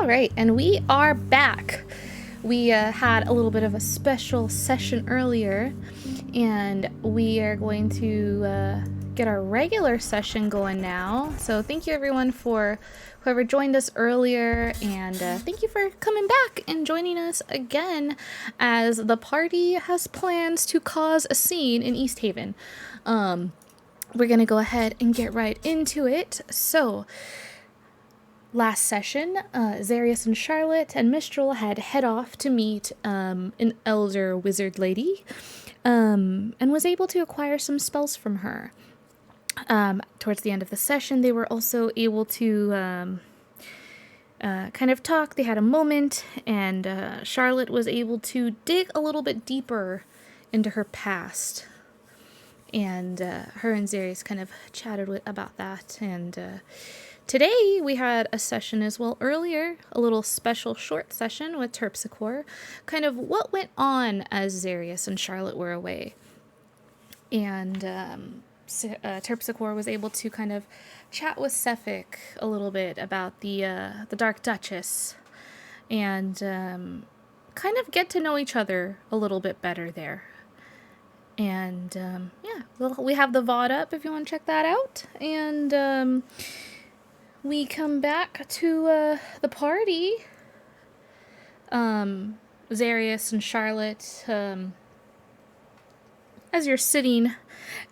All right, and we are back. We had a little bit of a special session earlier, and we are going to get our regular session going now. So thank you everyone for whoever joined us earlier, and thank you for coming back and joining us again as the party has plans to cause a scene in East Haven. We're going to go ahead and get right into it. So last session, Zarius and Charlotte and Mistral had head off to meet an elder wizard lady, and was able to acquire some spells from her. Towards the end of the session, they were also able to kind of talk. They had a moment, and Charlotte was able to dig a little bit deeper into her past. And her and Zarius kind of chatted about that, and today we had a session as well earlier, a little special short session with Terpsichore, kind of what went on as Zarius and Charlotte were away. And Terpsichore was able to kind of chat with Cephik a little bit about the Dark Duchess, and kind of get to know each other a little bit better there. And yeah, we have the VOD up if you want to check that out. And we come back to the party. Zarius and Charlotte, as you're sitting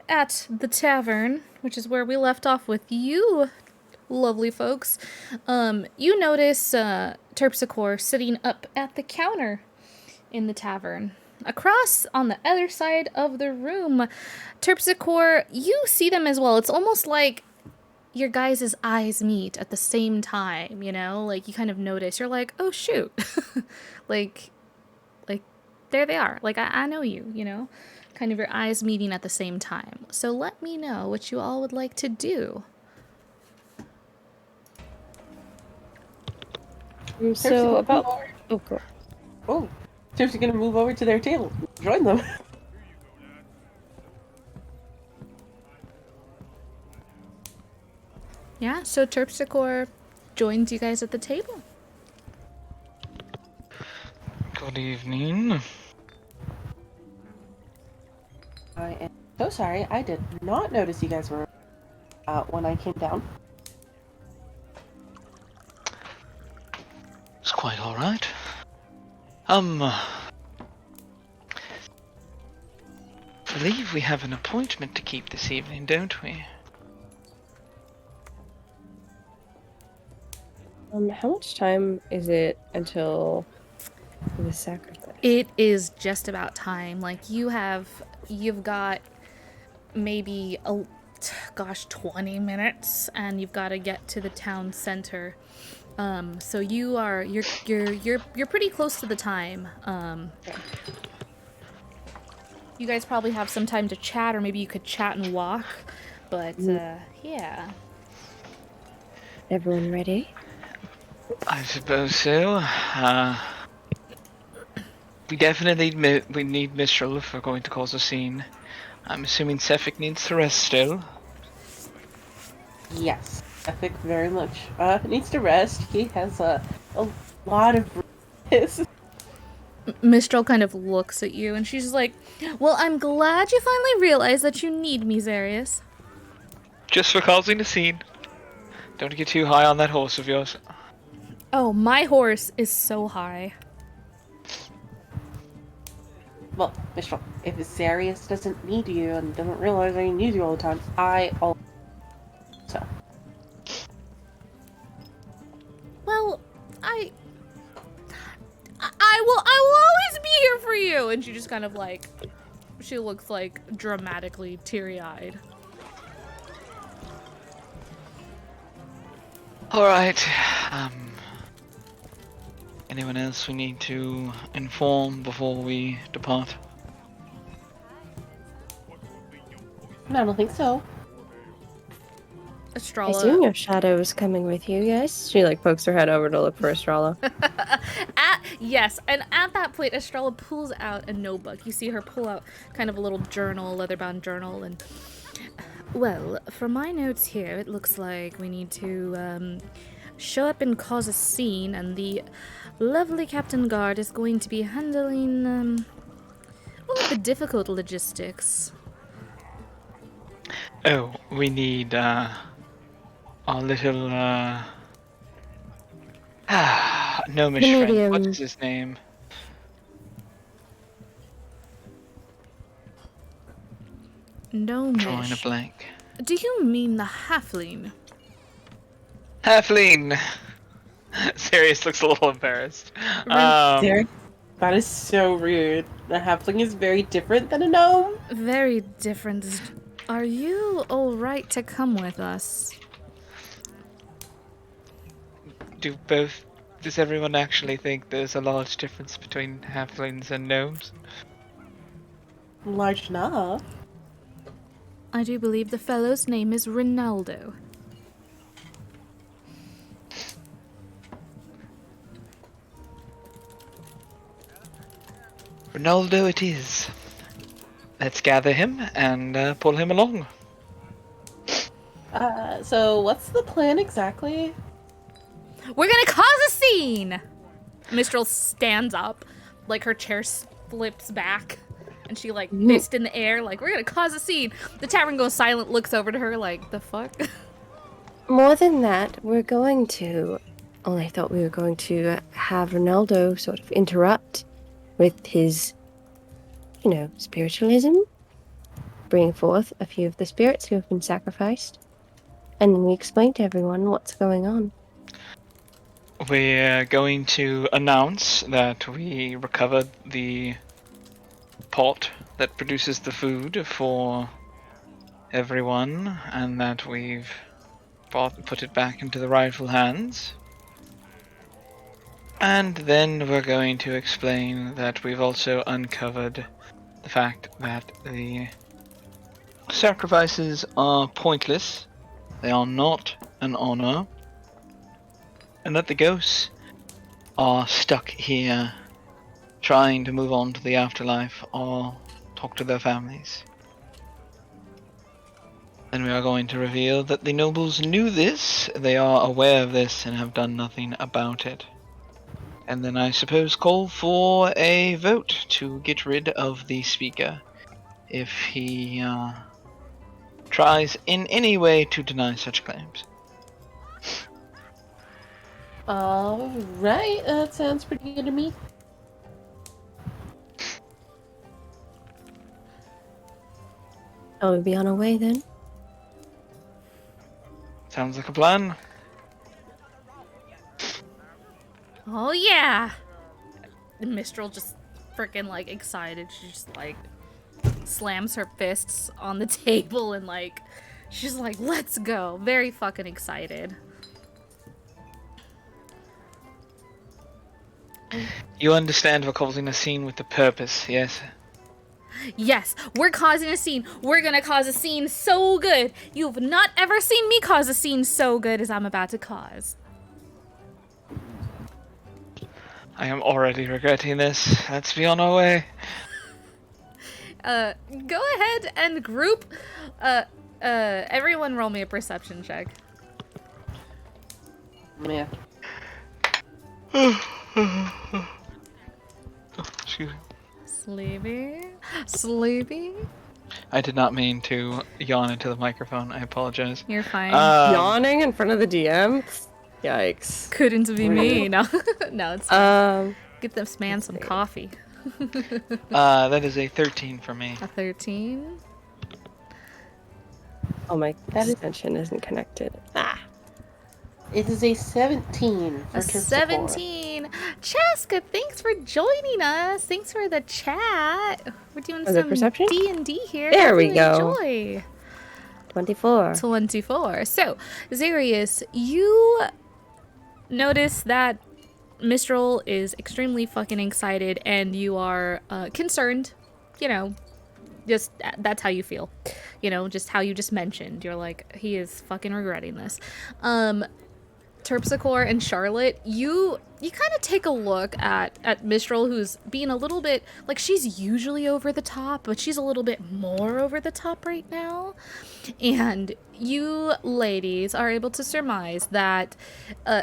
at the tavern, which is where we left off with you, lovely folks, you notice Terpsichore sitting up at the counter in the tavern. Across on the other side of the room, Terpsichore, you see them as well. It's almost like your guys' eyes meet at the same time, you know? Like, you kind of notice. You're like, oh, shoot. like, there they are. Like, I know you, you know? Kind of your eyes meeting at the same time. So let me know what you all would like to do. So about... Oh, cool. Oh, Tips are going to move over to their table. Join them. Yeah, so Terpsichore joins you guys at the table. Good evening. I am so sorry. I did not notice you guys were when I came down. It's quite alright. Believe we have an appointment to keep this evening, don't we? How much time is it until the sacrifice? It is just about time. Like, you've got maybe 20 minutes, and you've got to get to the town center. So you're pretty close to the time. Okay. You guys probably have some time to chat, or maybe you could chat and walk. But yeah. Everyone ready? I suppose so. We definitely need Mistral if we're going to cause a scene. I'm assuming Cephik needs to rest still. Yes, Epic very much needs to rest. He has a lot of bruises. Mistral kind of looks at you, and she's like, well, I'm glad you finally realized that you need me, Zarius. Just for causing a scene. Don't get too high on that horse of yours. Oh, my horse is so high. Well, Mistral, if Zarius doesn't need you and doesn't realize I need you all the time, so. Well, I will always be here for you. And she just kind of like, she looks like dramatically teary-eyed. Alright, anyone else we need to inform before we depart? I don't think so. I Estrella. assume your shadow is coming with you guys. She like pokes her head over to look for Estrella. Yes, and at that point, Estrella pulls out a notebook. You see her pull out kind of a little journal, leather-bound journal, and well, from my notes here, it looks like we need to show up and cause a scene, and the lovely Captain Guard is going to be handling all of the difficult logistics. Oh, we need our little gnomish The friend. What medium. is his name? Drawing a Gnomish. blank. Do you mean the halfling? Halfling. Sirius looks a little embarrassed. Derek, that is so rude. The halfling is very different than a gnome. Very different. Are you alright to come with us? Does everyone actually think there's a large difference between halflings and gnomes? Large enough. I do believe the fellow's name is Ronaldo. Ronaldo it is. Let's gather him and pull him along. So what's the plan exactly? We're gonna cause a scene! Mistral stands up, like her chair flips back, and she like fist in the air, like, we're gonna cause a scene. The tavern goes silent, looks over to her like, the fuck? More than that, we're going to... Only I thought we were going to have Ronaldo sort of interrupt with his, spiritualism. Bring forth a few of the spirits who have been sacrificed. And then we explain to everyone what's going on. We're going to announce that we recovered the pot that produces the food for everyone, and that we've put it back into the rightful hands. And then we're going to explain that we've also uncovered the fact that the sacrifices are pointless, they are not an honor, and that the ghosts are stuck here trying to move on to the afterlife or talk to their families. Then we are going to reveal that the nobles knew this, they are aware of this, and have done nothing about it. And then I suppose call for a vote to get rid of the speaker if he tries in any way to deny such claims. Alright, that sounds pretty good to me. Shall we be on our way then? Sounds like a plan. Oh yeah! Mistral just freaking like excited. She just like slams her fists on the table and like she's like, let's go. Very fucking excited. You understand we're causing a scene with a purpose, yes? Yes, we're causing a scene. We're gonna cause a scene so good. You've not ever seen me cause a scene so good as I'm about to cause. I am already regretting this. Let's be on our way. Go ahead and group. Everyone roll me a perception check. Yeah. Excuse me. Sleepy. I did not mean to yawn into the microphone. I apologize. You're fine. Yawning in front of the DM? Yikes. Couldn't be me. No, no, it's fine. Get this man some coffee. That is a 13 for me. A 13. Oh, my extension isn't connected. Ah. It is a 17 for A Terpsichore. 17. Chaska, thanks for joining us. Thanks for the chat. We're doing For the some perception? D&D here. There we Hopefully go. Enjoy. 24. 24. So, Zarius, you notice that Mistral is extremely fucking excited and you are concerned. You know, just that's how you feel. You know, just how you just mentioned. You're like, he is fucking regretting this. Terpsichore and Charlotte, you kind of take a look at Mistral, who's being a little bit like, she's usually over the top, but she's a little bit more over the top right now. And you ladies are able to surmise that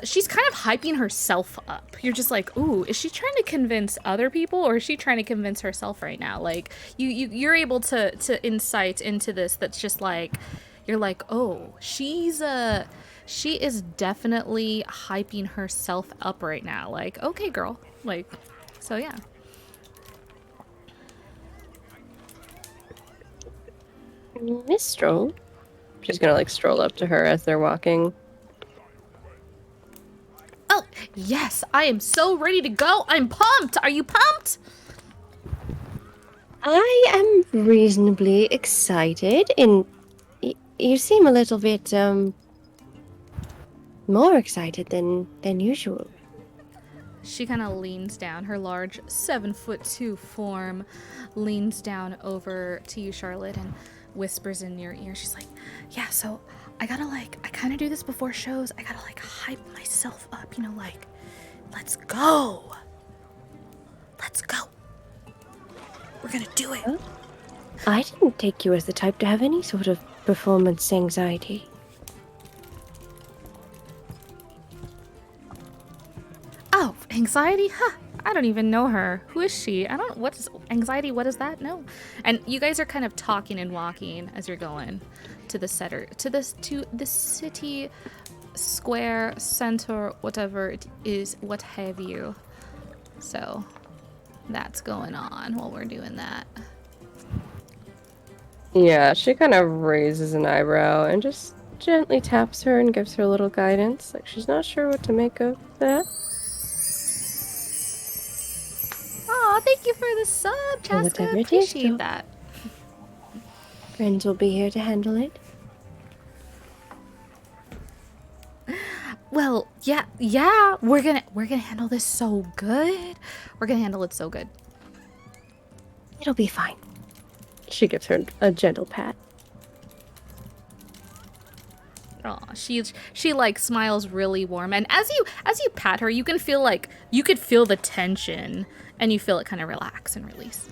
she's kind of hyping herself up. You're just like, ooh, is she trying to convince other people, or is she trying to convince herself right now? Like, you're able to insight into this. That's just like, you're like, oh, she is definitely hyping herself up right now. Like, okay, girl. Like, so yeah. Mistral? She's gonna, like, stroll up to her as they're walking. Oh, yes, I am so ready to go. I'm pumped. Are you pumped? I am reasonably excited, and you seem a little bit, more excited than usual. She kind of leans down. Her large 7'2" form leans down over to you, Charlotte, and whispers in your ear. She's like, yeah, so I kind of do this before shows. I gotta, like, hype myself up, you know, like, let's go. Let's go. We're gonna do it. Huh? I didn't take you as the type to have any sort of performance anxiety. Oh, anxiety? Huh. I don't even know her. Who is she? What is anxiety? What is that? No. And you guys are kind of talking and walking as you're going to the city square center, whatever it is, what have you. So that's going on while we're doing that. Yeah, she kind of raises an eyebrow and just gently taps her and gives her a little guidance. Like, she's not sure what to make of that. Oh, thank you for the sub, Chaska. Whatever it is, Appreciate though. that. Friends will be here to handle it. Well, yeah, we're gonna handle this so good. We're gonna handle it so good. It'll be fine. She gives her a gentle pat. Oh, she like smiles really warm, and as you pat her, you could feel the tension, and you feel it kind of relax and release.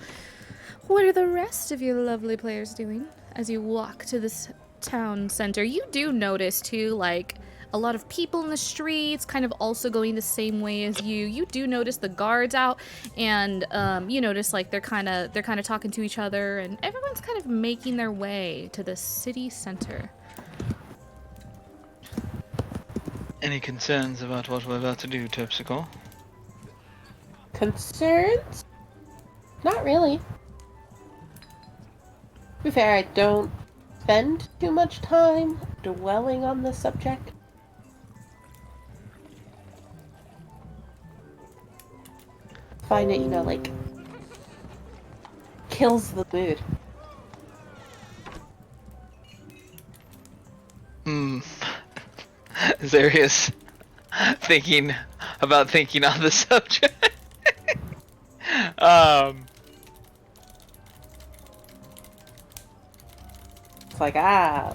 What are the rest of your lovely players doing as you walk to this town center? You do notice too, like, a lot of people in the streets kind of also going the same way as you. You do notice the guards out, and you notice, like, they're kind of talking to each other, and everyone's kind of making their way to the city center. Any concerns about what we're about to do, Terpsichore? Concerns? Not really. To be fair, I don't spend too much time dwelling on the subject. Find it, like, kills the mood. Zarius thinking on the subject. It's like,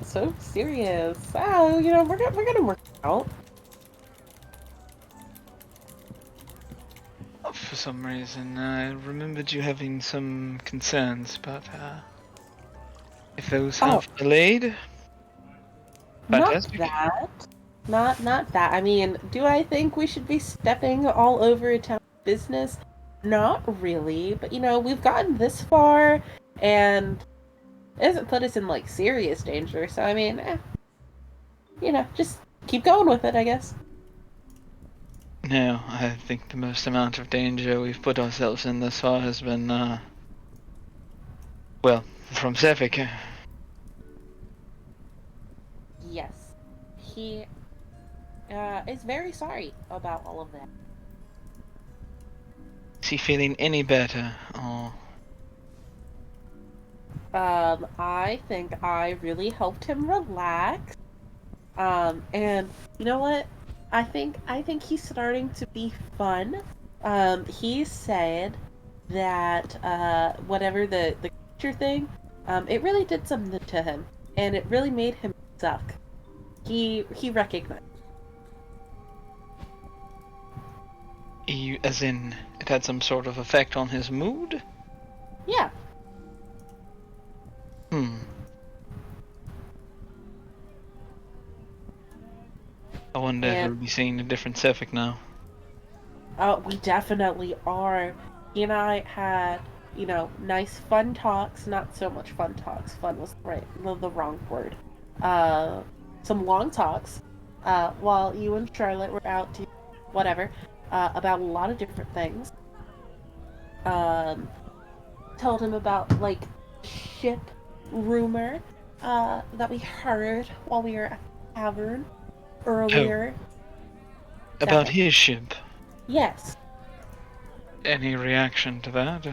so serious. We're gonna work it out. For some reason, I remembered you having some concerns, but if those have allayed, fantastic. Not that. I mean, do I think we should be stepping all over a town business? Not really, but we've gotten this far, and it hasn't put us in, like, serious danger, so I mean, just keep going with it, I guess. No, I think the most amount of danger we've put ourselves in thus far has been, from Zevik. Yes. He is very sorry about all of that. Is he feeling any better, or...? I think I really helped him relax. And you know what? I think he's starting to be fun. He said that whatever the creature thing, it really did something to him, and it really made him suck. He recognized. As in, it had some sort of effect on his mood? Yeah. I wonder if And we'll be seeing a different Sefik now. we definitely are. He and I had, nice fun talks. Not so much fun talks. Fun was the wrong word. Some long talks. While you and Charlotte were out to whatever, about a lot of different things. Told him about like ship rumor that we heard while we were at the tavern earlier. About That his ship. Yes. Any reaction to that?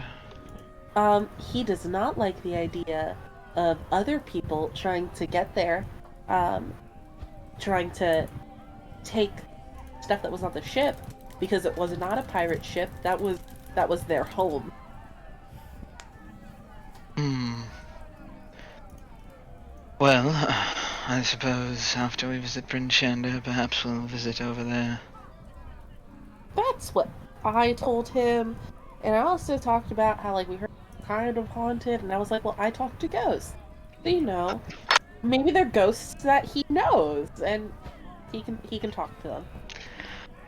He does not like the idea of other people trying to get there, trying to take stuff that was on the ship because it was not a pirate ship. That was their home. Well, I suppose after we visit Prince Shanda, perhaps we'll visit over there. That's what I told him, and I also talked about how like we heard kind of haunted, and I was like, well, I talked to ghosts, so maybe they're ghosts that he knows, and he can talk to them.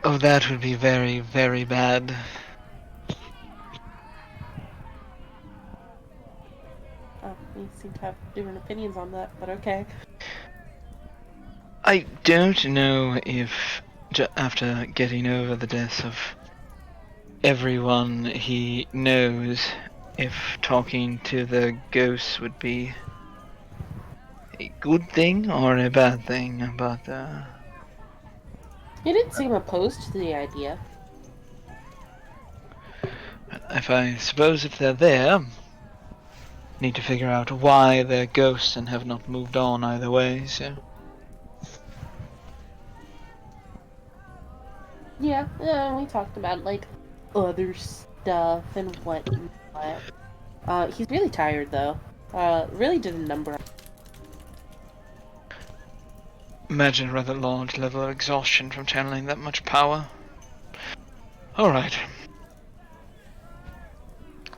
Oh, that would be very, very bad. We seem to have different opinions on that, but okay. I don't know if, after getting over the deaths of everyone he knows, if talking to the ghosts would be a good thing or a bad thing, but He didn't seem opposed to the idea. I suppose if they're there, need to figure out why they're ghosts and have not moved on either way, so... Yeah, we talked about like other stuff and whatnot. He's really tired though. Really did a number. Imagine a rather large level of exhaustion from channeling that much power. Alright.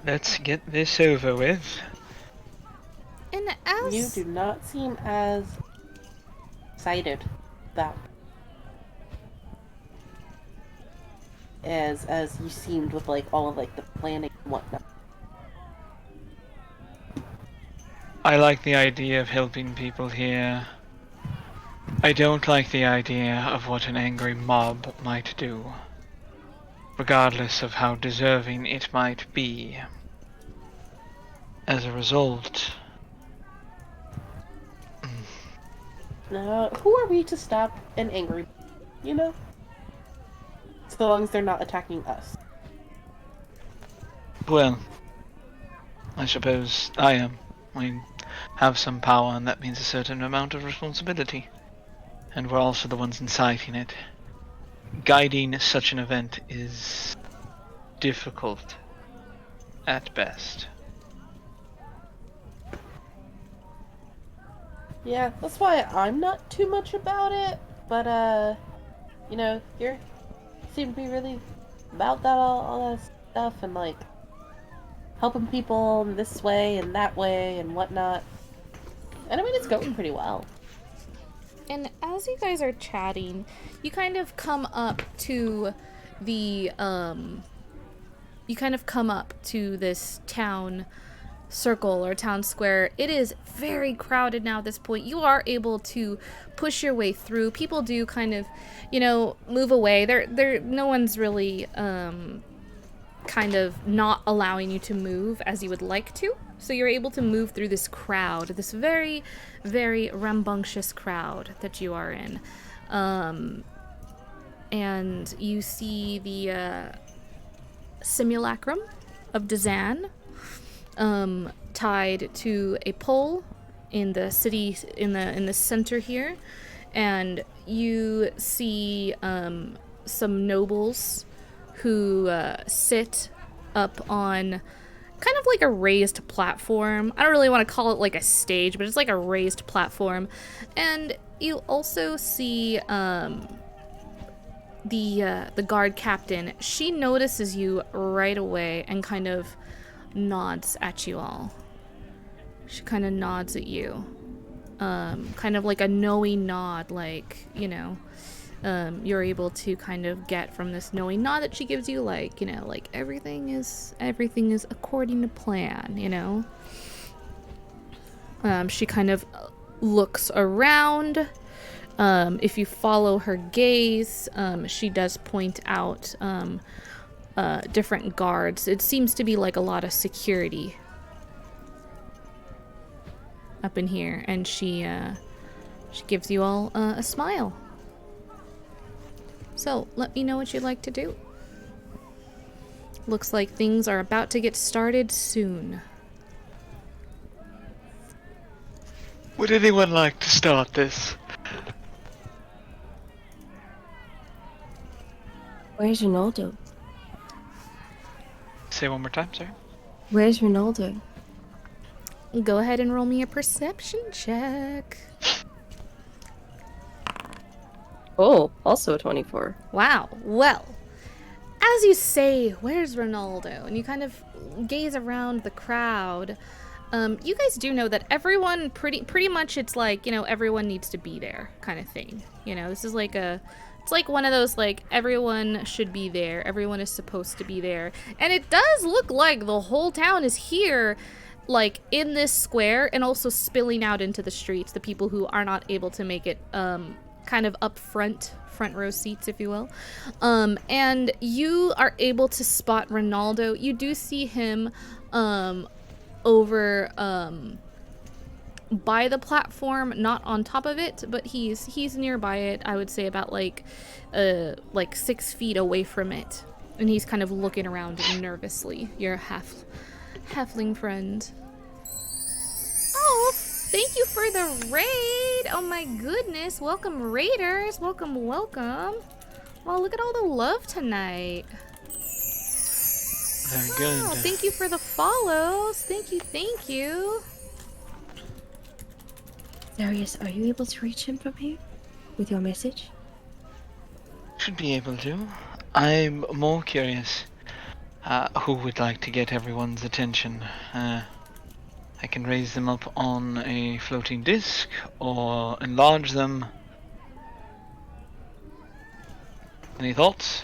Let's get this over with. And You do not seem as excited about as you seemed with like all of like the planning and whatnot. I like the idea of helping people here. I don't like the idea of what an angry mob might do, regardless of how deserving it might be. As a result... Who are we to stop an angry, you know? So long as they're not attacking us. Well, I suppose I am. We have some power, and that means a certain amount of responsibility. And we're also the ones inciting it. Guiding such an event is difficult at best. Yeah, that's why I'm not too much about it. But you seem to be really about that all that stuff and like helping people in this way and that way and whatnot. And I mean, it's going pretty well. And as you guys are chatting, you kind of come up to the this town circle or town square. It is very crowded now at this point. You are able to push your way through. People do kind of, move away. No one's really kind of not allowing you to move as you would like to. So you're able to move through this crowd, this very, very rambunctious crowd that you are in. And you see the simulacrum of Dazan tied to a pole in the city, in the center here. And you see some nobles who sit up on kind of like a raised platform. I don't really want to call it like a stage, but it's like a raised platform. And you also see the guard captain, she notices you right away and kind of nods at you all. She kind of nods at you. Kind of like a knowing nod, like, you know, you're able to kind of get from this knowing nod that she gives you, like, you know, like everything is according to plan, you know. She kind of looks around. If you follow her gaze, she does point out different guards. It seems to be like a lot of security up in here, and she gives you all a smile. So, let me know what you'd like to do. Looks like things are about to get started soon. Would anyone like to start this? Where's Ronaldo? Say one more time, sir. Where's Ronaldo? Go ahead and roll me a perception check. Oh, also a 24. Wow. Well, as you say, where's Ronaldo? And you kind of gaze around the crowd. You guys do know that everyone pretty much, it's like, you know, everyone needs to be there kind of thing. You know, this is like it's like one of those, like, everyone should be there. Everyone is supposed to be there. And it does look like the whole town is here, like, in this square, and also spilling out into the streets, the people who are not able to make it, kind of up front row seats, if you will. And you are able to spot Ronaldo. You do see him, over by the platform, not on top of it, but he's nearby it. I would say about like 6 feet away from it, and he's kind of looking around nervously. Your halfling friend. Oh, thank you for the raid. Oh my goodness, welcome raiders, welcome. Wow, look at all the love tonight. Very Wow, good. thank you for the follows. Thank you. Darius, are you able to reach him from here? With your message? Should be able to. I'm more curious. Who would like to get everyone's attention? I can raise them up on a floating disc or enlarge them. Any thoughts?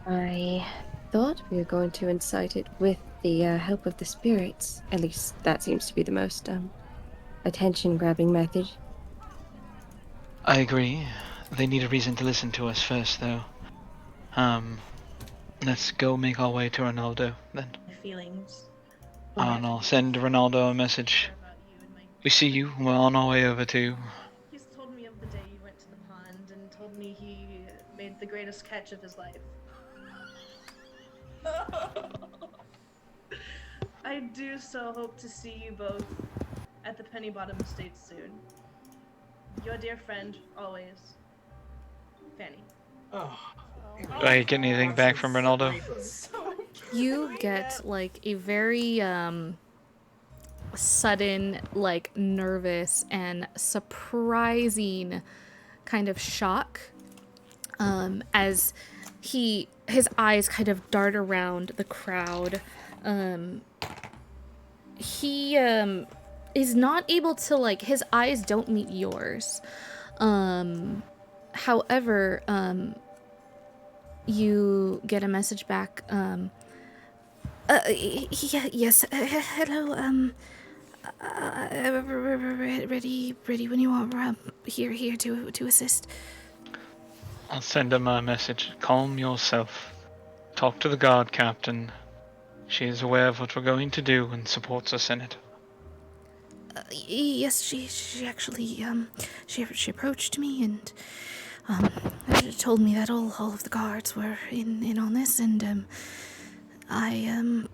I thought we were going to incite it with the help of the spirits. At least that seems to be the most attention-grabbing method. I agree. They need a reason to listen to us first, though. Let's go make our way to Ronaldo, then. Feelings. And I'll send Ronaldo a message. We see you. We're on our way over to... He's told me of the day you went to the pond and told me he made the greatest catch of his life. I do so hope to see you both at the Penny Bottom Estate soon. Your dear friend, always, Fanny. Do I get anything back from Ronaldo? You get like a very sudden, like, nervous and surprising kind of shock as his eyes kind of dart around the crowd. He is not able to, like, his eyes don't meet yours. However, you get a message back. Yes, hello, ready when you are, here to assist. I'll send him a message. Calm yourself. Talk to the guard captain. She is aware of what we're going to do and supports us in it. Yes, she actually, she approached me and, told me that all of the guards were in on this, and, I'm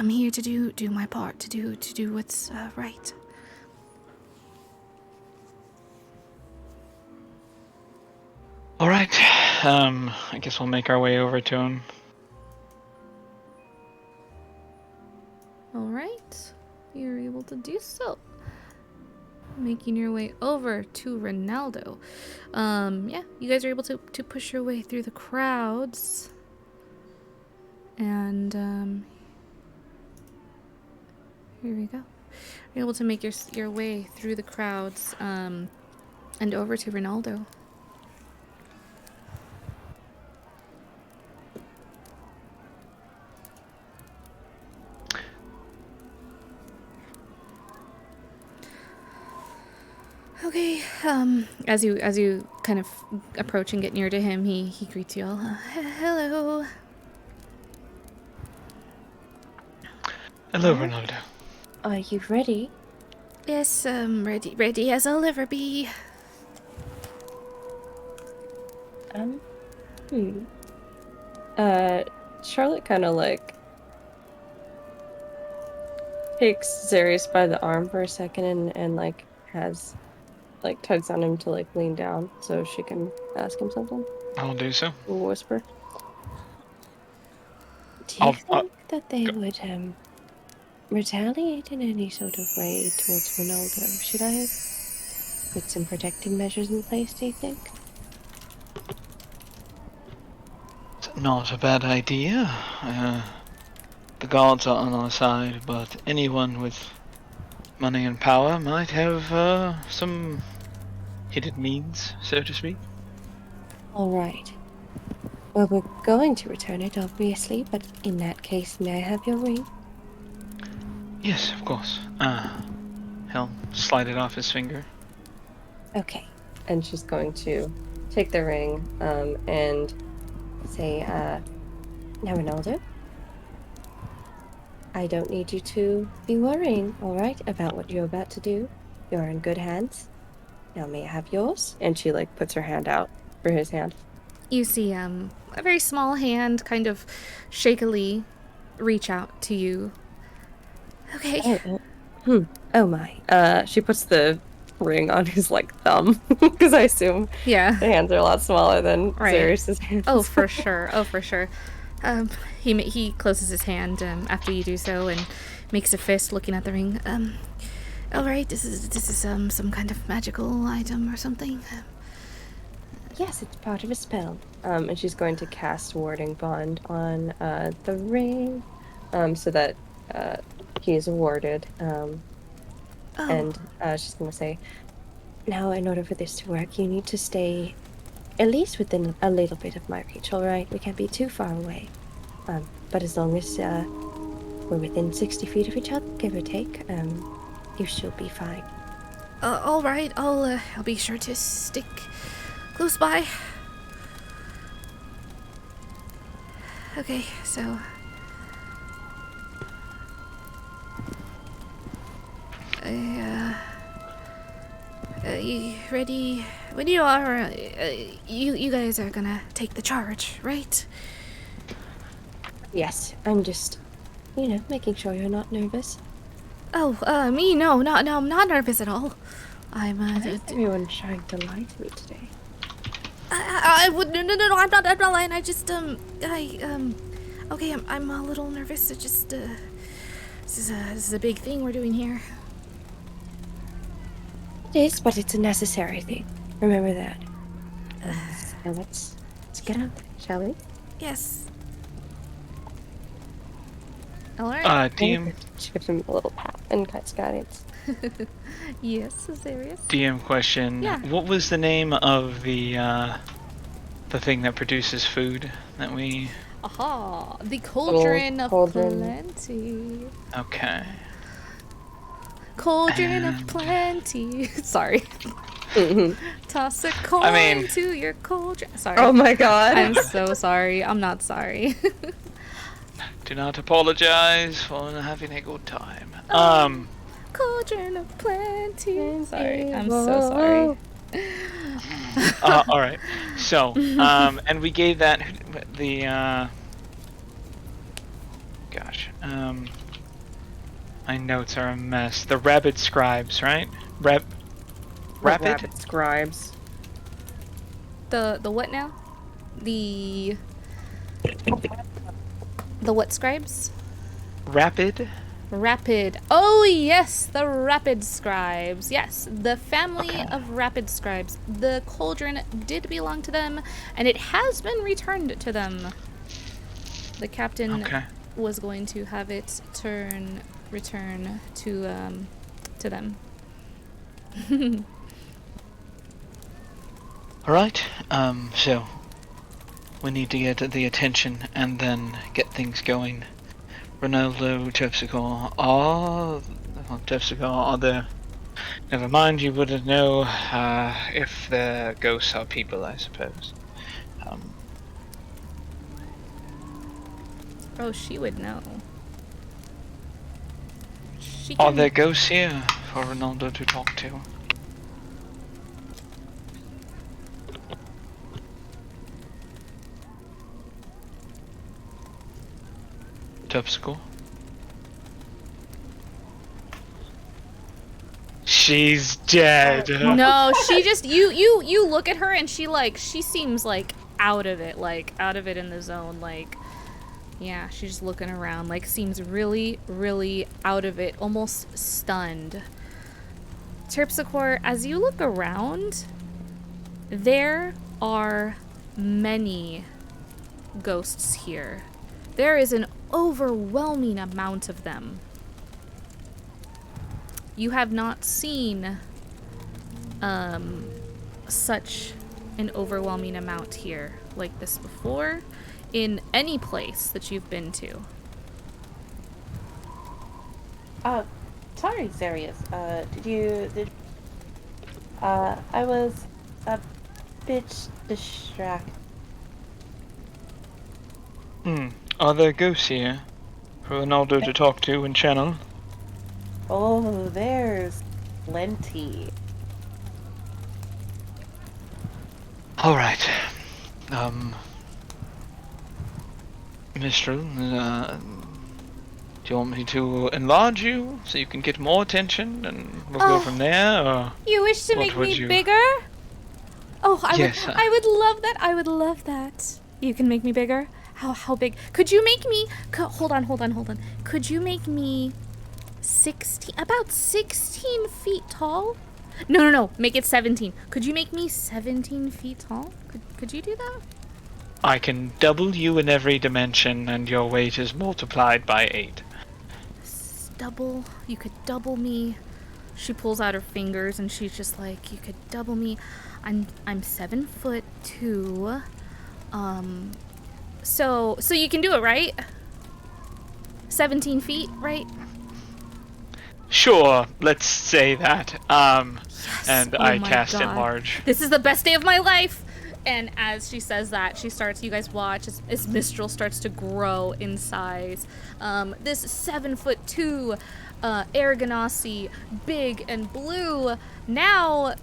here to do my part, to do what's, right. Alright, I guess we'll make our way over to him. Alright, you're able to do so. making your way over to Ronaldo. Yeah, you guys are able to push your way through the crowds. And, here we go. You're able to make your way through the crowds, and over to Ronaldo. Okay, as you kind of approach and get near to him, he greets you all. Hello. Hello, Ronaldo. Are you ready? Yes, ready as I'll ever be. Charlotte kind of like takes Zarius by the arm for a second and like has like tugs on him to like lean down so she can ask him something. I'll do so. Whisper. Do you I'll- think that they would retaliate in any sort of way towards Ronaldo? Should I put some protective measures in place, do you think? It's not a bad idea. The gods are on our side, but anyone with money and power might have some hidden means, so to speak. Alright. Well, we're going to return it, obviously, but in that case, may I have your ring? Yes, of course. He'll slide it off his finger. Okay. And she's going to take the ring, and say, now Ronaldo, I don't need you to be worrying, alright, about what you're about to do. You're in good hands. Now may I have yours? And she, like, puts her hand out for his hand. You see, a very small hand kind of shakily reach out to you. Okay. Oh my. She puts the ring on his, like, thumb, because I assume Yeah. the hands are a lot smaller than Right. Zarius's hands. Oh, for sure. Oh, for sure. He closes his hand after you do so and makes a fist looking at the ring. All right, this is some kind of magical item or something. Yes, it's part of a spell. And she's going to cast Warding Bond on the ring, so that he is warded. And she's going to say, now, in order for this to work, you need to stay at least within a little bit of my reach, alright? We can't be too far away. But as long as we're within 60 feet of each other, give or take, you should be fine. All right, I'll be sure to stick close by. Okay, so you ready? When you are, you guys are gonna take the charge, right? Yes, I'm just, making sure you're not nervous. Oh, me? No, I'm not nervous at all. I'm, Everyone's trying to lie to me today. I would, no, I'm not lying. I just, okay, I'm a little nervous. It just, this is a big thing we're doing here. It is, but it's a necessary thing. Remember that. Now let's get out there, shall we? Yes. All right. DM She gives him a little pat and cuts guidance. Yes, serious. DM question. Yeah. What was the name of the thing that produces food that we... Aha! The cauldron of cauldron. plenty. Okay. Cauldron of plenty. Sorry. Toss a coin to your cauldron. Sorry. Oh my god. I'm so sorry. I'm not sorry. Do not apologize for having a good time. Cauldron of plenty. Sorry. I'm so sorry. All right. So, and we gave that the gosh, my notes are a mess. The rabid scribes, right? Rapid. Rapid scribes. The what now? The what scribes? Rapid. Rapid. Oh, yes, the Rapid Scribes. Yes, the family Okay. of Rapid Scribes. The cauldron did belong to them, and it has been returned to them. The captain Okay. was going to have it return to them. Alright, so we need to get the attention and then get things going. Ronaldo, Tepsico are there. Never mind, you wouldn't know if the ghosts are people, I suppose. Oh, she would know. She Are can... there ghosts here for Ronaldo to talk to? Tepsico? She's dead. No, she just you look at her and she seems like out of it in the zone, like yeah, she's just looking around, like seems really, really out of it, almost stunned. Terpsichore, as you look around, there are many ghosts here. There is an overwhelming amount of them. You have not seen such an overwhelming amount here like this before in any place that you've been to. Sorry, Zarius. I was a bit distracted. Are there ghosts here for Ronaldo to talk to and channel? Oh, there's plenty. Alright. Mistral, do you want me to enlarge you so you can get more attention and we'll go from there, or? You wish to What make would me you- bigger? Oh, Yes, I would love that. I would love that. You can make me bigger? How big? Could you make me hold on. Could you make me about 16 feet tall? No. Make it 17. Could you make me 17 feet tall? Could you do that? I can double you in every dimension and your weight is multiplied by 8. Double. You could double me. She pulls out her fingers and she's just like, you could double me. I'm 7'2". So you can do it, right? 17 feet, right? Sure, let's say that. And Oh I my cast God. enlarge. This is the best day of my life. And as she says that, you guys watch as Mistral starts to grow in size. This 7'2" Air Ganassi, big and blue, now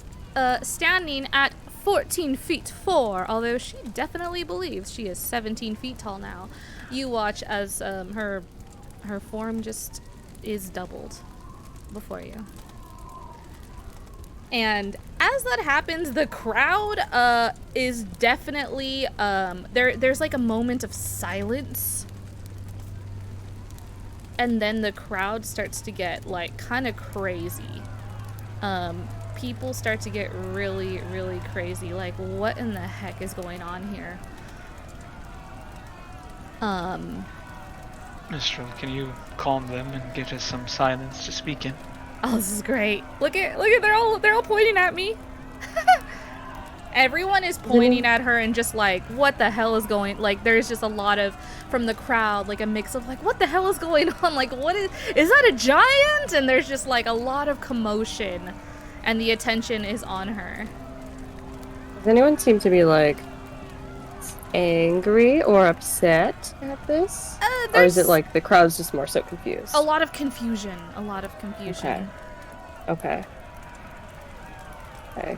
standing at 14 feet 4, although she definitely believes she is 17 feet tall now. You watch as her form just is doubled before you. And as that happens, the crowd is definitely there's like a moment of silence. And then the crowd starts to get like kind of crazy. People start to get really, really crazy. Like, what in the heck is going on here? Mistral, can you calm them and get us some silence to speak in? Oh, this is great. Look at they're all pointing at me. Everyone is pointing at her and just like, what the hell is going, like there's just a lot of from the crowd, like a mix of like, what the hell is going on? Like, what is that a giant? And there's just like a lot of commotion and the attention is on her. Does anyone seem to be like angry or upset at this? Or is it like the crowd's just more so confused? A lot of confusion. Okay.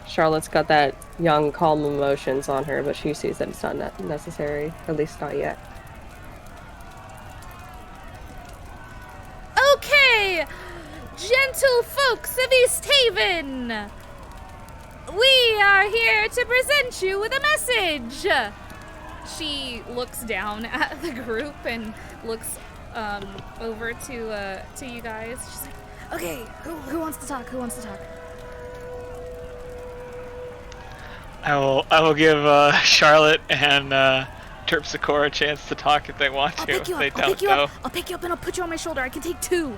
Charlotte's got that young, calm emotions on her, but she sees that it's not necessary, at least not yet. Okay, gentle folks of East Haven, we are here to present you with a message. She looks down at the group and looks over to you guys. She's like, okay, who wants to talk? Who wants to talk? I will give Charlotte and Terpsichore a chance to talk if they want to. I'll pick you up. They I'll don't pick you know. up. I'll pick you up and I'll put you on my shoulder. I can take 2.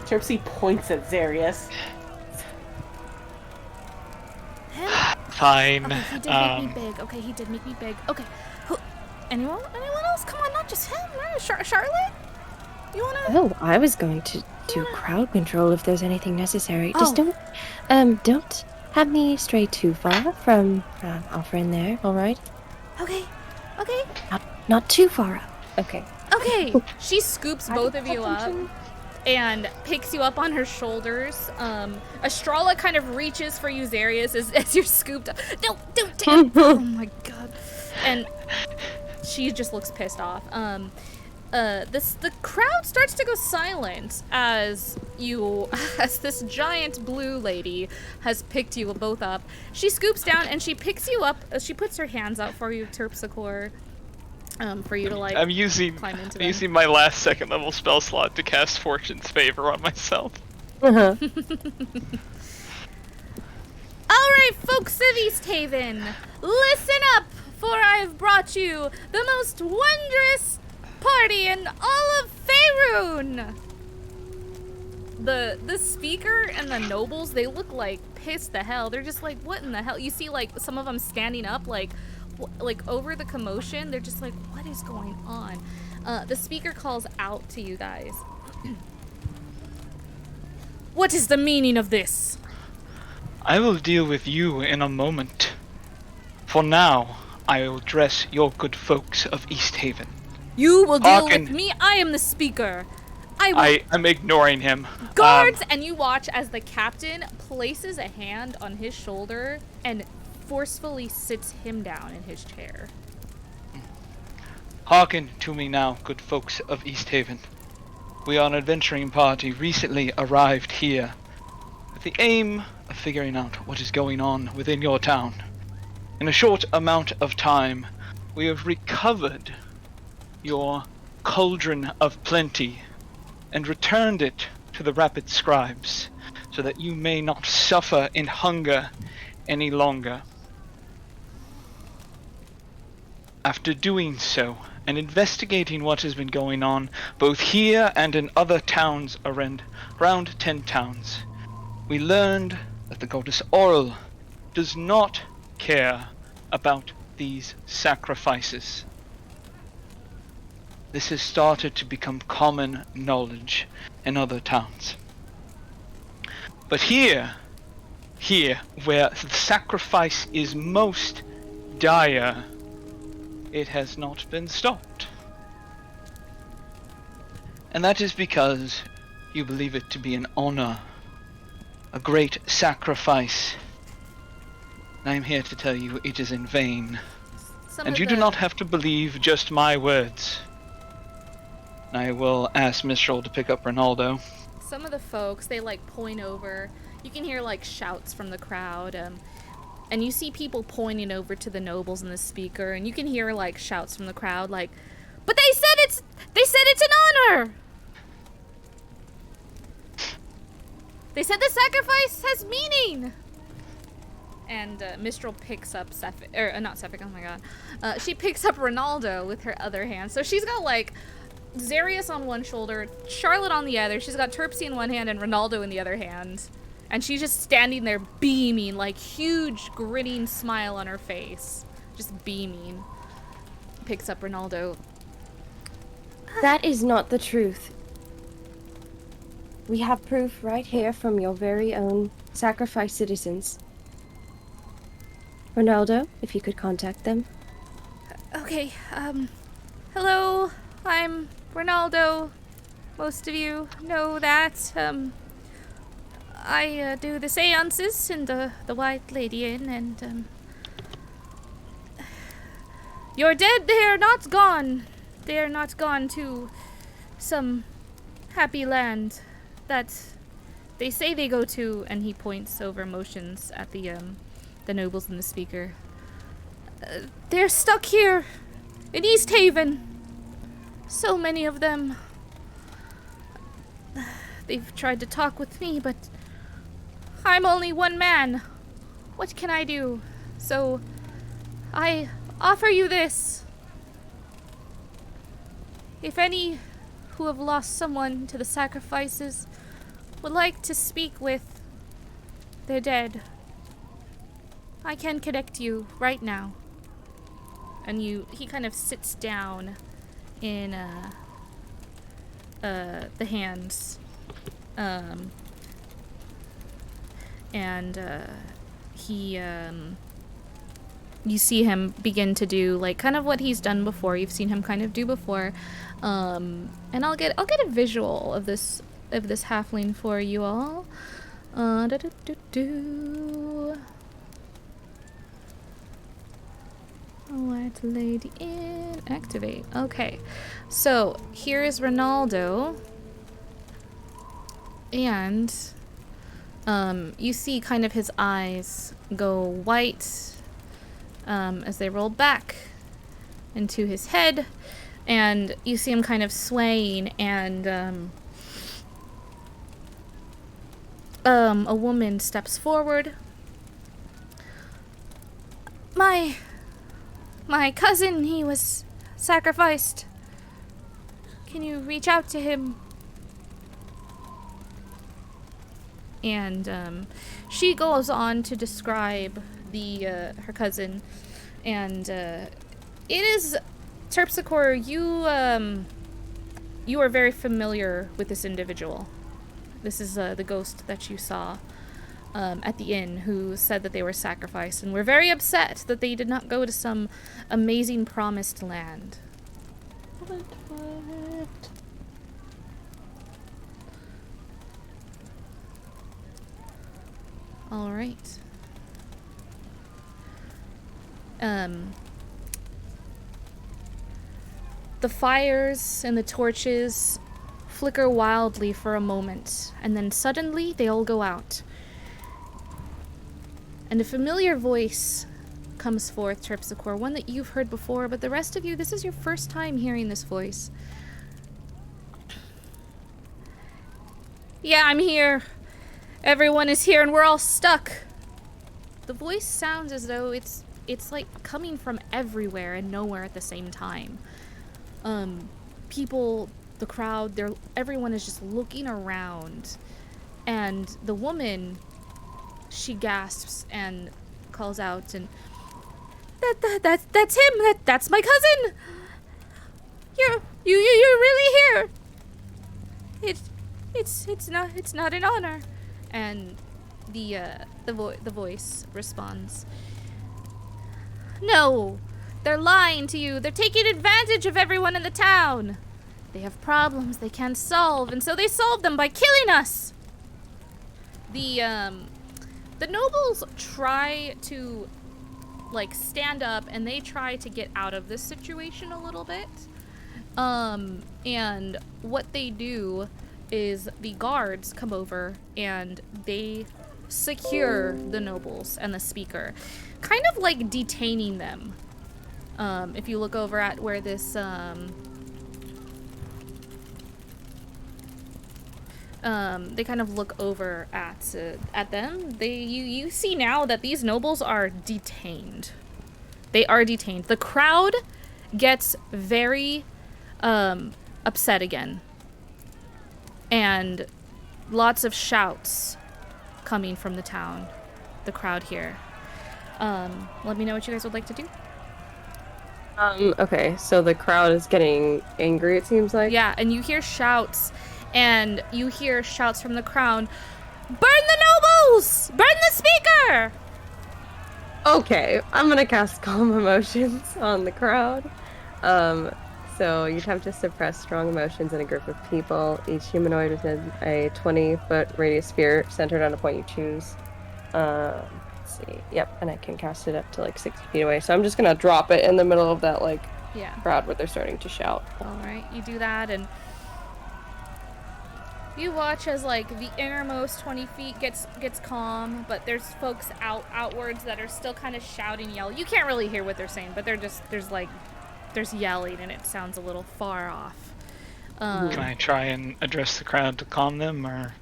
Terpsy points at Zarius. Him? Fine. Okay, he did make me big. Okay, he did make me big. Okay, anyone else? Come on, not just him, right? Charlotte? You wanna? Oh, I was going to do crowd control if there's anything necessary. Just Oh. don't have me stray too far from our friend there, alright? Okay. Not too far up. Okay. Okay. She scoops both of you up and picks you up on her shoulders. Estrella kind of reaches for you, Zarius, as you're scooped up. No, don't take. Oh my god. And she just looks pissed off. The crowd starts to go silent as this giant blue lady has picked you both up. She scoops down and she picks you up. She puts her hands out for you, Terpsichore, for you to like. I'm using my last 2nd level spell slot to cast Fortune's Favor on myself. Uh-huh. All right, folks of East Haven, listen up, for I have brought you the most wondrous party in all of Faerun. The speaker and the nobles, they look like pissed the hell. They're just like, what in the hell? You see, like, some of them standing up, like over the commotion. They're just like, what is going on? The speaker calls out to you guys. What is the meaning of this? I will deal with you in a moment. For now, I will address your good folks of East Haven. You will deal Hearken. with me. I am the speaker. I'm ignoring him. Guards! And you watch as the captain places a hand on his shoulder and forcefully sits him down in his chair. Hearken to me now, good folks of East Haven. We are an adventuring party recently arrived here with the aim of figuring out what is going on within your town. In a short amount of time, we have recovered your cauldron of plenty and returned it to the rapid scribes so that you may not suffer in hunger any longer. After doing so and investigating what has been going on both here and in other towns around 10 towns, we learned that the goddess Oral does not care about these sacrifices. This has started to become common knowledge in other towns. But here, where the sacrifice is most dire, it has not been stopped. And that is because you believe it to be an honor, a great sacrifice. I am here to tell you it is in vain. And you do not have to believe just my words. I will ask Mistral to pick up Ronaldo. Some of the folks, they like point over. You can hear like shouts from the crowd, and you see people pointing over to the nobles and the speaker, and you can hear like shouts from the crowd, like, "But they said it's an honor. They said the sacrifice has meaning." And Mistral picks up not Sephic. Oh my god, she picks up Ronaldo with her other hand. So she's got like Zarius on one shoulder, Charlotte on the other. She's got Terpsy in one hand and Ronaldo in the other hand. And she's just standing there beaming, like huge grinning smile on her face. Just beaming. Picks up Ronaldo. That is not the truth. We have proof right here from your very own sacrifice citizens. Ronaldo, if you could contact them. Okay, hello, I'm Ronaldo. Most of you know that. I do the seances in the White Lady Inn, and you're dead. They are not gone. They are not gone to some happy land that they say they go to. And he points over, motions at the nobles and the speaker. They're stuck here in East Haven. So many of them. They've tried to talk with me, but I'm only one man. What can I do? So, I offer you this. If any who have lost someone to the sacrifices would like to speak with their dead, I can connect you right now. And he kind of sits down in the hands, and he you see him begin to do like kind of what he's done before. You've seen him kind of do before, and I'll get a visual of this halfling for you all. White lady in activate. Okay, so here is Ronaldo, and you see kind of his eyes go white as they roll back into his head, and you see him kind of swaying, and a woman steps forward. My cousin, he was sacrificed. Can you reach out to him? And she goes on to describe her cousin, and it is Terpsichore. You are very familiar with this individual. This is the ghost that you saw at the inn, who said that they were sacrificed, and were very upset that they did not go to some amazing promised land. What? All right. The fires and the torches flicker wildly for a moment, and then suddenly they all go out. And a familiar voice comes forth, Terpsichore, one that you've heard before, but the rest of you, this is your first time hearing this voice. Yeah, I'm here. Everyone is here and we're all stuck. The voice sounds as though it's like coming from everywhere and nowhere at the same time. People, the crowd, everyone is just looking around. And the woman, she gasps and calls out, and that's him. That's my cousin. You're really here. It's not an honor. And the voice responds, "No, they're lying to you. They're taking advantage of everyone in the town. They have problems they can't solve, and so they solve them by killing us." The nobles try to like stand up, and they try to get out of this situation a little bit. And what they do is the guards come over and they secure the nobles and the speaker, kind of like detaining them. If you look over at where this they kind of look over at them. You see now that these nobles are detained. They are detained. The crowd gets very upset again, and lots of shouts coming from the town, the crowd here. Let me know what you guys would like to do. Okay, so the crowd is getting angry, it seems like. Yeah, and you hear shouts, and you hear shouts from the crowd. Burn the nobles! Burn the speaker! Okay, I'm gonna cast Calm Emotions on the crowd. So you'd have to suppress strong emotions in a group of people. Each humanoid within a 20-foot radius sphere centered on a point you choose. Let's see. Yep, and I can cast it up to like 60 feet away. So I'm just gonna drop it in the middle of that crowd where they're starting to shout. All right, you do that, and you watch as like the innermost 20 feet gets calm, but there's folks outwards that are still kind of shouting, yell. You can't really hear what they're saying, but there's like there's yelling and it sounds a little far off. Can I try and address the crowd to calm them, or?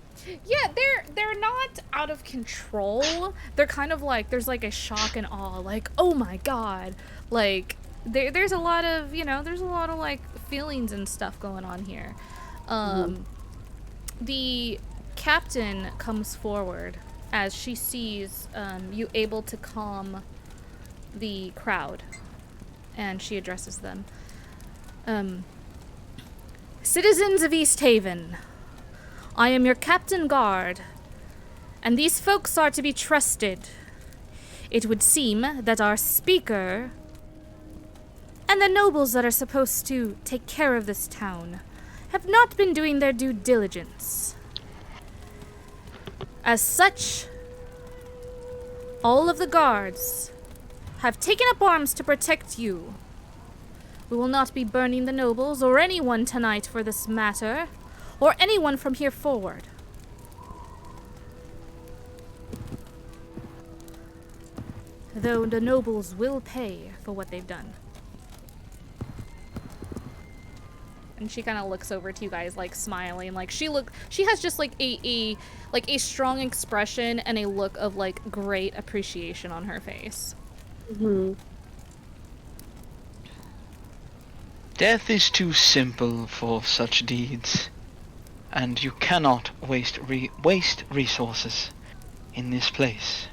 Yeah, they're not out of control. They're kind of like, there's like a shock and awe, like, oh my god, like there's a lot of, there's a lot of like feelings and stuff going on here. The captain comes forward as she sees you able to calm the crowd, and she addresses them. Citizens of East Haven, I am your captain guard, and these folks are to be trusted. It would seem that our speaker and the nobles that are supposed to take care of this town have not been doing their due diligence. As such, all of the guards have taken up arms to protect you. We will not be burning the nobles or anyone tonight for this matter, or anyone from here forward. Though the nobles will pay for what they've done. And she kind of looks over to you guys, like smiling, like she has just like a strong expression and a look of like great appreciation on her face. Death is too simple for such deeds, and you cannot waste resources in this place.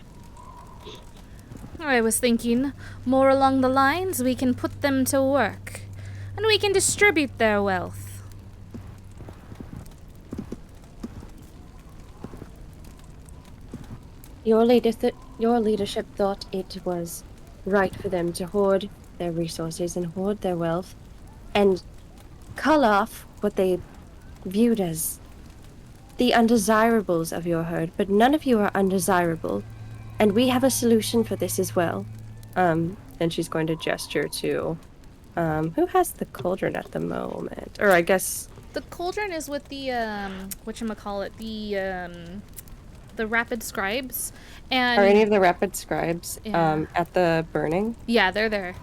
I was thinking more along the lines we can put them to work, and we can distribute their wealth. Your leadership thought it was right for them to hoard their resources and hoard their wealth and cull off what they viewed as the undesirables of your herd, but none of you are undesirable, and we have a solution for this as well. And she's going to gesture to who has the cauldron at the moment, or I guess The cauldron is with the whatchamacallit, the rapid scribes, and are any of the rapid scribes Yeah. at the burning? yeah, they're there.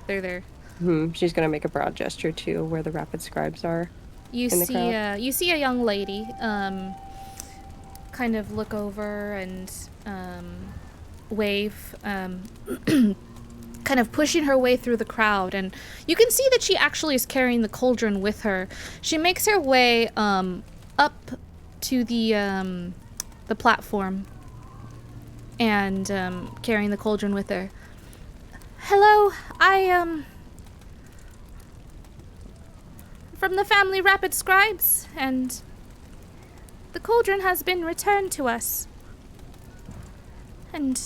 She's going to make a broad gesture to where the rapid scribes are. You In the see, crowd. you see a young lady, kind of look over and wave, kind of pushing her way through the crowd, and you can see that she actually is carrying the cauldron with her. She makes her way up to the platform and carrying the cauldron with her. Hello, I from the family Rapid Scribes, and the cauldron has been returned to us. And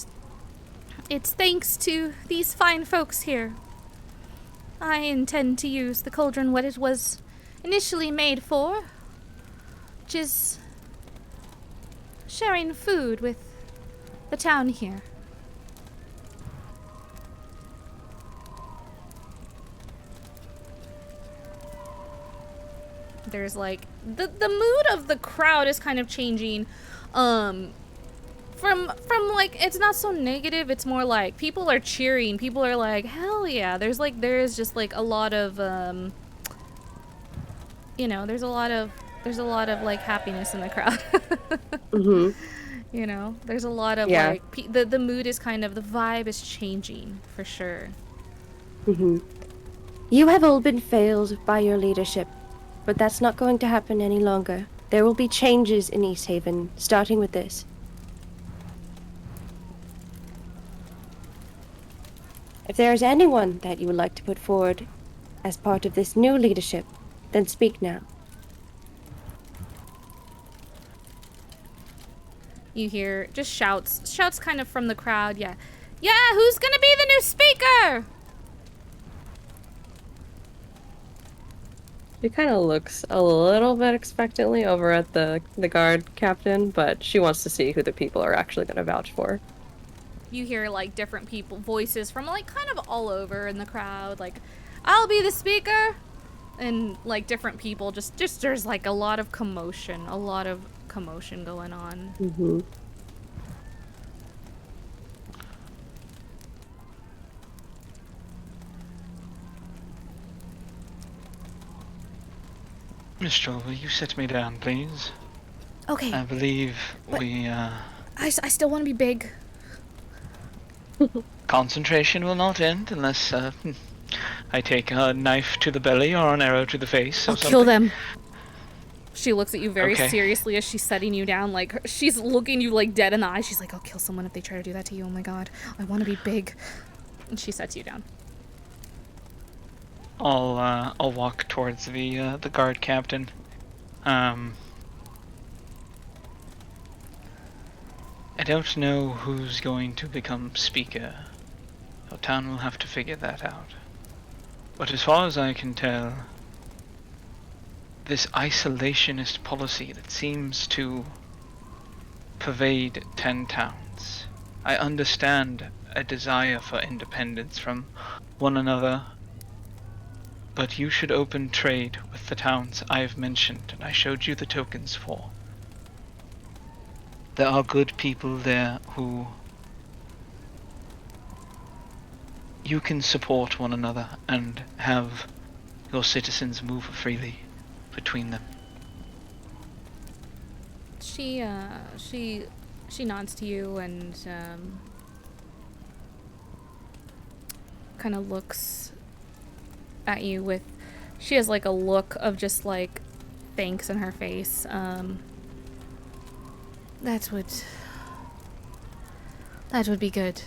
it's thanks to these fine folks here. I intend to use the cauldron what it was initially made for, which is sharing food with the town here. There's like the mood of the crowd is kind of changing from like, it's not so negative, it's more like people are cheering, people are like, hell yeah. There is just like a lot of there's a lot of like happiness in the crowd. There's a lot of like the mood is kind of, the vibe is changing for sure. You have all been failed by your leadership, but that's not going to happen any longer. There will be changes in East Haven, starting with this. If there is anyone that you would like to put forward as part of this new leadership, then speak now. You hear just shouts kind of from the crowd. Yeah, who's gonna be the new speaker? She kind of looks a little bit expectantly over at the guard captain, but she wants to see who the people are actually going to vouch for. You hear like different people voices from like kind of all over in the crowd, like, I'll be the speaker, and like different people, just there's like a lot of commotion going on. Miss Joel, will you sit me down, please? Okay, I believe But- we, I still want to be big. concentration will not end unless, I take a knife to the belly or an arrow to the face or I'll something. kill them. She looks at you very Okay. seriously as she's setting you down. Like, she's looking you, like, dead in the eye. She's like, I'll kill someone if they try to do that to you. Oh my god. I want to be big. And she sets you down. I'll walk towards the guard captain. I don't know who's going to become speaker. Our town will have to figure that out. But as far as I can tell, this isolationist policy that seems to pervade 10 towns. I understand a desire for independence from one another, but you should open trade with the towns I have mentioned and I showed you the tokens for. There are good people there who you can support one another and have your citizens move freely between them. She nods to you and, kind of looks at you with, she has, like, a look of just, like, thanks in her face. That would be good.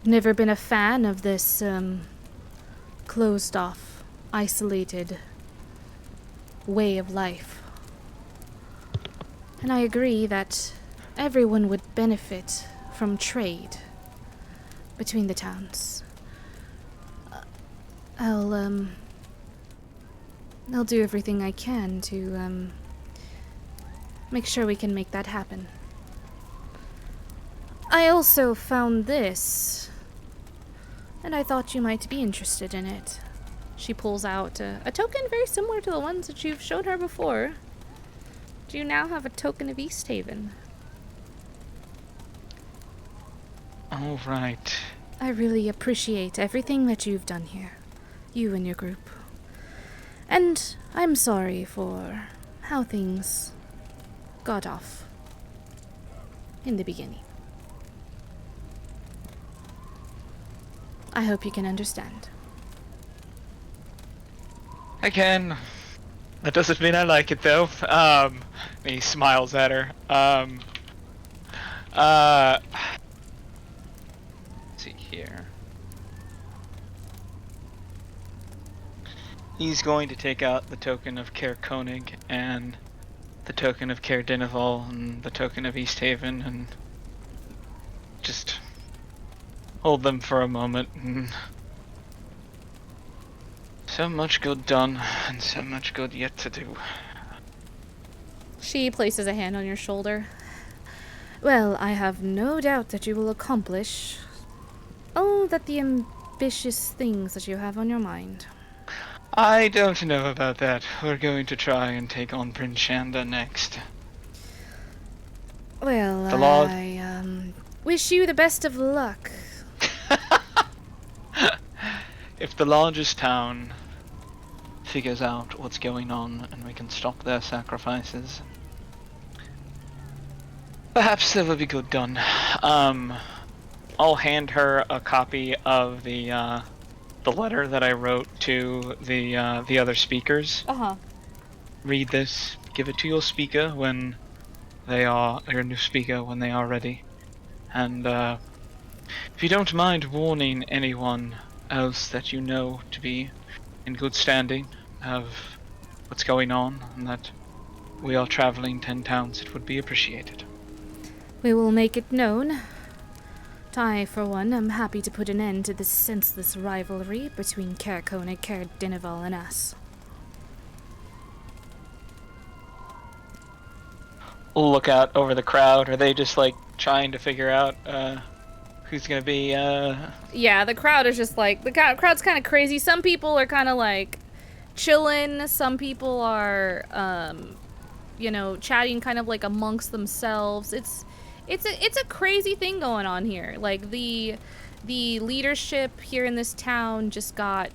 Never been a fan of this, closed off, isolated way of life. And I agree that everyone would benefit from trade between the towns. I'll do everything I can to, make sure we can make that happen. I also found this, and I thought you might be interested in it. She pulls out a token very similar to the ones that you've shown her before. Do you now have a token of East Haven? All right. I really appreciate everything that you've done here, you and your group. And I'm sorry for how things got off in the beginning. I hope you can understand. I can. That doesn't mean I like it though. He smiles at her. Let's see here. He's going to take out the token of Caer Konig and the token of Caer Dinival and the token of East Haven and just hold them for a moment. And so much good done and so much good yet to do. She places a hand on your shoulder. Well, I have no doubt that you will accomplish all that the ambitious things that you have on your mind. I don't know about that. We're going to try and take on Prince Shanda next. Well, The law- I wish you the best of luck. If the largest town figures out what's going on and we can stop their sacrifices, perhaps that would be good done. I'll hand her a copy of the letter that I wrote to the other speakers. Uh-huh. Read this. Give it to your speaker when they are your new speaker when they are ready. And if you don't mind warning anyone else that you know to be in good standing of what's going on and that we are traveling 10 towns, it would be appreciated. We will make it known. I, for one, am happy to put an end to this senseless rivalry between Caer Konig, Caer Dinival, and us. Look out over the crowd. Are they just like trying to figure out who's gonna be Yeah, the crowd is just like, the crowd's kind of crazy. Some people are kind of like chilling. Some people are, chatting kind of like amongst themselves. It's a crazy thing going on here. Like the leadership here in this town just got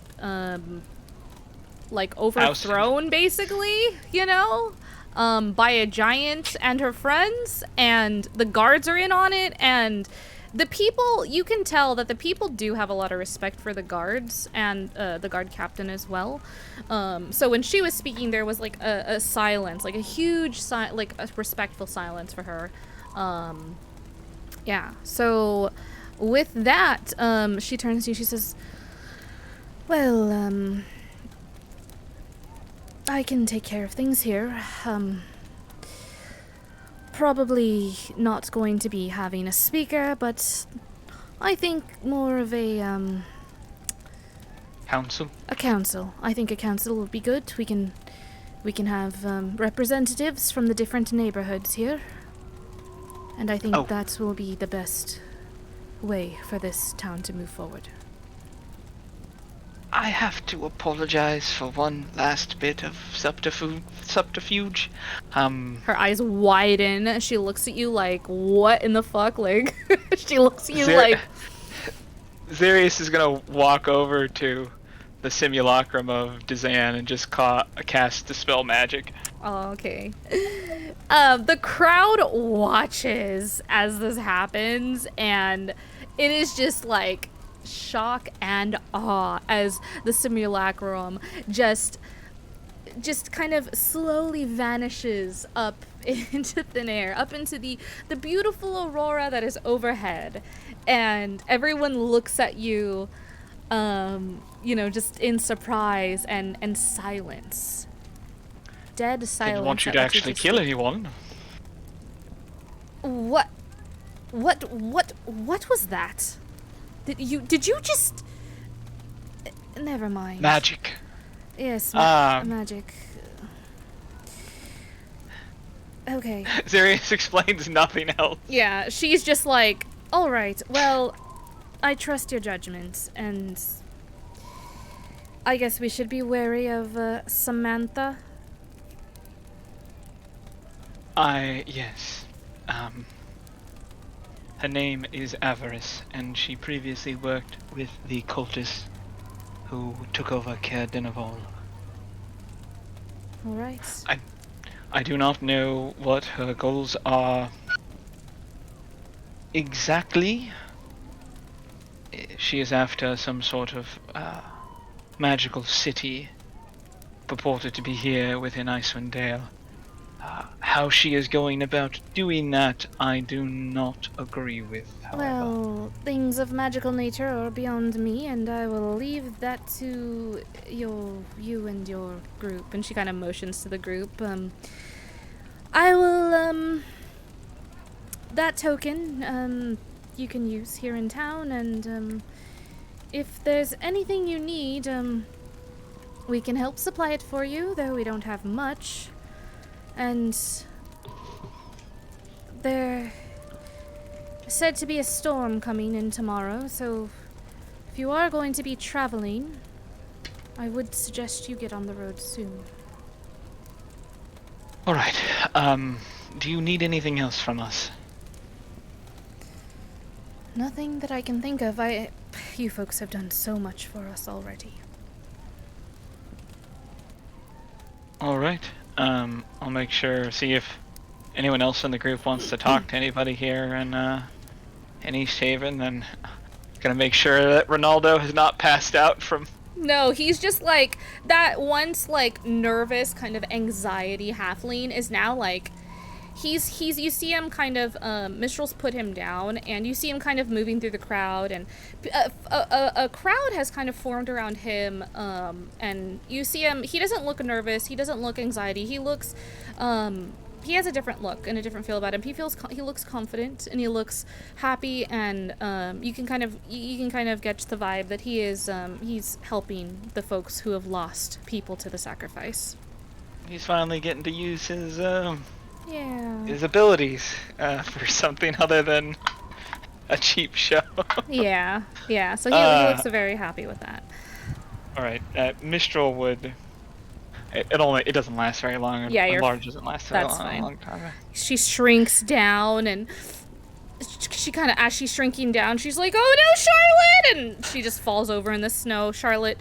like overthrown, basically, you know, by a giant and her friends, and the guards are in on it, and the people, you can tell that the people do have a lot of respect for the guards and the guard captain as well. So when she was speaking, there was like a silence, like a huge like a respectful silence for her. Yeah, so with that, she turns to you, she says, well, I can take care of things here. Probably not going to be having a speaker, but I think more of a Council? a council. I think a council would be good. We can have representatives from the different neighborhoods here. And I think that will be the best way for this town to move forward. I have to apologize for one last bit of subterfuge. Her eyes widen. She looks at you like, what in the fuck? Like, she looks at you like... Xerius is gonna walk over to the simulacrum of Dazan and just cast Dispel Magic. Oh, okay. The crowd watches as this happens, and it is just like shock and awe as the simulacrum just kind of slowly vanishes up into thin air, up into the beautiful aurora that is overhead, and everyone looks at you, you know, just in surprise and silence. Dead silence. I didn't want you to actually kill anyone. What was that? Did you just... Never mind. Magic. Yes, magic. Okay. Xerius explains nothing else. Yeah, she's just like, all right, well, I trust your judgment, and I guess we should be wary of Samantha. Yes. Her name is Avarice, and she previously worked with the cultists who took over Caer Dineval. All right. I do not know what her goals are exactly. She is after some sort of magical city purported to be here within Icewind Dale. How she is going about doing that, I do not agree with, however. Well, things of magical nature are beyond me, and I will leave that to you and your group. And she kind of motions to the group. I will, that token, you can use here in town, and, if there's anything you need, we can help supply it for you, though we don't have much. And there's said to be a storm coming in tomorrow, so if you are going to be traveling, I would suggest you get on the road soon. Alright, do you need anything else from us? Nothing that I can think of. You folks have done so much for us already. Alright, I'll make sure, see if anyone else in the group wants to talk to anybody here in East Haven, and gonna make sure that Ronaldo has not passed out from... No, he's just like, that once like nervous kind of anxiety halfling is now like, he's you see him kind of, Mistral's put him down, and you see him kind of moving through the crowd, and a crowd has kind of formed around him, and you see him, he doesn't look nervous, he doesn't look anxiety, he looks, he has a different look and a different feel about him. He looks confident, and he looks happy, and you can kind of get the vibe that he is he's helping the folks who have lost people to the sacrifice. He's finally getting to use his Yeah. his abilities for something other than a cheap show. Yeah. So he looks very happy with that. All right, Mistral would. It doesn't last very long. Yeah, large doesn't last very that's long. fine. A long time. She shrinks down, and she kind of, as she's shrinking down, she's like, "Oh no, Charlotte!" And she just falls over in the snow. Charlotte,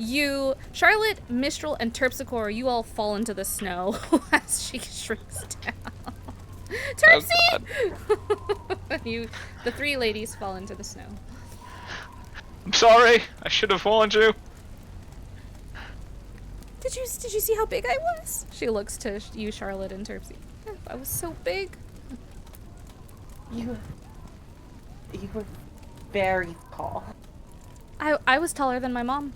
You, Charlotte, Mistral, and Terpsichore, you all fall into the snow as she shrinks down. Terpsy! The 3 ladies fall into the snow. I'm sorry. I should have warned you. Did you see how big I was? She looks to you, Charlotte, and Terpsy. I was so big. You were very tall. I was taller than my mom.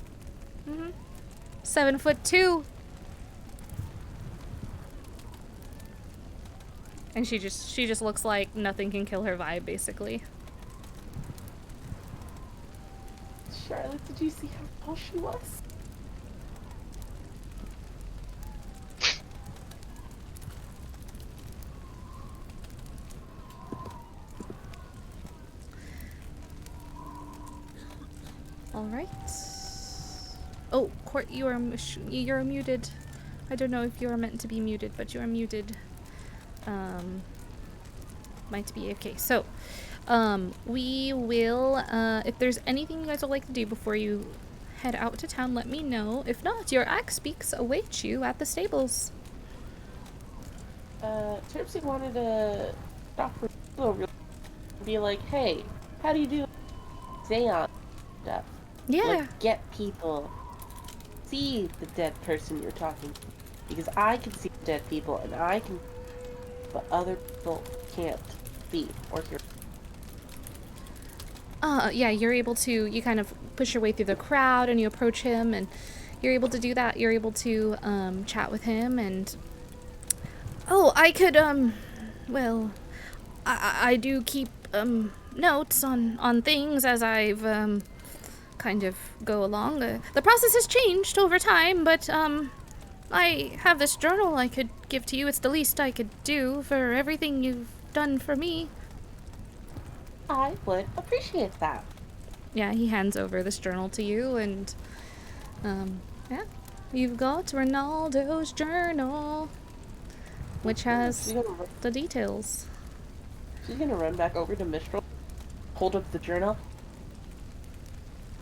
7'2". And she just looks like nothing can kill her vibe, basically. Charlotte, did you see how tall she was? All right. Oh, Court, you're muted. I don't know if you are meant to be muted, but you are muted. Might be okay. So, we will. If there's anything you guys would like to do before you head out to town, let me know. If not, your axe beaks await you at the stables. Terpsy wanted to stop for a real be like, hey, how do you do seance stuff? Yeah. Like, get people see the dead person you're talking to. Because I can see dead people, and I can, but other people can't see or hear. Yeah, you're able to, you kind of push your way through the crowd and you approach him and you're able to do that. You're able to, chat with him and, oh, I could, well, I do keep, notes on things as I've, kind of go along. The process has changed over time, but, I have this journal I could give to you. It's the least I could do for everything you've done for me. I would appreciate that. Yeah, he hands over this journal to you, and, yeah. You've got Ronaldo's journal, which has the details. She's gonna run back over to Mistral, hold up the journal.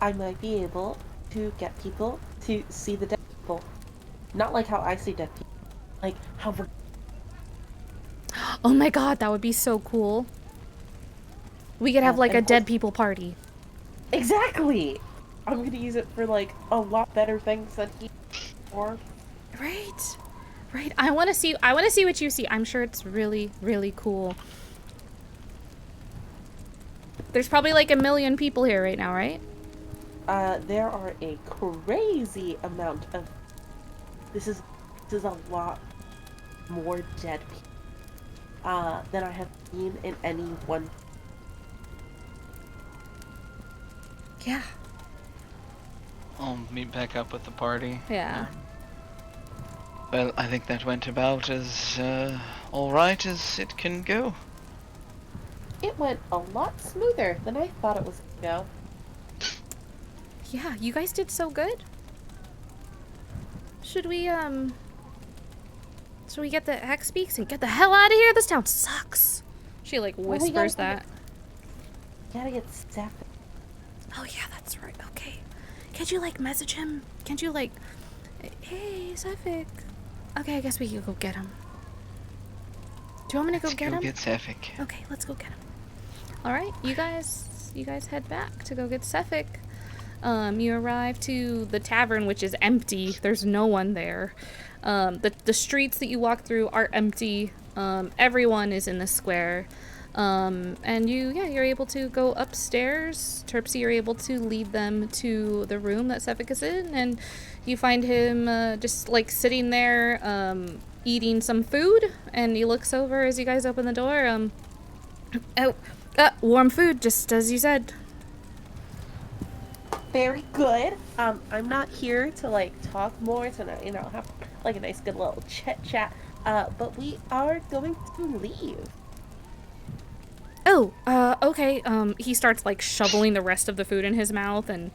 I might be able to get people to see the dead people. Not like how I see dead people. Like how we're... Oh my god, that would be so cool. We could have, like, a dead people party. Exactly! I'm gonna use it for, like, a lot better things than he... Or... Right. Right. I want to see what you see. I'm sure it's really, really cool. There's probably, like, 1 million people here right now, right? There are a crazy amount of... This is a lot more dead people, than I have seen in any one... Yeah. I'll meet back up with the party. Yeah. Well, I think that went about as alright as it can go. It went a lot smoother than I thought it was gonna go. Yeah, you guys did so good. Should we get the hex speaks and get the hell out of here? This town sucks. She, like, whispers that. Gotta get Steph. Oh, yeah, that's right. Okay. Can't you, like, message him? Can't you, like, hey, Sefik. Okay, I guess we can go get him. Do you want me to go get him? Let's go get Sefik. Okay, let's go get him. All right, you guys head back to go get Sefik. You arrive to the tavern, which is empty. There's no one there. The streets that you walk through are empty. Everyone is in the square. And you're able to go upstairs. Terpsy, you're able to lead them to the room that Sefik is in, and you find him just, like, sitting there, eating some food, and he looks over as you guys open the door. Warm food, just as you said. Very good. I'm not here to, like, talk more, to, have, like, a nice good little chit-chat, but we are going to leave. Oh, okay. He starts, like, shoveling the rest of the food in his mouth and,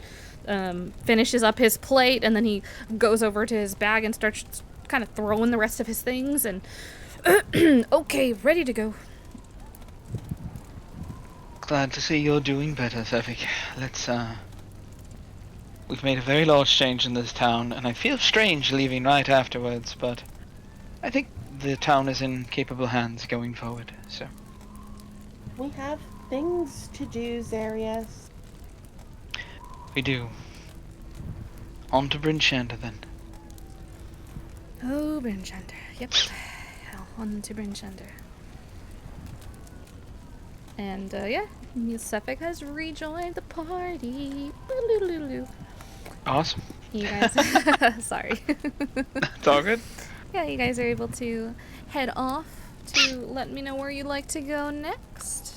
finishes up his plate, and then he goes over to his bag and starts kind of throwing the rest of his things, and okay, ready to go. Glad to see you're doing better, Sefik. We've made a very large change in this town, and I feel strange leaving right afterwards, but I think the town is in capable hands going forward, so. We have things to do, Zarius. We do. On to Bryn Shander then. Oh, Bryn Shander. Yep. On to Bryn Shander. And, yeah, Suffolk has rejoined the party. Awesome. You guys, sorry. It's all good. Yeah, you guys are able to head off to let me know where you'd like to go next.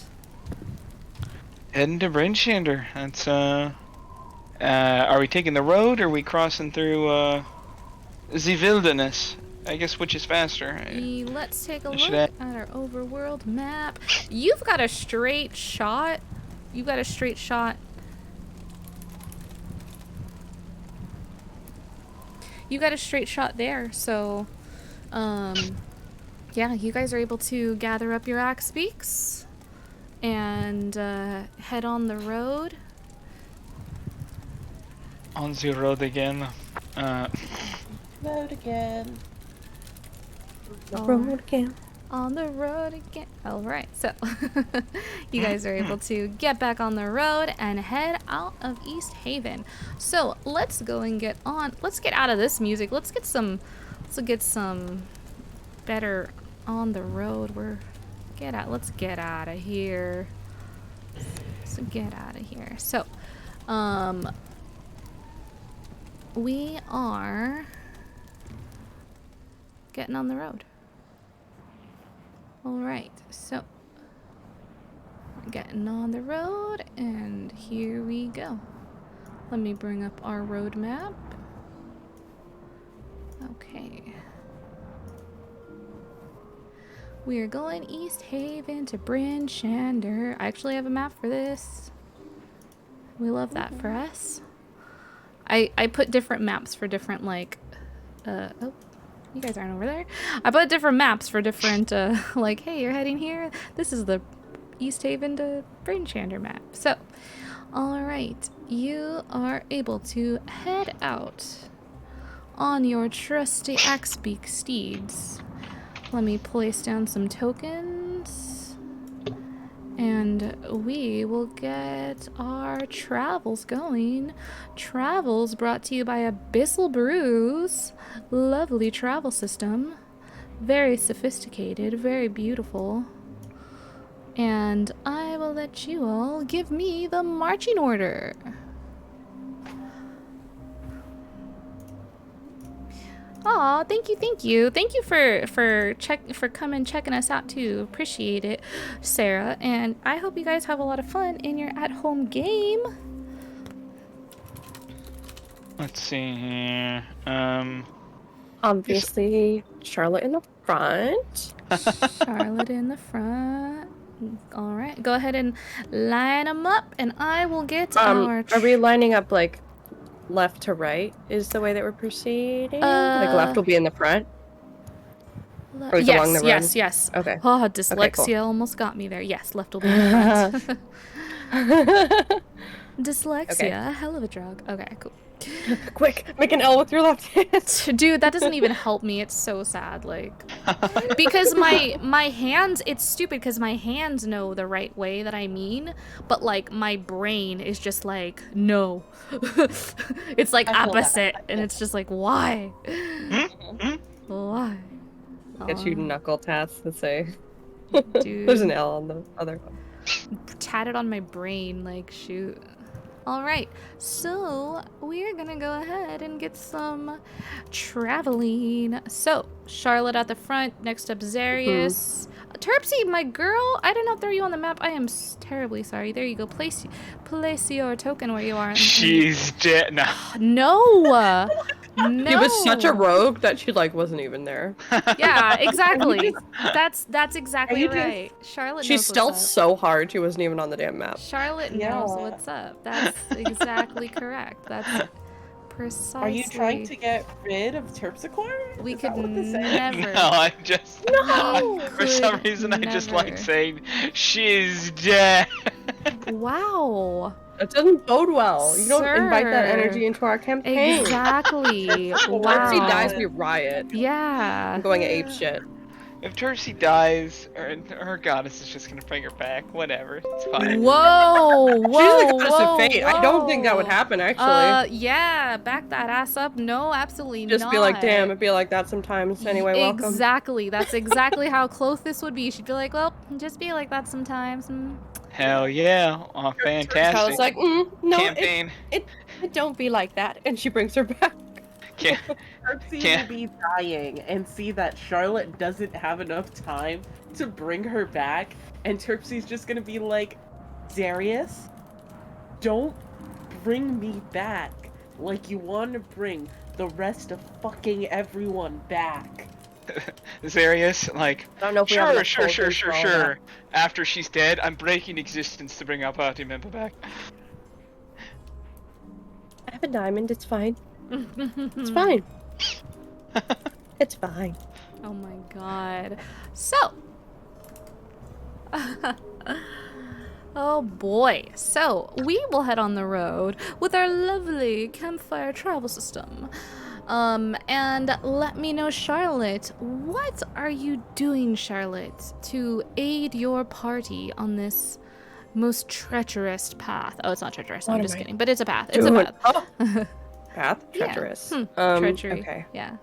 Heading to Bryn Shander. That's, are we taking the road, or are we crossing through, the wilderness? I guess which is faster. Let's take a Should look at our overworld map. You've got a straight shot. You've got a straight shot. You got a straight shot there, so yeah, you guys are able to gather up your axe beaks and head on the road. On the road again. Load again. Road again. On the road again. All right, so you guys are able to get back on the road and head out of East Haven. So let's go and get on. Let's get out of this music. Let's get some better on the road. Let's get out of here. So get out of here. So, we are getting on the road. Alright, so getting on the road, and here we go. Let me bring up our road map. Okay. We are going East Haven to Bryn Shander. I actually have a map for this. We love that for us. I put different maps for different, like, oh. You guys aren't over there. I put different maps for different, like, hey, you're heading here. This is the East Haven to Bryn Shander map. So, alright. You are able to head out on your trusty Axebeak steeds. Let me place down some tokens. And we will get our travels going. Travels brought to you by Abyssal Brews. Lovely travel system. Very sophisticated, very beautiful. And I will let you all give me the marching order. Aw, thank you, thank you. Thank you for coming checking us out too. Appreciate it, Sarah. And I hope you guys have a lot of fun in your at-home game. Let's see here. Obviously, Charlotte in the front. Charlotte in the front. All right, go ahead and line them up, and I will get our. Are we lining up like left to right? Is the way that we're proceeding? Like left will be in the front. Or is it along the road? Yes. Okay. Oh, dyslexia Okay, cool. almost got me there. Yes, left will be in the front. Dyslexia, Okay. a hell of a drug. Okay, cool. Quick, make an L with your left hand. Dude, that doesn't even help me. It's so sad, like, because my hands, it's stupid because my hands know the right way that I mean, but like my brain is just like, no. It's like I feel that. opposite, and it's just like, why? Why? Get you knuckle tats that say Dude, there's an L on the other one. tatted on my brain, like, shoot. Alright, so we're gonna go ahead and get some traveling. So, Charlotte at the front, next up Zarius. Terpsy, my girl, I did not throw you on the map. I am terribly sorry. There you go. Place your token where you are. She's dead now. No! No! He was such a rogue that she like wasn't even there. Yeah, exactly. That's exactly you right. Charlotte She knows stealthed what's up. so hard she wasn't even on the damn map. Charlotte knows Yeah. what's up. That's exactly correct. That's precisely. Are you trying to get rid of Terpsichore? We Is could that what this is? never. No, I just. No! For some Could reason, I just never. like saying, she's dead. Wow. That doesn't bode well. You don't invite that Sir. energy into our campaign. Exactly. If Terpsy dies, Wow. we riot. Yeah. I'm going ape shit. If Terpsy dies, her goddess is just gonna bring her back. Whatever, it's fine. Whoa, She's the whoa, goddess of whoa, fate. I don't think that would whoa. happen, actually. Yeah, back that ass up. No, absolutely Just not. be like, damn, it'd be like that sometimes. Anyway, welcome. Exactly. That's exactly how Clothis would be. She'd be like, well, just be like that sometimes. Hell yeah! Oh, I fantastic. was like, no, Campaign. it don't be like that. And she brings her back. Can't. Terpsy will be dying and see that Charlotte doesn't have enough time to bring her back, and Terpsy's just gonna be like, Darius, don't bring me back like you want to bring the rest of fucking everyone back. Zarius, like, I don't know if we have enough soldiers for all that. After she's dead, I'm breaking existence to bring our party member back. I have a diamond. It's fine. It's fine. It's fine. Oh my god. So. Oh boy. So, we will head on the road with our lovely campfire travel system. And let me know, Charlotte, what are you doing, Charlotte, to aid your party on this most treacherous path? Oh, it's not treacherous, I'm just kidding, but it's a path. It's a path. Oh. Path? Yeah. Treacherous. Treachery. Okay. Yeah.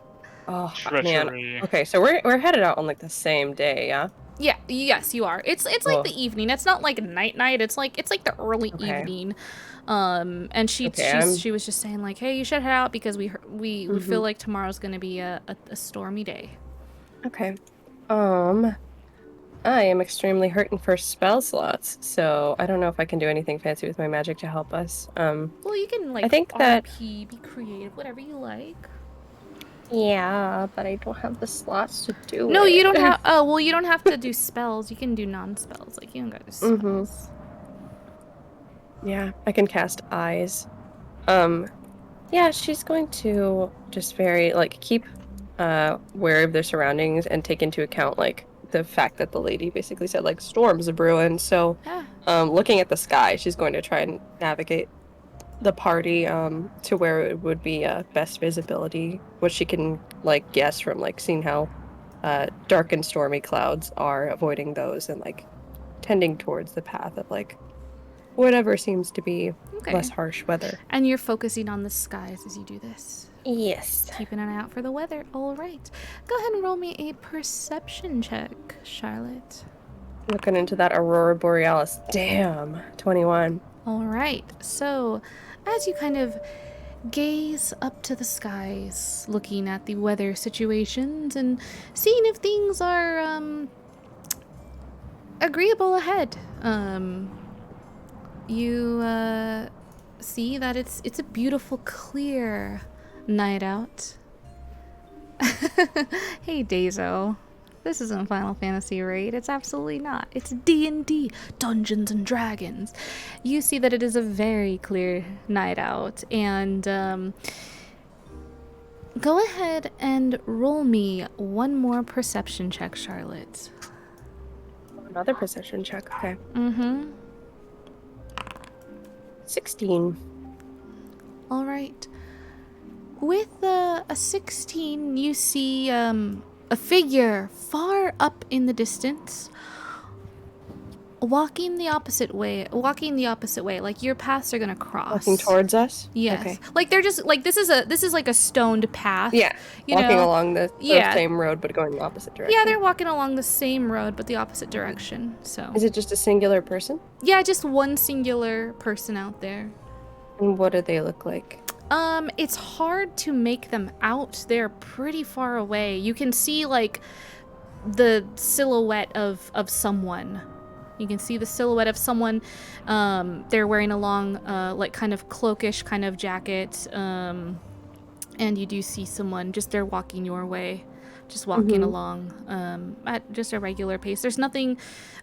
Oh, Treachery. man. Okay, so we're headed out on like the same day, yeah? Yeah, yes, you are. It's like Oh. the evening. It's not like night. It's like the early evening. And she was just saying like, hey, you should head out because we feel like tomorrow's gonna be a stormy day. Okay. I am extremely hurting for spell slots, so I don't know if I can do anything fancy with my magic to help us. Well, you can like I think that RP, be creative, whatever you like. yeah, but I don't have the slots to do it. No, you don't have. Oh, well, you don't have to do spells. You can do non-spells. Like you don't gotta do spells. Yeah, I can cast eyes. Yeah, she's going to just very like keep aware of their surroundings and take into account like the fact that the lady basically said like storms are brewing. So, looking at the sky, she's going to try and navigate the party to where it would be best visibility, what she can like guess from like seeing how dark and stormy clouds are, avoiding those and like tending towards the path of like whatever seems to be less harsh weather. And you're focusing on the skies as you do this. Yes. Keeping an eye out for the weather. All right. Go ahead and roll me a perception check, Charlotte. Looking into that Aurora Borealis. Damn. 21. All right. So, as you kind of gaze up to the skies, looking at the weather situations and seeing if things are agreeable ahead, you see that it's a beautiful, clear night out. Hey, Dazo. This isn't Final Fantasy raid. It's absolutely not. It's D&D, Dungeons and Dragons. You see that it is a very clear night out, and go ahead and roll me one more perception check, Charlotte. Another perception check. Okay. 16. All right. With a 16, you see a figure far up in the distance, walking the opposite way. Like your paths are gonna cross. Walking towards us? Yes. Okay. Like they're just like this is like a stoned path. Yeah. Walking along the Yeah. same road but going the opposite direction. Yeah, they're walking along the same road but the opposite direction. So. Is it just a singular person? Yeah, just one singular person out there. And what do they look like? It's hard to make them out. They're pretty far away. You can see like the silhouette of someone. You can see the silhouette of someone. They're wearing a long, like kind of cloakish kind of jacket. And you do see someone just they're walking your way, just walking along at just a regular pace. There's nothing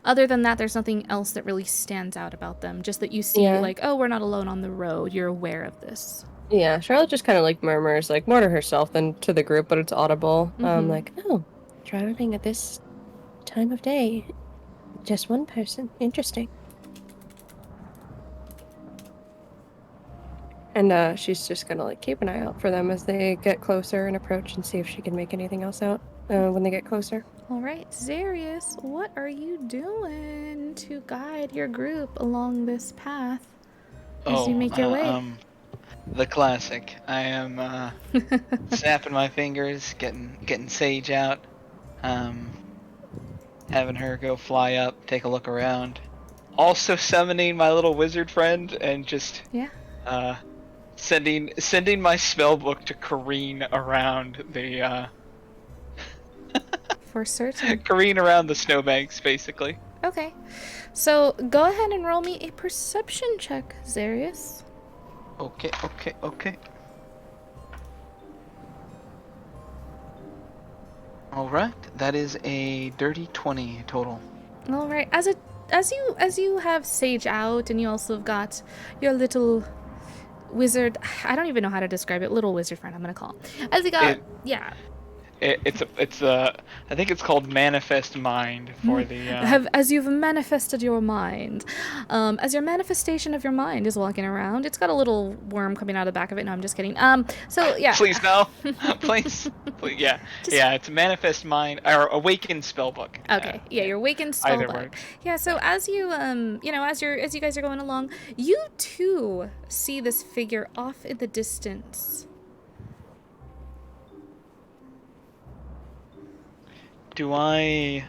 other than that. There's nothing else that really stands out about them. Just that you see like, oh, we're not alone on the road. You're aware of this. Yeah, Charlotte just kind of like murmurs, like more to herself than to the group, but it's audible. Like, oh, traveling at this time of day. Just one person. Interesting. And she's just gonna like keep an eye out for them as they get closer and approach, and see if she can make anything else out when they get closer. All right, Zarius, what are you doing to guide your group along this path as you make your way? The classic. I am snapping my fingers, getting Sage out, having her go fly up, take a look around. Also summoning my little wizard friend and just Yeah. sending my spell book to careen around the For certain. careen around the snowbanks, basically. Okay. So go ahead and roll me a perception check, Zarius. Okay. All right, that is a dirty 20 total. All right. As you have Sage out, and you also have got your little wizard. I don't even know how to describe it. Little wizard friend. I'm gonna call him. As you got, yeah. It's I think it's called manifest mind for the As you've manifested your mind, as your manifestation of your mind is walking around, it's got a little worm coming out of the back of it. No, I'm just kidding. So yeah. Please no. please yeah. Yeah, it's manifest mind or awakened spellbook. Okay. Yeah, your awakened Either spellbook. works. Yeah, so as you as you guys are going along, you too see this figure off in the distance. Do I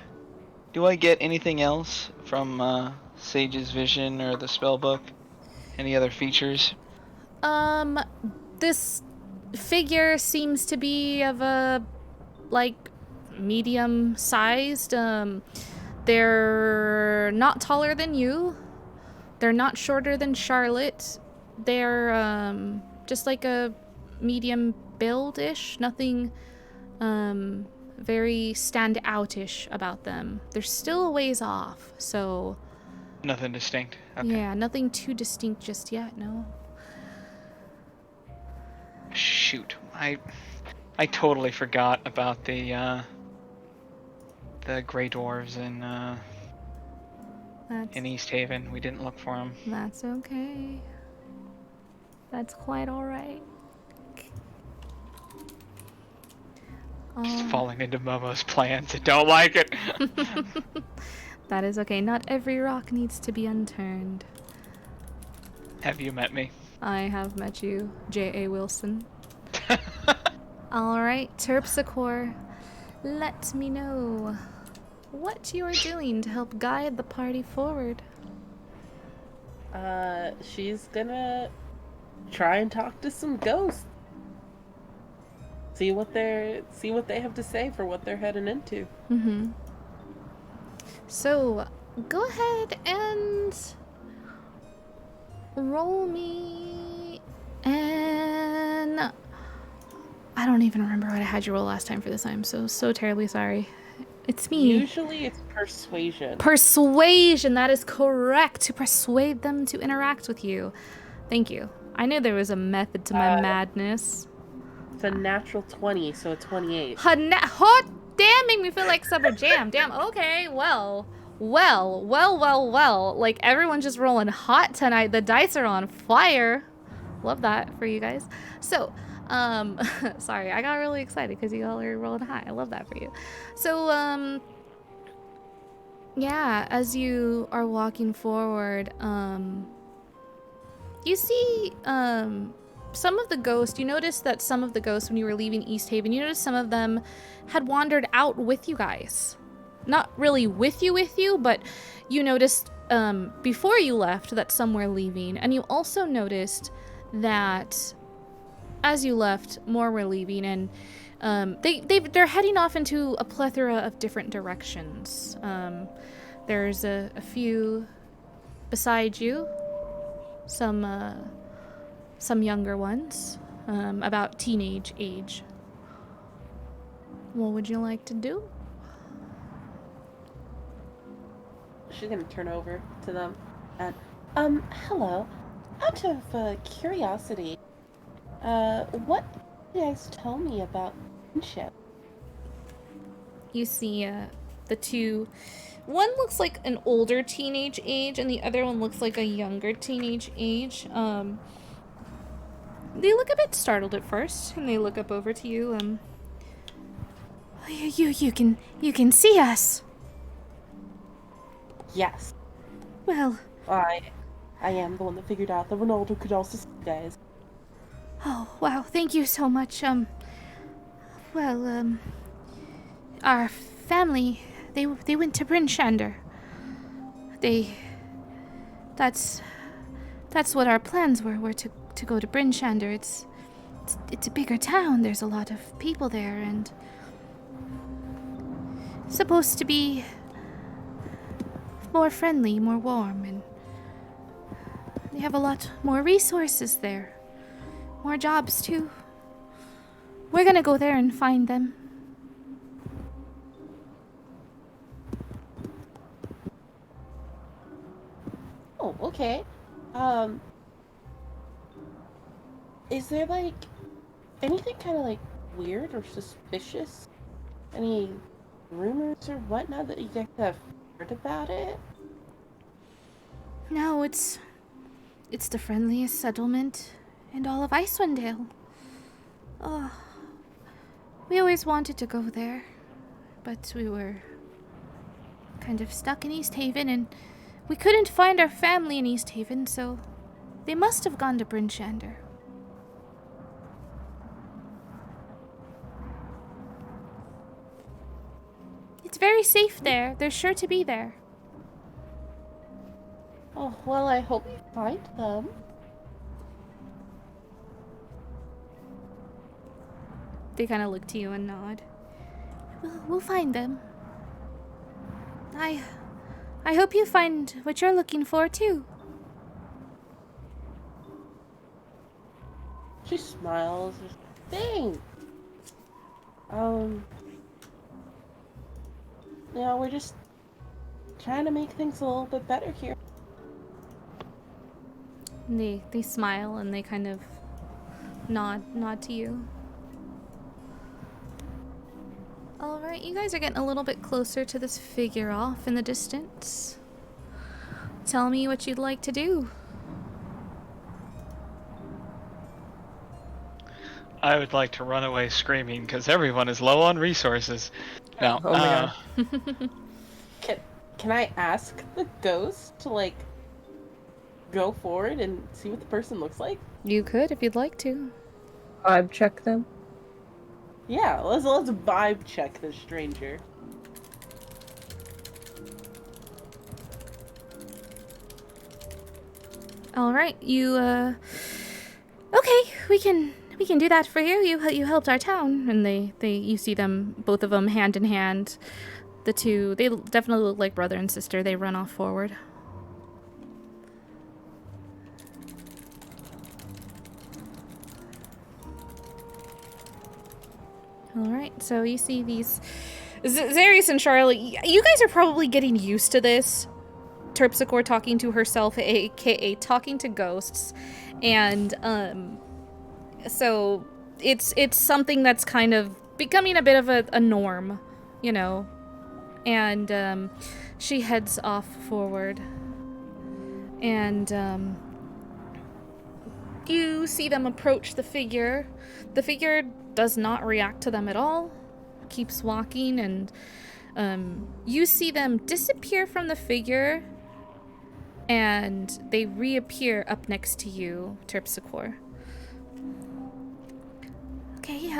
get anything else from Sage's vision or the spellbook? Any other features? This figure seems to be of a like medium sized. They're not taller than you. They're not shorter than Charlotte. They're just like a medium build-ish. Nothing very stand out-ish about them. They're still a ways off, so Nothing distinct. Okay. yeah, nothing too distinct just yet, no. Shoot, I totally forgot about the Grey Dwarves in East Haven. We didn't look for them. That's okay. That's quite alright. Just falling into Momo's plans. I don't like it. That is okay. Not every rock needs to be unturned. Have you met me? I have met you, J.A. Wilson. Alright, Terpsichore, let me know what you are doing to help guide the party forward. She's gonna try and talk to some ghosts. See what they have to say for what they're heading into. Mm-hmm. So, go ahead and roll me and I don't even remember what I had you roll last time for this. I'm so terribly sorry. It's me. Usually it's persuasion. Persuasion, that is correct. To persuade them to interact with you. Thank you. I knew there was a method to my madness. It's a natural 20, so a 28. Hot damn, make me feel like Summer Jam. Damn, okay, well. Like, everyone's just rolling hot tonight. The dice are on fire. Love that for you guys. So, sorry, I got really excited because you all are rolling high. I love that for you. So, yeah, as you are walking forward, you see, some of the ghosts, you noticed that some of the ghosts, when you were leaving East Haven, you noticed some of them had wandered out with you guys. Not really with you, but you noticed before you left that some were leaving. And you also noticed that as you left, more were leaving. And they're heading off into a plethora of different directions. There's a few beside you. Some younger ones, about teenage age. What would you like to do? She's gonna turn over to them and, hello. Out of curiosity, what did you guys tell me about friendship? You see the two. One looks like an older teenage age, and the other one looks like a younger teenage age. They look a bit startled at first, and they look up over to you. You can see us. Yes. Well, I am the one that figured out that Ronaldo could also see you guys. oh wow, thank you so much. Our family, they went to Bryn Shander. They, that's what our plans were to go to Bryn Shander. It's a bigger town. There's a lot of people there, and it's supposed to be more friendly, more warm, and they have a lot more resources there. More jobs, too. We're gonna go there and find them. Oh, okay. Is there like anything kind of like weird or suspicious? Any rumors or whatnot that you guys have heard about it? No, it's the friendliest settlement in all of Icewind Dale. Oh, we always wanted to go there, but we were kind of stuck in East Haven, and we couldn't find our family in East Haven, so they must have gone to Bryn Shander. It's very safe there. They're sure to be there. Oh, well, I hope you find them. They kind of look to you and nod. We'll find them. I hope you find what you're looking for, too. She smiles. Thanks. We're just trying to make things a little bit better here. And they smile and they kind of nod to you. Alright, you guys are getting a little bit closer to this figure off in the distance. Tell me what you'd like to do. I would like to run away screaming because everyone is low on resources. Now, Oh my Can I ask the ghost to like go forward and see what the person looks like? You could if you'd like to. Vibe check them. Yeah, let's vibe check this stranger. Alright, you okay, we can do that for you. You helped our town. And you see them, both of them hand in hand. The two, they definitely look like brother and sister. They run off forward. Alright, so you see these... Zarius and Charlotte, you guys are probably getting used to this. Terpsichore talking to herself, aka talking to ghosts. And, so it's something that's kind of becoming a bit of a norm, you know. And, she heads off forward. And, you see them approach the figure. The figure does not react to them at all. Keeps walking, and you see them disappear from the figure, and they reappear up next to you, Terpsichore. Okay,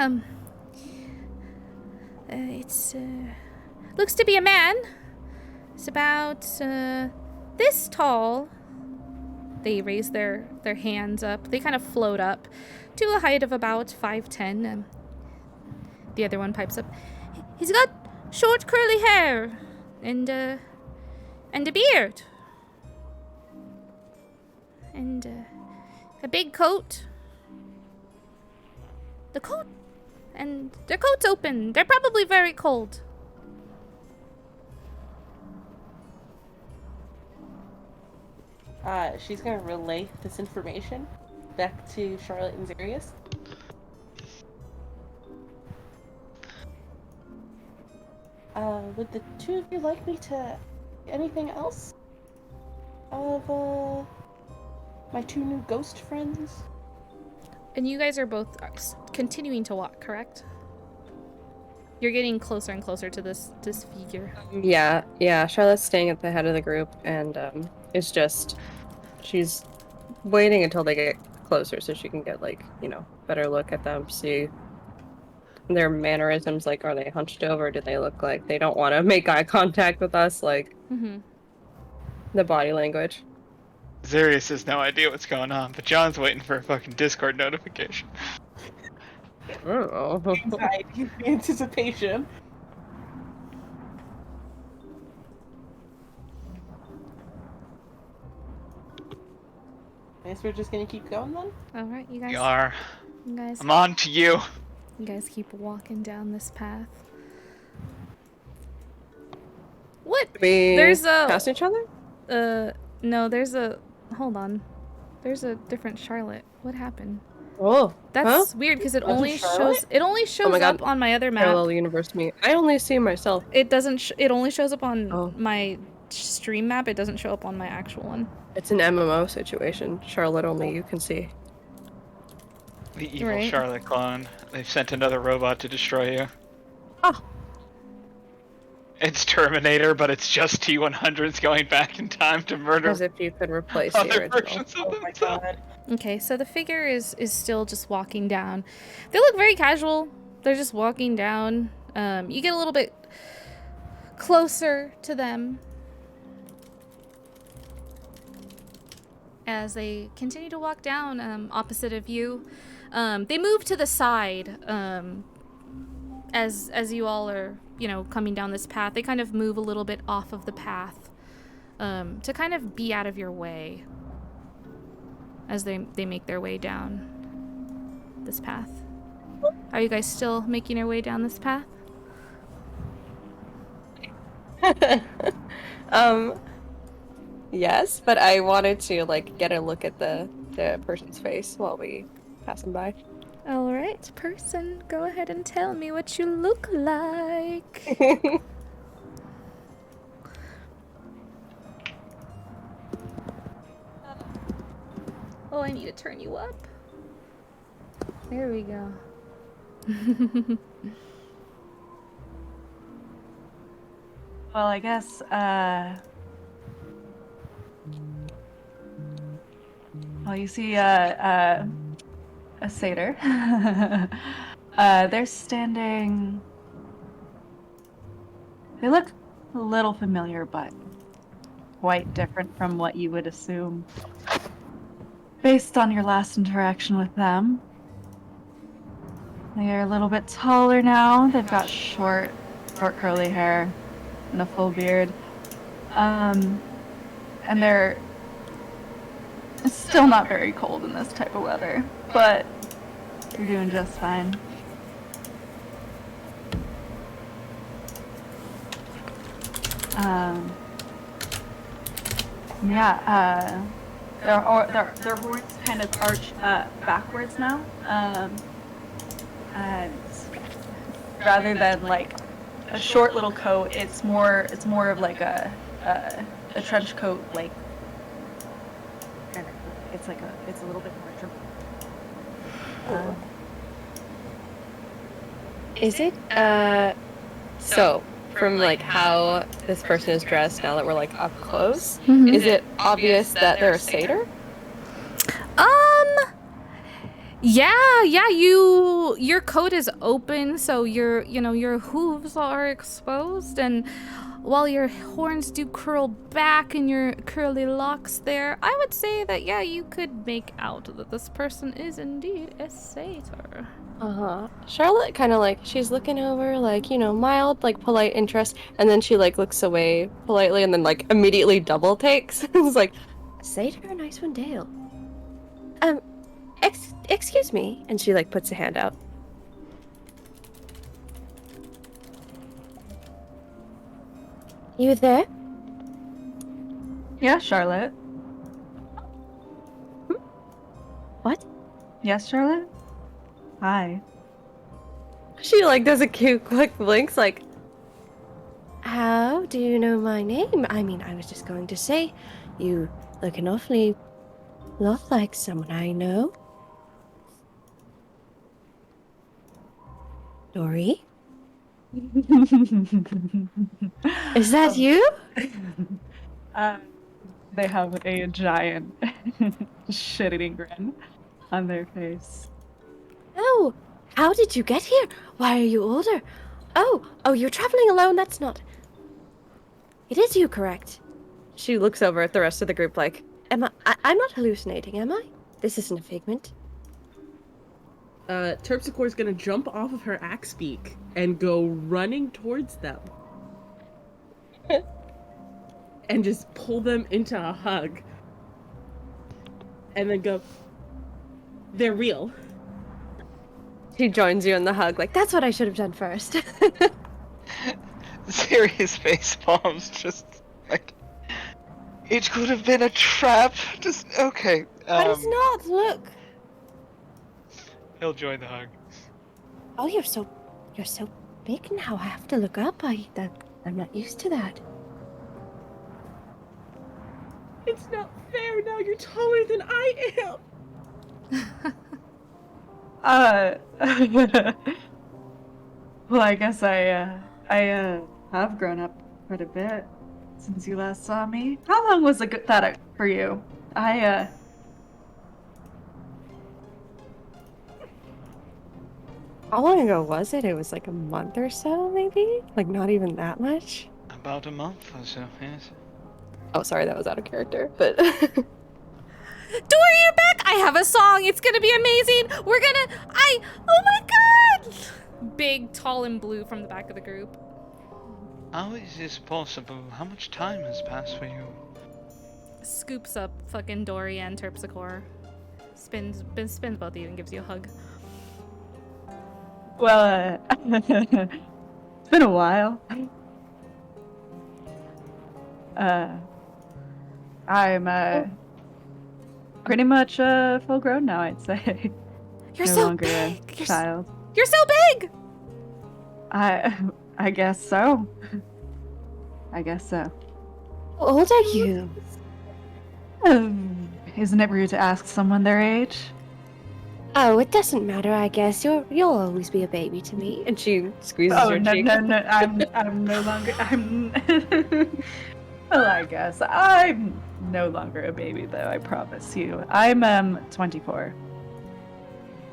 it's looks to be a man. It's about this tall. They raise their hands up. They kind of float up to a height of about 5'10". The other one pipes up. He's got short curly hair and a beard and a big coat. The coat and their coat's open. They're probably very cold. She's gonna relay this information back to Charlotte and Zarius. Would the two of you like me to anything else of my two new ghost friends? And you guys are both continuing to walk, correct? You're getting closer and closer to this figure. Yeah. Charlotte's staying at the head of the group, and it's just she's waiting until they get closer so she can get like, better look at them, see their mannerisms, like are they hunched over? Do they look like they don't want to make eye contact with us? Like the body language. Zarius has no idea what's going on, but John's waiting for a fucking Discord notification. Oh. Anxiety, anticipation. I guess we're just gonna keep going then? Alright, you guys. You are. You guys. I'm on to you. You guys keep walking down this path. What? We There's a pass each other? No, there's a hold on. There's a different Charlotte. What happened? Oh. That's weird because it only shows Oh my up God. on my other map. Parallel universe me. I only see myself. It doesn't it only shows up on Oh. my stream map. It doesn't show up on my actual one. It's an MMO situation. Charlotte only you can see. The evil Right. Charlotte clone. They've sent another robot to destroy you. Oh. It's Terminator, but it's just T-100s going back in time to murder As if you could replace the other original. versions of Oh my themselves. god. Okay, so the figure is still just walking down. They look very casual. They're just walking down. You get a little bit closer to them as they continue to walk down opposite of you. They move to the side as you all are, coming down this path. They kind of move a little bit off of the path to kind of be out of your way as they make their way down this path. Are you guys still making your way down this path? Yes, but I wanted to get a look at the person's face while we pass them by. All right, person, go ahead and tell me what you look like. Oh, I need to turn you up. There we go. Well, I guess, well, you see a satyr. They're standing... They look a little familiar, but quite different from what you would assume based on your last interaction with them. They are a little bit taller now. They've got short curly hair and a full beard. And they're it's still not very cold in this type of weather, but you're doing just fine. Their horns kind of arch backwards now. And rather than like a short little coat, it's more of like a trench coat, like it's a little bit more triple. Is it so from how this person is dressed now that we're up close, is it obvious that they're a satyr? Yeah, your coat is open, so your hooves are exposed, and while your horns do curl back in your curly locks there, I would say that you could make out that this person is indeed a satyr. Charlotte kind of she's looking over, mild, polite interest, and then she looks away politely and then immediately double takes. It's like, satyr, nice one, Dale. Excuse me, and she puts a hand out. You there? Yeah, Charlotte. What? Yes, Charlotte? Hi. She does a cute quick blinks how do you know my name? I mean, I was just going to say, you look an awfully lot like someone I know. Dory? Is that you? Uh, they have a giant shit-eating grin on their face. Oh, how did you get here? Why are you older? Oh, you're traveling alone? That's not... It is you, correct? She looks over at the rest of the group like, I'm not hallucinating, am I? This isn't a figment. Terpsichore's gonna jump off of her axe beak and go running towards them. And just pull them into a hug. And then go, they're real. She joins you in the hug like, that's what I should have done first. Serious face palms, just like it could have been a trap. Just okay. But it's not, look. He'll join the hug. Oh, you're so big now. I have to look up. I'm not used to that. It's not fair now. You're taller than I am. Well, I guess I have grown up quite a bit since you last saw me. How long was that for you? How long ago was it? It was like a month or so, maybe? Like, not even that much? About a month or so, yes. Oh, sorry, that was out of character, but... Dory, you're back! I have a song. It's gonna be amazing. Oh my god! Big, tall, and blue from the back of the group. How is this possible? How much time has passed for you? Scoops up fucking Dory and Terpsichore. Spins both of you and gives you a hug. Well, it's been a while. I'm pretty much full grown now, I'd say. You're No so longer big! a child. You're so big! I guess so. I guess so. How old are you? Isn't it rude to ask someone their age? Oh, it doesn't matter, I guess. You'll always be a baby to me. And she squeezes Oh your no cheek. no! I'm no longer. Well, I guess I'm no longer a baby, though. I promise you. I'm 24.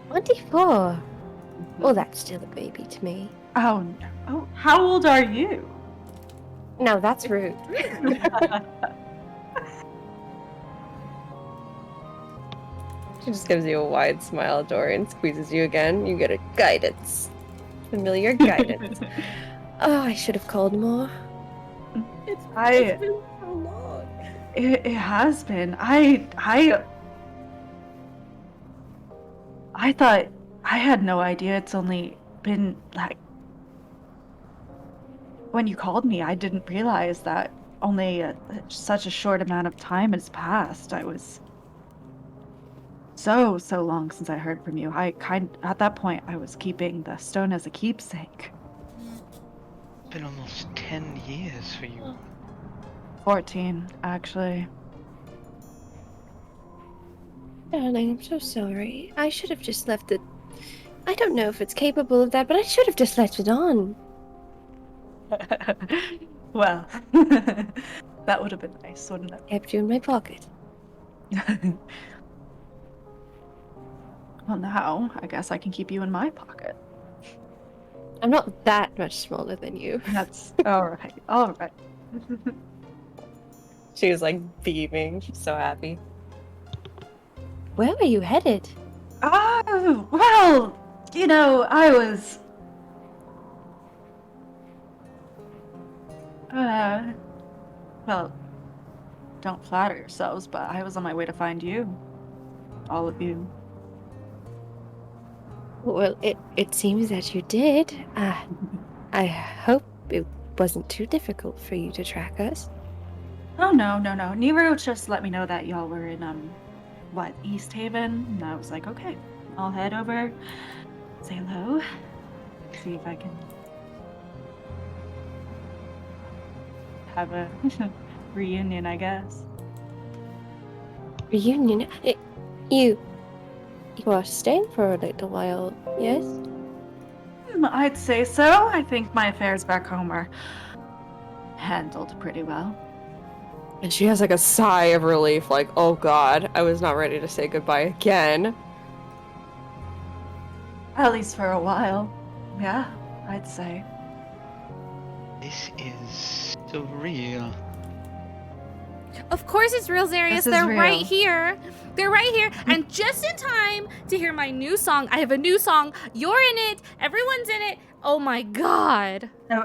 24? Well, that's still a baby to me. Oh no! Oh, how old are you? No, that's rude. She just gives you a wide smile, Dory, and squeezes you again. You get a guidance. Familiar guidance. Oh, I should have called more. It's I- been so long. It has been. I thought I had no idea. It's only been like when you called me, I didn't realize that only such a short amount of time has passed. I was so long since I heard from you. At that point I was keeping the stone as a keepsake. It's been almost 10 years for you. 14, actually. Darling, I'm so sorry. I should have just left it. I don't know if it's capable of that, but I should have just left it on. Well, that would have been nice, wouldn't it? Kept you in my pocket. Well, now I guess I can keep you in my pocket. I'm not that much smaller than you. That's all right. All right. She was like beaming. She's so happy. Where were you headed? Oh, well, you know, I was well, don't flatter yourselves, but I was on my way to find you. All of you. Well, it seems that you did. I hope it wasn't too difficult for you to track us. Oh, no. Nero just let me know that y'all were in, East Haven? And I was like, okay, I'll head over, say hello, see if I can have a reunion, I guess. Reunion? You are staying for a little while, yes? I'd say so. I think my affairs back home are handled pretty well. And she has like a sigh of relief, like, oh god, I was not ready to say goodbye again. At least for a while. Yeah, I'd say. This is surreal. Of course it's real, Zarius. This is They're real. right here. They're right here. And just in time to hear my new song. I have a new song. You're in it. Everyone's in it. Oh my god. Oh,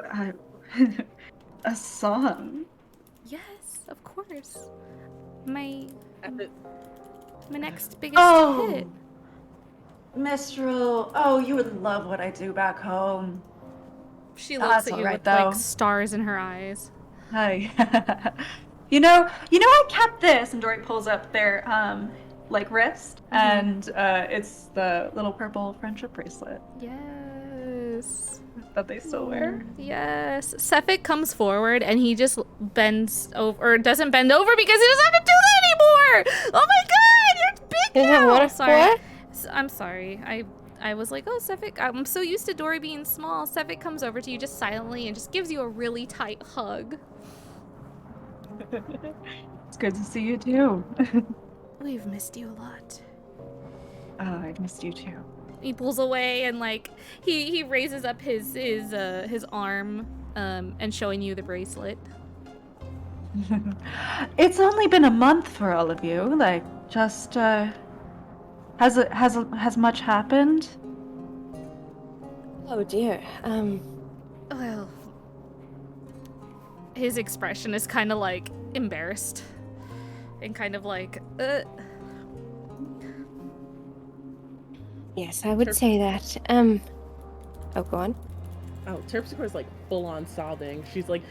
a song. Yes, of course. My next biggest Oh, hit. Mistral. Oh, you would love what I do back home. She Oh, looks that's at you alright, with though. like stars in her eyes. Hi. I kept this, and Dory pulls up their like wrist, and it's the little purple friendship bracelet Yes. that they still wear. Yes. Sefik comes forward and he just bends over, or doesn't bend over because he doesn't have to do that anymore. Oh my god, you're big Is it now. what? Sorry. What? I'm sorry. I was like, oh, Sefik, I'm so used to Dory being small. Sefik comes over to you just silently and just gives you a really tight hug. It's good to see you too. We've missed you a lot. Oh, I missed you too. He pulls away and like he raises up his arm and showing you the bracelet. It's only been a month for all of you. Like, just has much happened? Oh dear. Well, his expression is kind of like embarrassed and kind of like Yes, I would say that. Oh, go on. Oh, Terpsichore's like full on sobbing. She's like,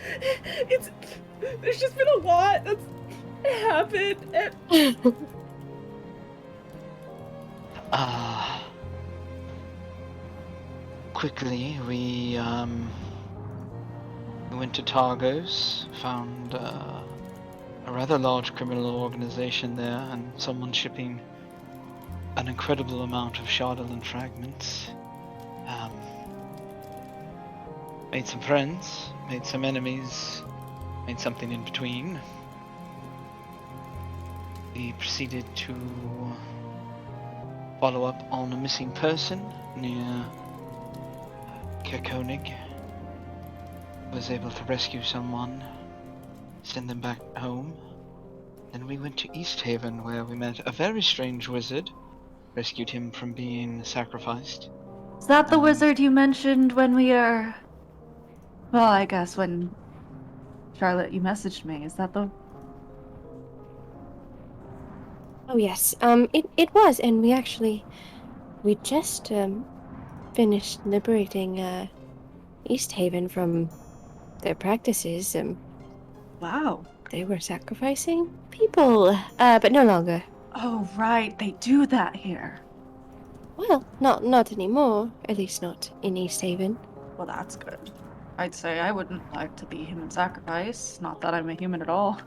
there's just been a lot that's happened. And Quickly, we went to Targos, found a rather large criminal organization there, and someone shipping an incredible amount of Shardolin fragments. Made some friends, made some enemies, made something in between. We proceeded to follow up on a missing person near Kirkonig. Was able to rescue someone, send them back home. Then we went to East Haven, where we met a very strange wizard, rescued him from being sacrificed. Is that the wizard you mentioned when we are? Well, I guess when Charlotte, you messaged me. Is that the? Oh yes. It was, and we just finished liberating East Haven from their practices. Wow. They were sacrificing people, but no longer. Oh right, they do that here. Well, not anymore. At least not in East Haven. Well, that's good. I'd say I wouldn't like to be human sacrifice. Not that I'm a human at all.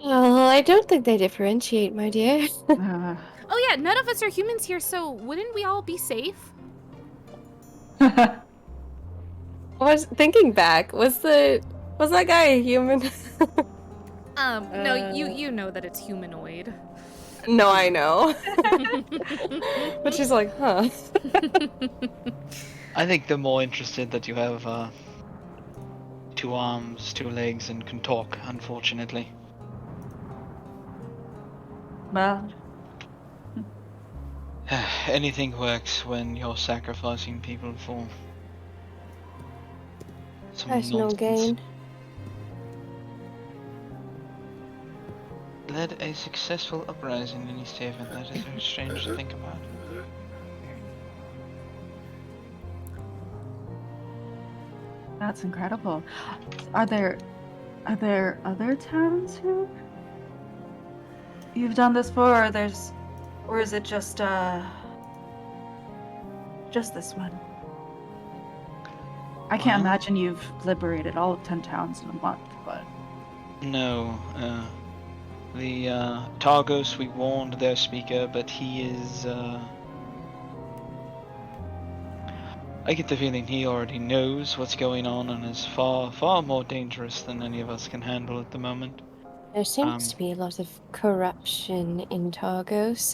Well, I don't think they differentiate, my dear. Oh yeah, none of us are humans here, so wouldn't we all be safe? I was thinking back. Was that guy a human? No, you know that it's humanoid. No, I know. But she's like, huh. I think they're more interested that you have 2 arms, 2 legs, and can talk, unfortunately. Well, Anything works when you're sacrificing people for some Personal nonsense. gain. Led a successful uprising in East Haven. That is very strange to think about. that's incredible. Are there other towns who you've done this for, or is it just this one? I can't Well- imagine you've liberated all of 10 towns in a month, but No, the Targos, we warned their speaker, but he is I get the feeling he already knows what's going on and is far, far more dangerous than any of us can handle at the moment. There seems to be a lot of corruption in Targos.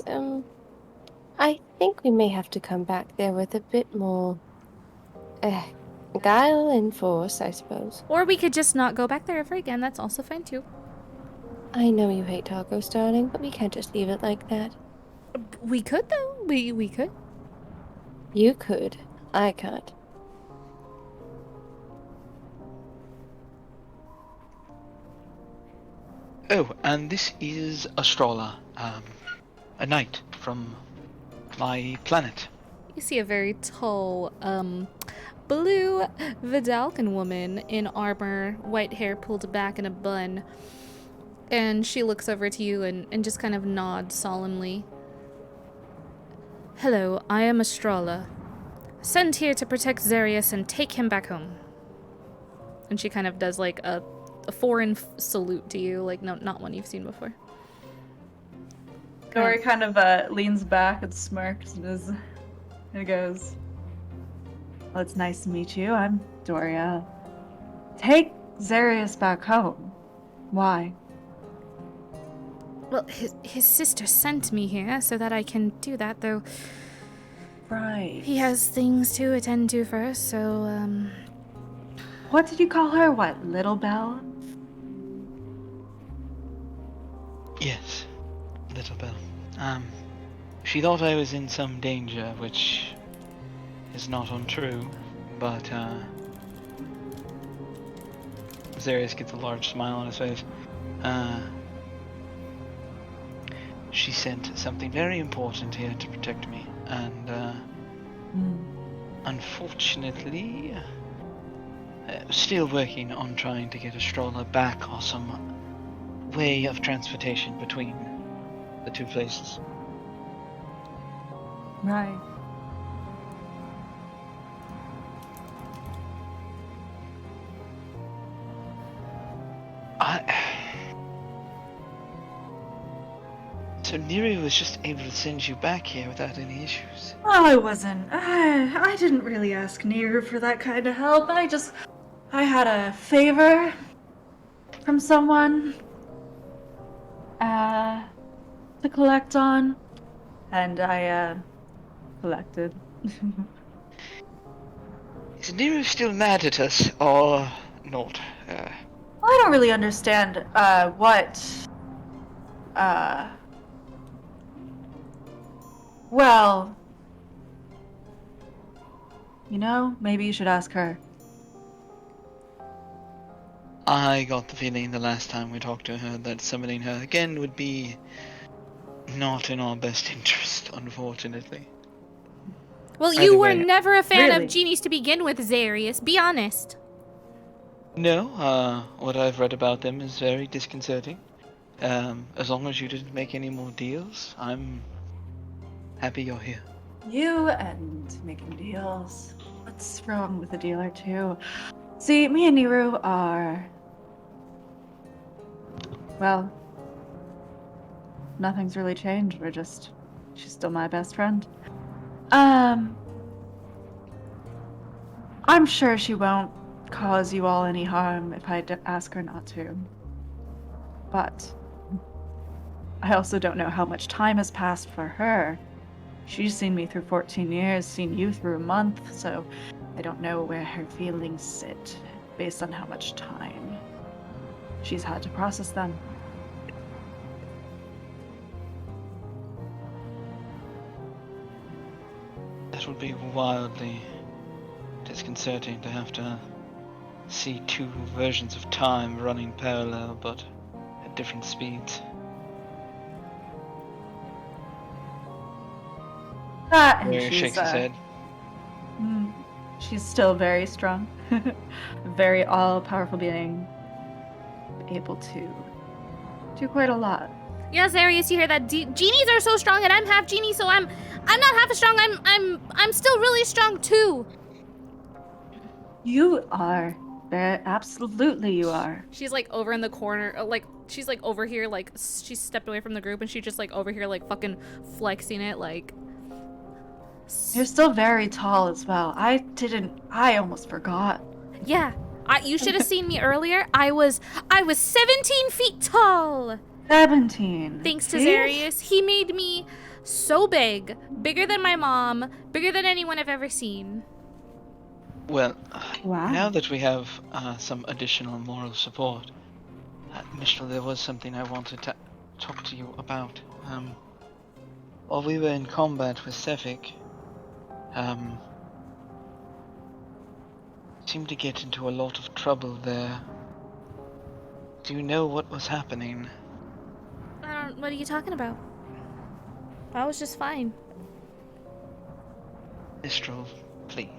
I think we may have to come back there with a bit more guile and force, I suppose. Or we could just not go back there ever again. That's also fine too. I know you hate Targos, darling, but we can't just leave it like that. We could though. We could. You could. I can't. Oh, and this is Astrala, a knight from my planet. You see a very tall, blue Vidalcan woman in armor, white hair pulled back in a bun. And she looks over to you and just kind of nods solemnly. Hello, I am Astrala. Sent here to protect Xerius and take him back home. And she kind of does like a foreign salute to you, like not one you've seen before. Dory kind of leans back and smirks and goes, well, it's nice to meet you. I'm Doria. Take Xerius back home. Why? Well, his sister sent me here so that I can do that, though Right. he has things to attend to first, so, What did you call her? What, Little Belle? Yes, Little Bell. She thought I was in some danger, which is not untrue, but, Xerius gets a large smile on his face. She sent something very important here to protect me, and, unfortunately, still working on trying to get Astrala back or some way of transportation between the two places. Right. So Neri was just able to send you back here without any issues. Oh, I wasn't. I didn't really ask Near for that kind of help. I had a favor from someone to collect on, and I collected. Is Nero still mad at us, or not? I don't really understand well, maybe you should ask her. I got the feeling the last time we talked to her that summoning her again would be not in our best interest, unfortunately. Well, Either you were way. never a fan Really? of genies to begin with, Xerius. Be honest. No, what I've read about them is very disconcerting. As long as you didn't make any more deals, I'm happy you're here. You and making deals. What's wrong with a deal or two? See, me and Niru are... Well, nothing's really changed. She's still my best friend. I'm sure she won't cause you all any harm if I ask her not to. But I also don't know how much time has passed for her. She's seen me through 14 years, seen you through a month, so I don't know where her feelings sit based on how much time she's had to process them. That would be wildly disconcerting to have to see two versions of time running parallel but at different speeds. And Mary shakes his head. She's still very strong. Very all-powerful being. Able to do quite a lot. Yes, Xerius, you hear that? Genies are so strong, and I'm half genie, so I'm not half as strong. I'm still really strong too. You are. Absolutely you are. She's like over in the corner, she's like over here, like she's stepped away from the group, and she's just like over here, like fucking flexing it, like. You're still very tall as well. I almost forgot. Yeah, you should have seen me earlier. I was 17 feet tall. 17. Thanks to See? Zarius. He made me so big. Bigger than my mom. Bigger than anyone I've ever seen. Well, Wow. now that we have some additional moral support, Mishra, there was something I wanted to talk to you about. While we were in combat with Sevik, seemed to get into a lot of trouble there. Do you know what was happening? What are you talking about? I was just fine. Mistral, please.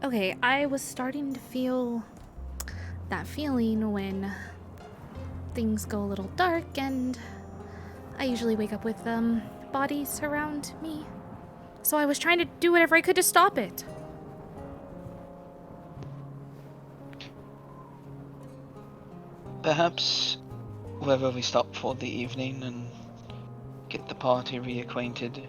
Okay, I was starting to feel that feeling when things go a little dark, and I usually wake up with bodies around me. So I was trying to do whatever I could to stop it. Perhaps wherever we stop for the evening and get the party reacquainted,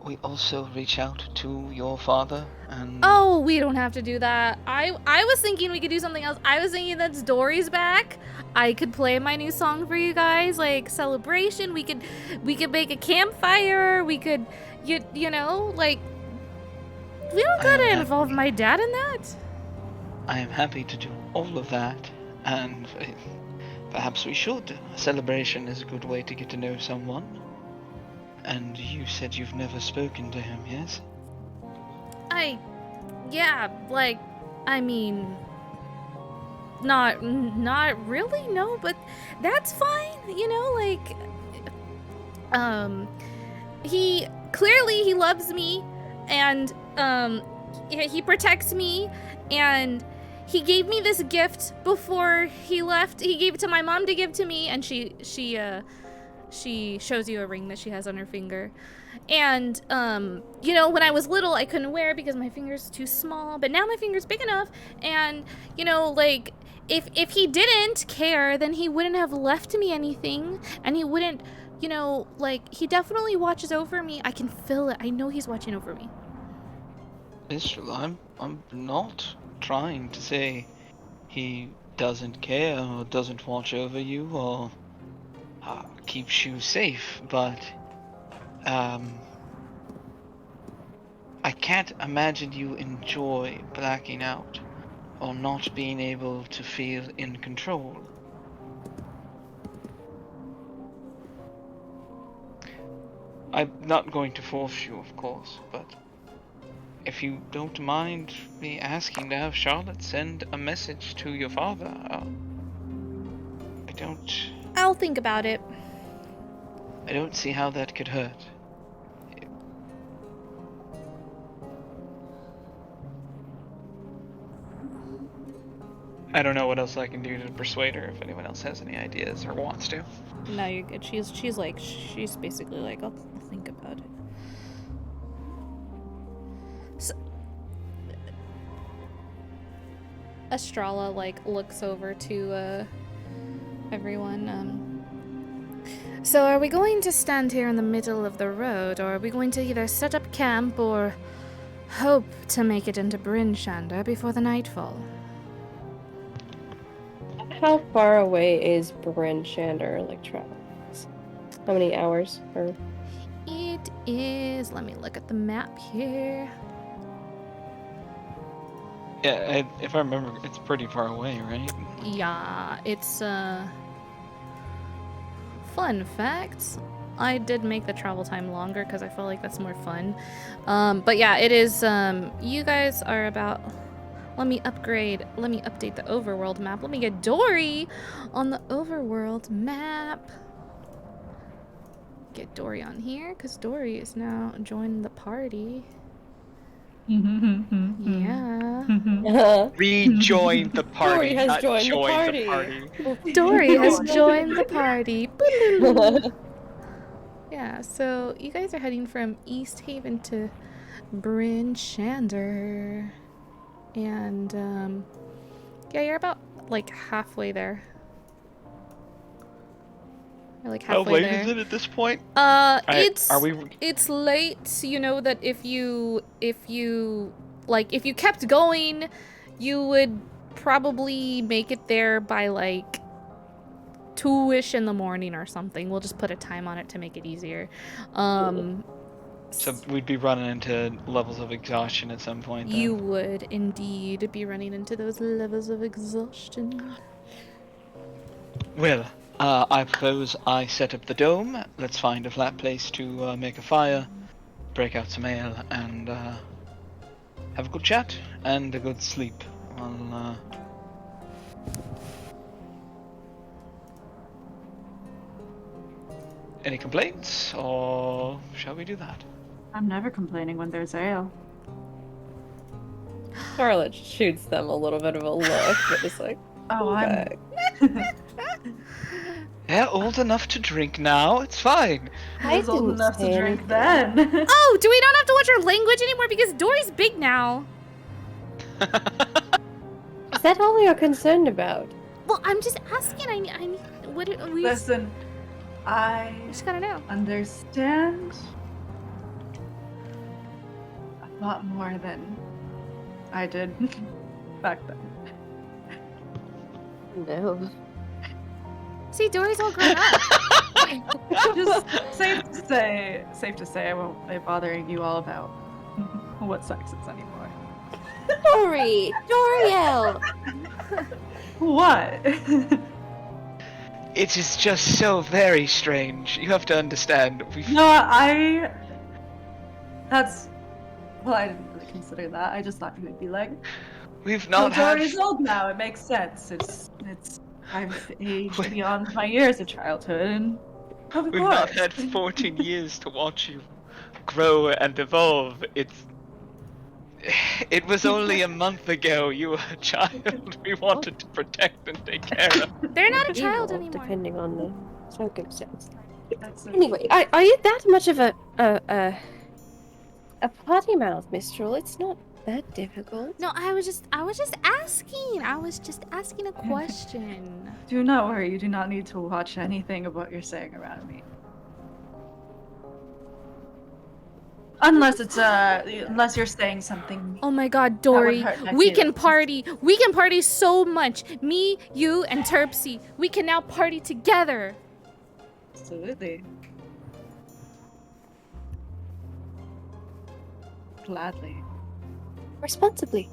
we also reach out to your father and... Oh, we don't have to do that. I was thinking we could do something else. I was thinking that's Dory's back. I could play my new song for you guys, like celebration. We could make a campfire. We could, you know, like, we don't gotta involve my dad in that. I am happy to do all of that, and perhaps we should. A celebration is a good way to get to know someone. And you said you've never spoken to him, yes? Yeah, like, I mean, not really, no, but that's fine, you know, like, he loves me, and, he protects me, and he gave me this gift before he left. He gave it to my mom to give to me, and she shows you a ring that she has on her finger. And, you know, when I was little, I couldn't wear it because my finger's too small, but now my finger's big enough, and, you know, like, if he didn't care, then he wouldn't have left me anything, and he wouldn't, you know, like, he definitely watches over me. I can feel it. I know he's watching over me. Israel, I'm not trying to say he doesn't care or doesn't watch over you or keeps you safe, but I can't imagine you enjoy blacking out or not being able to feel in control. I'm not going to force you, of course, but if you don't mind me asking to have Charlotte send a message to your father, I'll think about it. I don't see how that could hurt. I don't know what else I can do to persuade her if anyone else has any ideas or wants to. No, you're good. She's basically like, I'll think about it. So, Estrella, like, looks over to, everyone, so are we going to stand here in the middle of the road, or are we going to either set up camp or hope to make it into Bryn Shander before the nightfall? How far away is Bryn Shander, like, travel? How many hours? Or... It is, let me look at the map here. Yeah, if I remember, it's pretty far away, right? Yeah, it's, fun fact, I did make the travel time longer because I felt like that's more fun. But yeah, it is, you guys are about... Let me update the overworld map. Let me get Dory on the overworld map. Get Dory on here, because Dory is now joining the party. Yeah. Rejoin the party. Dory has not joined the join party. Dory has joined the party. Yeah, so you guys are heading from East Haven to Bryn Shander. And, yeah, you're about, like, halfway there. We're like How halfway late there. is it at this point? It's Are we? it's late. You know that if you kept going, you would probably make it there by like 2-ish in the morning or something. We'll just put a time on it to make it easier. So we'd be running into levels of exhaustion at some point. Then. You would indeed be running into those levels of exhaustion. Well, I propose I set up the dome. Let's find a flat place to make a fire, break out some ale, and have a good chat and a good sleep. Any complaints, or shall we do that? I'm never complaining when there's ale. Charlotte shoots them a little bit of a look, but is like, Oh, okay. They're old enough to drink now. It's fine. I was old didn't enough to say drink anything. then. Oh, do we not have to watch our language anymore because Dory's big now? Is that all you're concerned about? Well, I'm just asking. I need. What do we? Listen, I just gotta know. understand a lot more than I did back then. No. See, Dory's all grown up. Just safe to say, I won't be bothering you all about what sex is anymore. Doriel! What? It is just so very strange. You have to understand. No, that's. Well, I didn't really consider that. I just thought you would be like, We've not had. Dory's old now. It makes sense. I've aged beyond my years of childhood, and of We've not course. had 14 years to watch you grow and evolve. It was only a month ago you were a child we wanted to protect and take care of. They're not a child Evil, anymore. depending on the circumstance. That's it. Anyway, are you that much of a potty mouth, Mistral? It's not that difficult. No, I was just asking. I was just asking a question. Do not worry. You do not need to watch anything of what you're saying around me. Unless you're saying something. Oh my God, Dory, hurt my we can feelings. party. We can party so much. Me, you, and Terpsy. We can now party together. Absolutely. Gladly. Responsibly.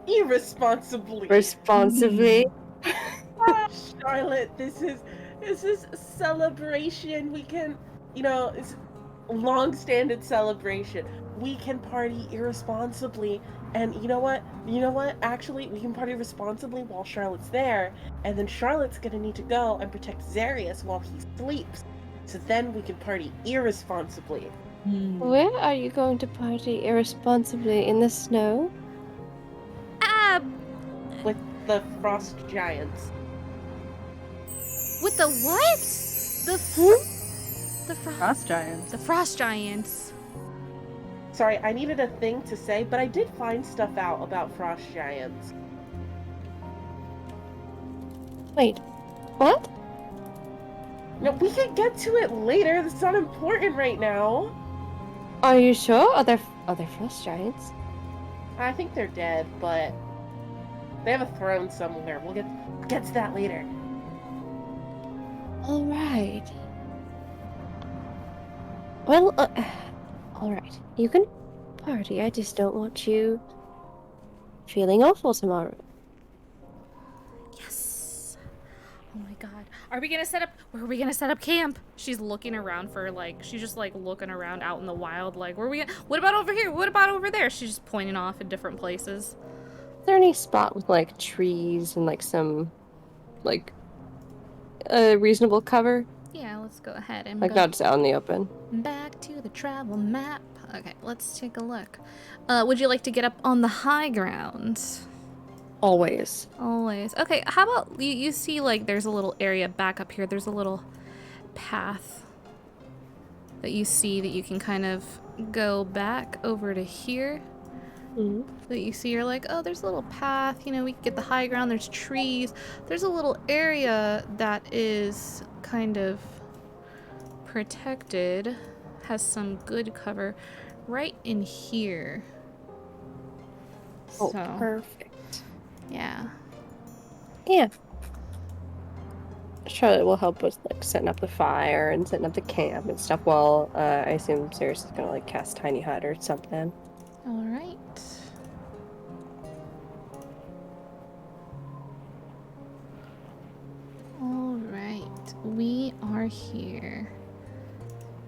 Irresponsibly. Responsibly. Charlotte, this is celebration. We can, it's long-standing celebration. We can party irresponsibly, and you know what? Actually, we can party responsibly while Charlotte's there, and then Charlotte's gonna need to go and protect Zarius while he sleeps. So then we can party irresponsibly. Where are you going to party irresponsibly? In the snow? With the frost giants. With the what? The Frost giants. The frost giants. Sorry, I needed a thing to say, but I did find stuff out about frost giants. Wait, what? No, we can get to it later. That's not important right now. Are you sure? Are there frost giants? I think they're dead, but they have a throne somewhere. We'll get to that later. All right. Well, all right. You can party. I just don't want you feeling awful tomorrow. Yes. Oh my God. Where are we gonna set up camp? She's looking around for she's just looking around out in the wild what about over here? What about over there? She's just pointing off at different places. Is there any spot with trees and some reasonable cover? Yeah, let's go ahead and Not just out in the open. back to the travel map. Okay, let's take a look. Would you like to get up on the high ground? Always. Always. Okay, how about you see there's a little area back up here. There's a little path that you see that you can kind of go back over to here. that you see. You're like, oh, there's a little path, you know, we can get the high ground, there's trees. There's a little area that is kind of protected, has some good cover right in here. Oh, So, perfect. yeah. Yeah. Charlotte will help with like setting up the fire and setting up the camp and stuff while I assume Sirius is gonna like cast Tiny Hut or something. All right. All right. We are here.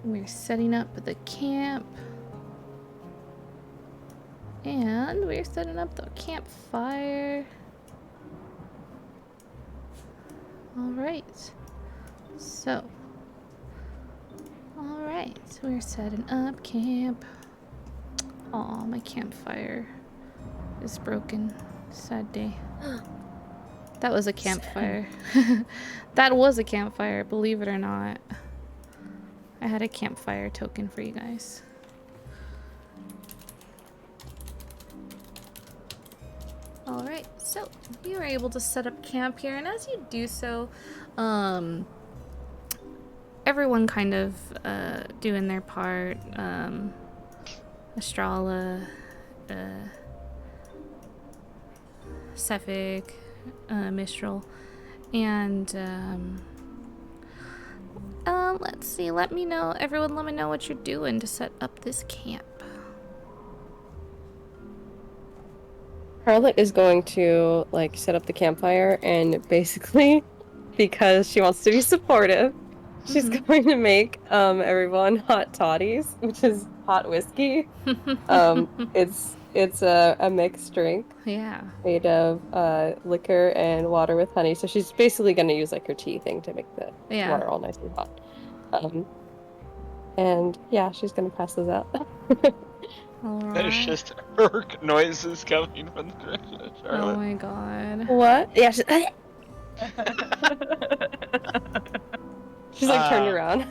We're setting up the camp. And we're setting up the campfire. Alright. So. Alright. We're setting up camp. Aw, my campfire is broken. Sad day. That was a campfire. That was a campfire, believe it or not. I had a campfire token for you guys. Alright, so you are able to set up camp here, and as you do so, everyone kind of doing their part. Estrala, Cephik, Mistral, and let's see, everyone let me know what you're doing to set up this camp. Charlotte is going to like set up the campfire and basically, because she wants to be supportive, she's going to make everyone hot toddies, which is hot whiskey. It's a mixed drink Yeah. made of liquor and water with honey. So she's basically going to use like her tea thing to make the Yeah. water all nice and hot. And yeah, she's going to pass those out. Alright. There's just irk noises coming from the direction of Oh Charlotte. my god. What? Yeah, she's like turned Um, around.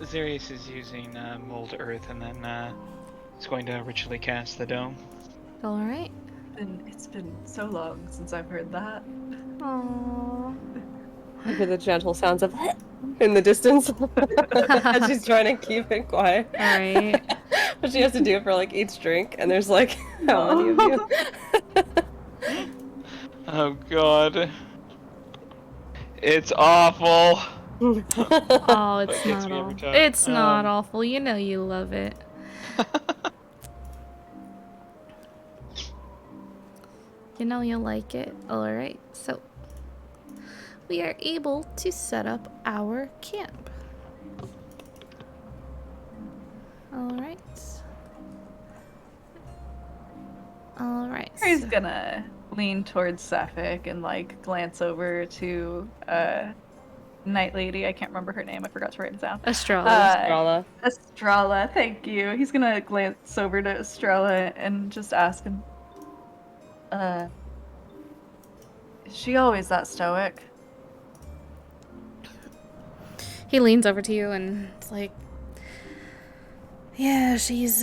Xerius is using mold earth, and then he's going to ritually cast the dome. Alright. It's been so long since I've heard that. Aww. I hear the gentle sounds of in the distance as she's trying to keep it quiet. Alright. But she has to do it for like each drink, and there's like how many of you? Oh god. It's awful. Oh, it's That gets not me every awful. time. It's not awful. You know you love it. You know you like it. Alright, so we are able to set up our camp. Alright. Alright. He's so- gonna lean towards Cephik and like glance over to Night Lady. I can't remember her name. I forgot to write it down. Estrella. Estrella. Estrella, thank you. He's gonna glance over to Estrella and just ask him, is she always that stoic? He leans over to you and it's like, yeah, she's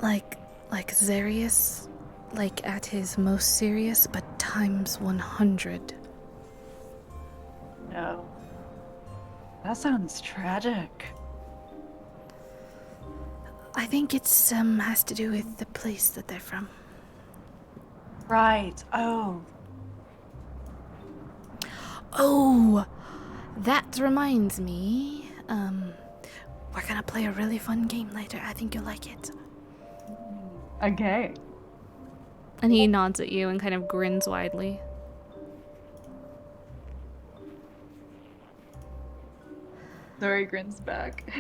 like Xerius, like at his most serious, but times 100. No. That sounds tragic. I think it's has to do with the place that they're from. Right. Oh. Oh, that reminds me. We're gonna play a really fun game later. I think you'll like it. Okay. And he nods at you and kind of grins widely. Zori grins back.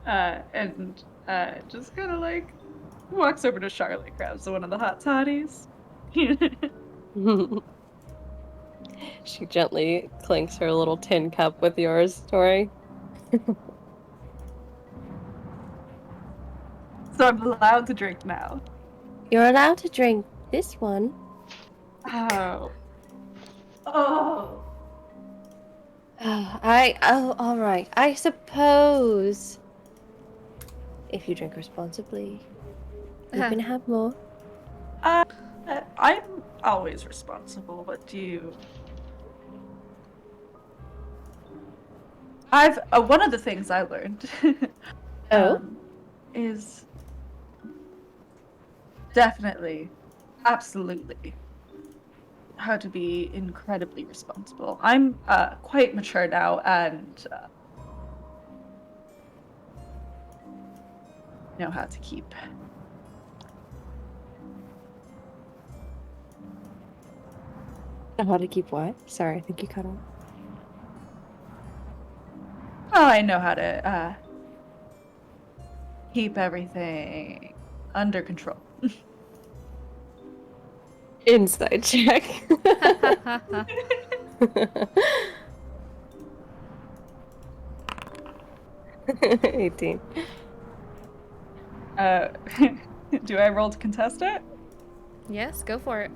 And just kind of like walks over to Charlotte, grabs one of the hot toddies. She gently clinks her little tin cup with yours, Tori. So I'm allowed to drink now. You're allowed to drink this one. Oh. Oh. Oh, all right. I suppose. if you drink responsibly, you can have more. I'm always responsible, but I've one of the things I learned Oh? is definitely, absolutely, how to be incredibly responsible. I'm quite mature now and know how to keep. Know how to keep what? Sorry, I think you cut off. Oh, I know how to keep everything under control. Inside check. 18. Do I roll to contest it? Yes, go for it.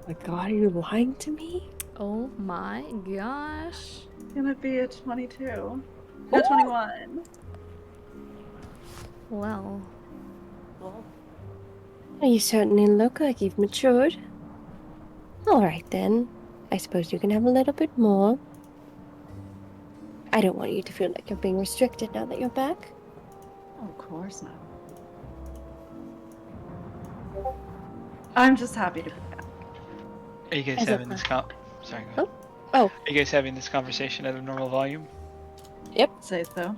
My god, are you lying to me? Oh my gosh. It's gonna be a 22. No, 21. Well, Well, You certainly look like you've matured. Alright then. I suppose you can have a little bit more. I don't want you to feel like you're being restricted now that you're back. Oh, of course not. I'm just happy to be back. Are you guys As a having this Sorry, go ahead. Oh, Are you guys having this conversation at a normal volume? Say so.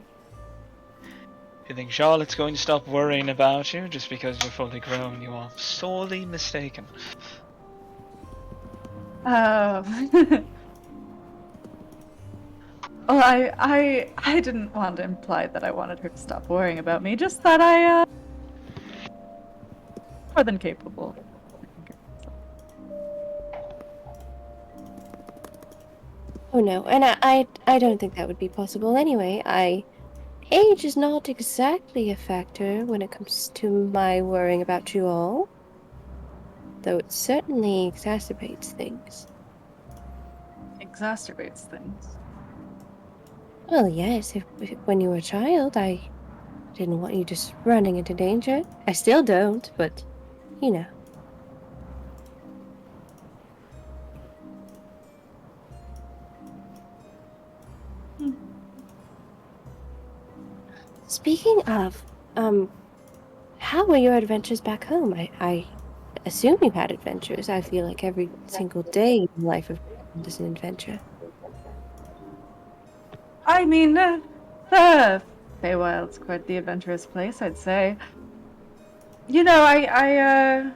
You think Charlotte's going to stop worrying about you just because you're fully grown? You are sorely mistaken. Well, I didn't want to imply that I wanted her to stop worrying about me, just that I, more than capable. oh no, and I don't think that would be possible anyway. Age is not exactly a factor when it comes to my worrying about you all. Though it certainly exacerbates things. Exacerbates things. Well, yes, if when you were a child, I didn't want you just running into danger. I still don't, but, you know. Speaking of, how were your adventures back home? I assume you had adventures. I feel like every single day in the life of is an adventure. I mean, the Feywild's quite the adventurous place, I'd say. You know, I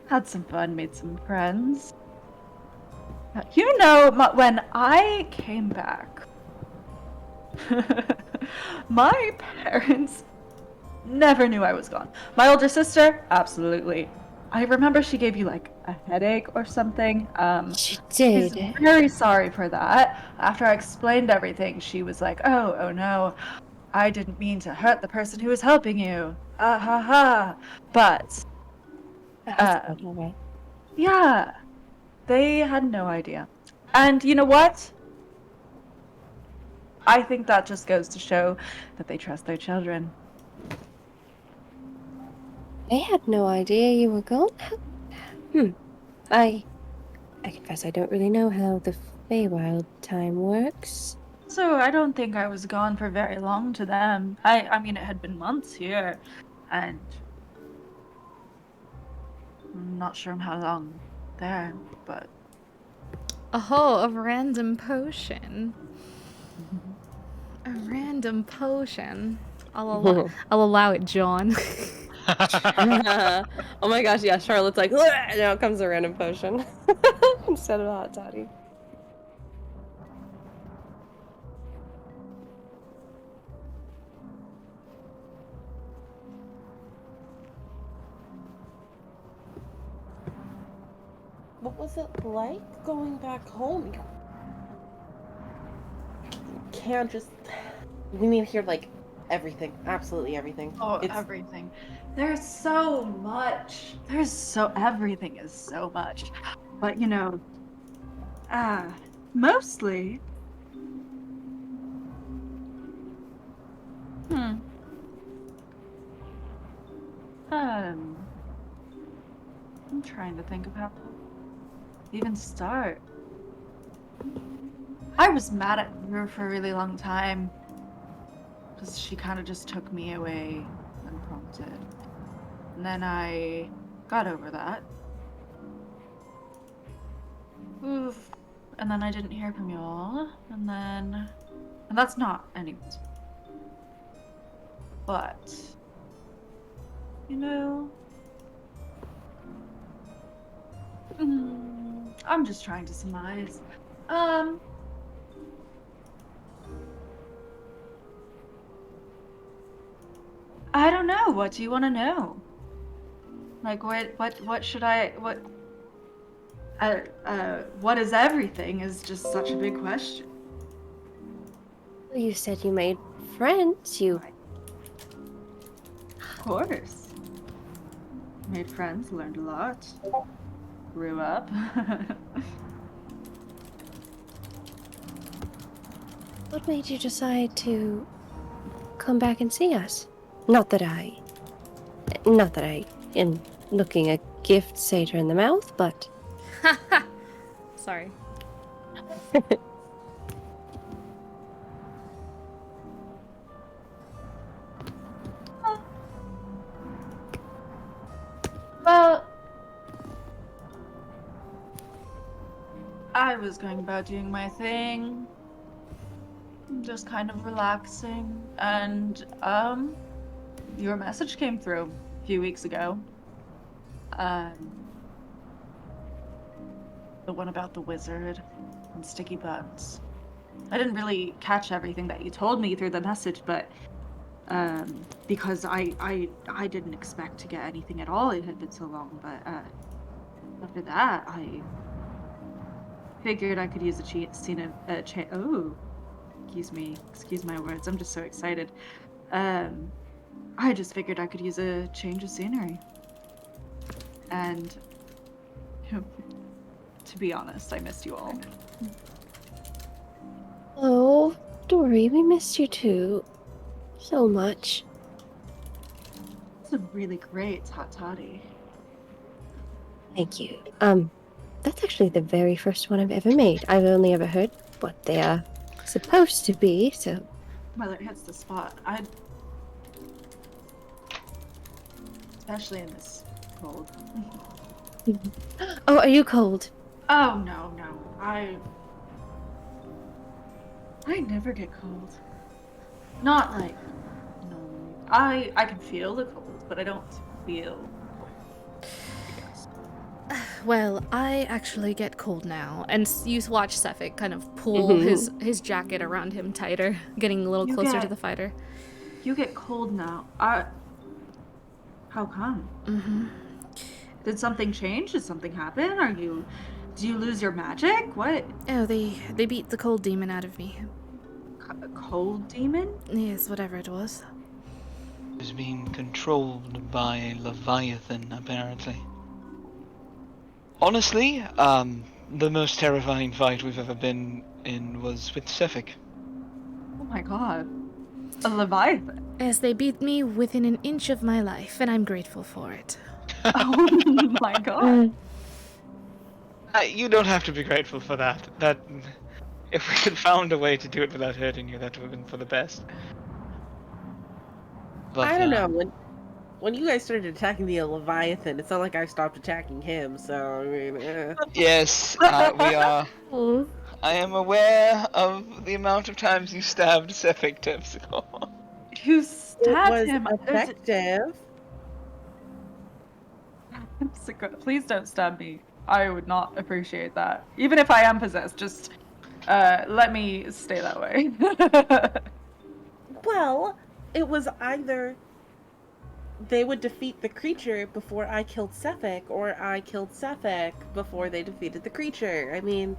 had some fun, made some friends. You know, when I came back, my parents never knew I was gone. My older sister, absolutely. I remember she gave you like a headache or something. She She's did. very sorry for that. After I explained everything, she was like, oh no, I didn't mean to hurt the person who was helping you. Ah ha ha. But, That's good, all right. yeah, they had no idea. And you know what? I think that just goes to show that they trust their children. I had no idea you were gone. I confess I don't really know how the Feywild time works. So I don't think I was gone for very long to them. I mean, it had been months here, and I'm not sure how long there, but oh, a random potion. A random potion. I'll allow it, John. Oh my gosh, yeah, Charlotte's like, "Ugh," now comes a random potion instead of a hot toddy. what was it like going back home? You can't just. We need to hear like everything, absolutely everything. oh, It's everything. There's so much. Everything is so much. But you know, mostly I'm trying to think of how to even start. I was mad at her for a really long time because she kind of just took me away unprompted. And then I got over that. Oof. And then I didn't hear from y'all. And that's not anyways. But, you know, I'm just trying to surmise. I don't know. What do you want to know? Like, what should I, what is everything is just such a big question. Well, you said you made friends. You. Of course. Made friends, learned a lot. Grew up. What made you decide to come back and see us? Not that I am looking a gift satyr in the mouth, but Sorry. Well, I was going about doing my thing, just kind of relaxing, and your message came through a few weeks ago. The one about the wizard and sticky buns. I didn't really catch everything that you told me through the message, but because I didn't expect to get anything at all. It had been so long, but after that, I figured I could use oh, excuse my words. I'm just so excited. I just figured I could use a change of scenery, and to be honest, I missed you all. oh, Dory, we missed you too, so much. It's a really great hot toddy. Thank you. That's actually the very first one I've ever made. I've only ever heard what they are supposed to be, so. Well, it hits the spot. Especially in this cold. Oh, are you cold? Oh no. I never get cold. Not like normally. I can feel the cold, but I don't feel cold, I guess. Well, I actually get cold now, and you watch Sefik kind of pull his jacket around him tighter, getting a little closer to the fighter. You get cold now. How come? Did something change? Did something happen? Do you lose your magic? What? Oh, they beat the cold demon out of me. A cold demon? Yes, whatever it was. Is being controlled by a Leviathan, apparently. Honestly, the most terrifying fight we've ever been in was with Sefik. Oh my god. A Leviathan? Yes, they beat me within an inch of my life, and I'm grateful for it. Oh my god. You don't have to be grateful for that. If we had found a way to do it without hurting you, that would have been for the best. But, I don't know. When you guys started attacking the Leviathan, it's not like I stopped attacking him, so I mean, Yes, we are. Oh. I am aware of the amount of times you stabbed Sefik Terpsichore. You it stabbed was him. effective. Please don't stab me. I would not appreciate that. Even if I am possessed, just let me stay that way. Well, it was either they would defeat the creature before I killed Sefik, or I killed Sefik before they defeated the creature. I mean,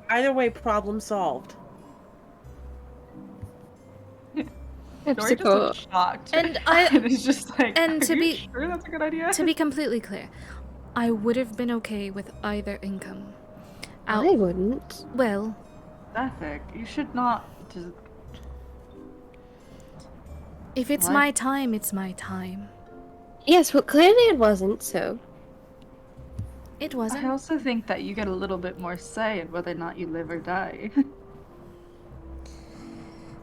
either way, problem solved. Dory just looks shocked. And it's just like, and to are you be sure that's a good idea? To be completely clear, I would have been okay with either income. I wouldn't. Well, Ethic. You should not just. if it's What? my time, it's my time. Yes, well, clearly it wasn't, so. It I wasn't. also think that you get a little bit more say in whether or not you live or die.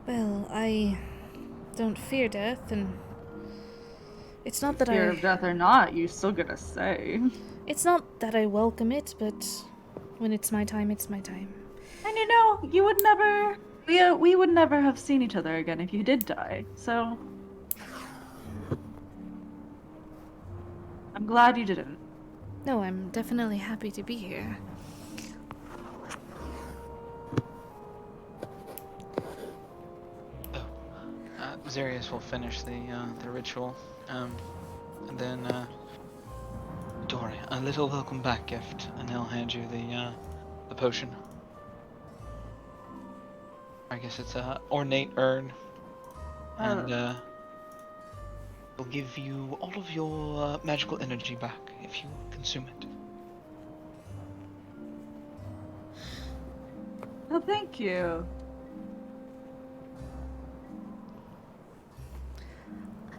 Well, I don't fear death, and it's not that Fear of death or not, you still get a say. It's not that I welcome it, but when it's my time, it's my time. And you would never, we would never have seen each other again if you did die. So I'm glad you didn't. No, I'm definitely happy to be here. Zarius will finish the ritual, and then Dory, a little welcome back gift, and he'll hand you the potion. I guess it's a ornate urn, and will give you all of your magical energy back if you consume it. Oh, thank you.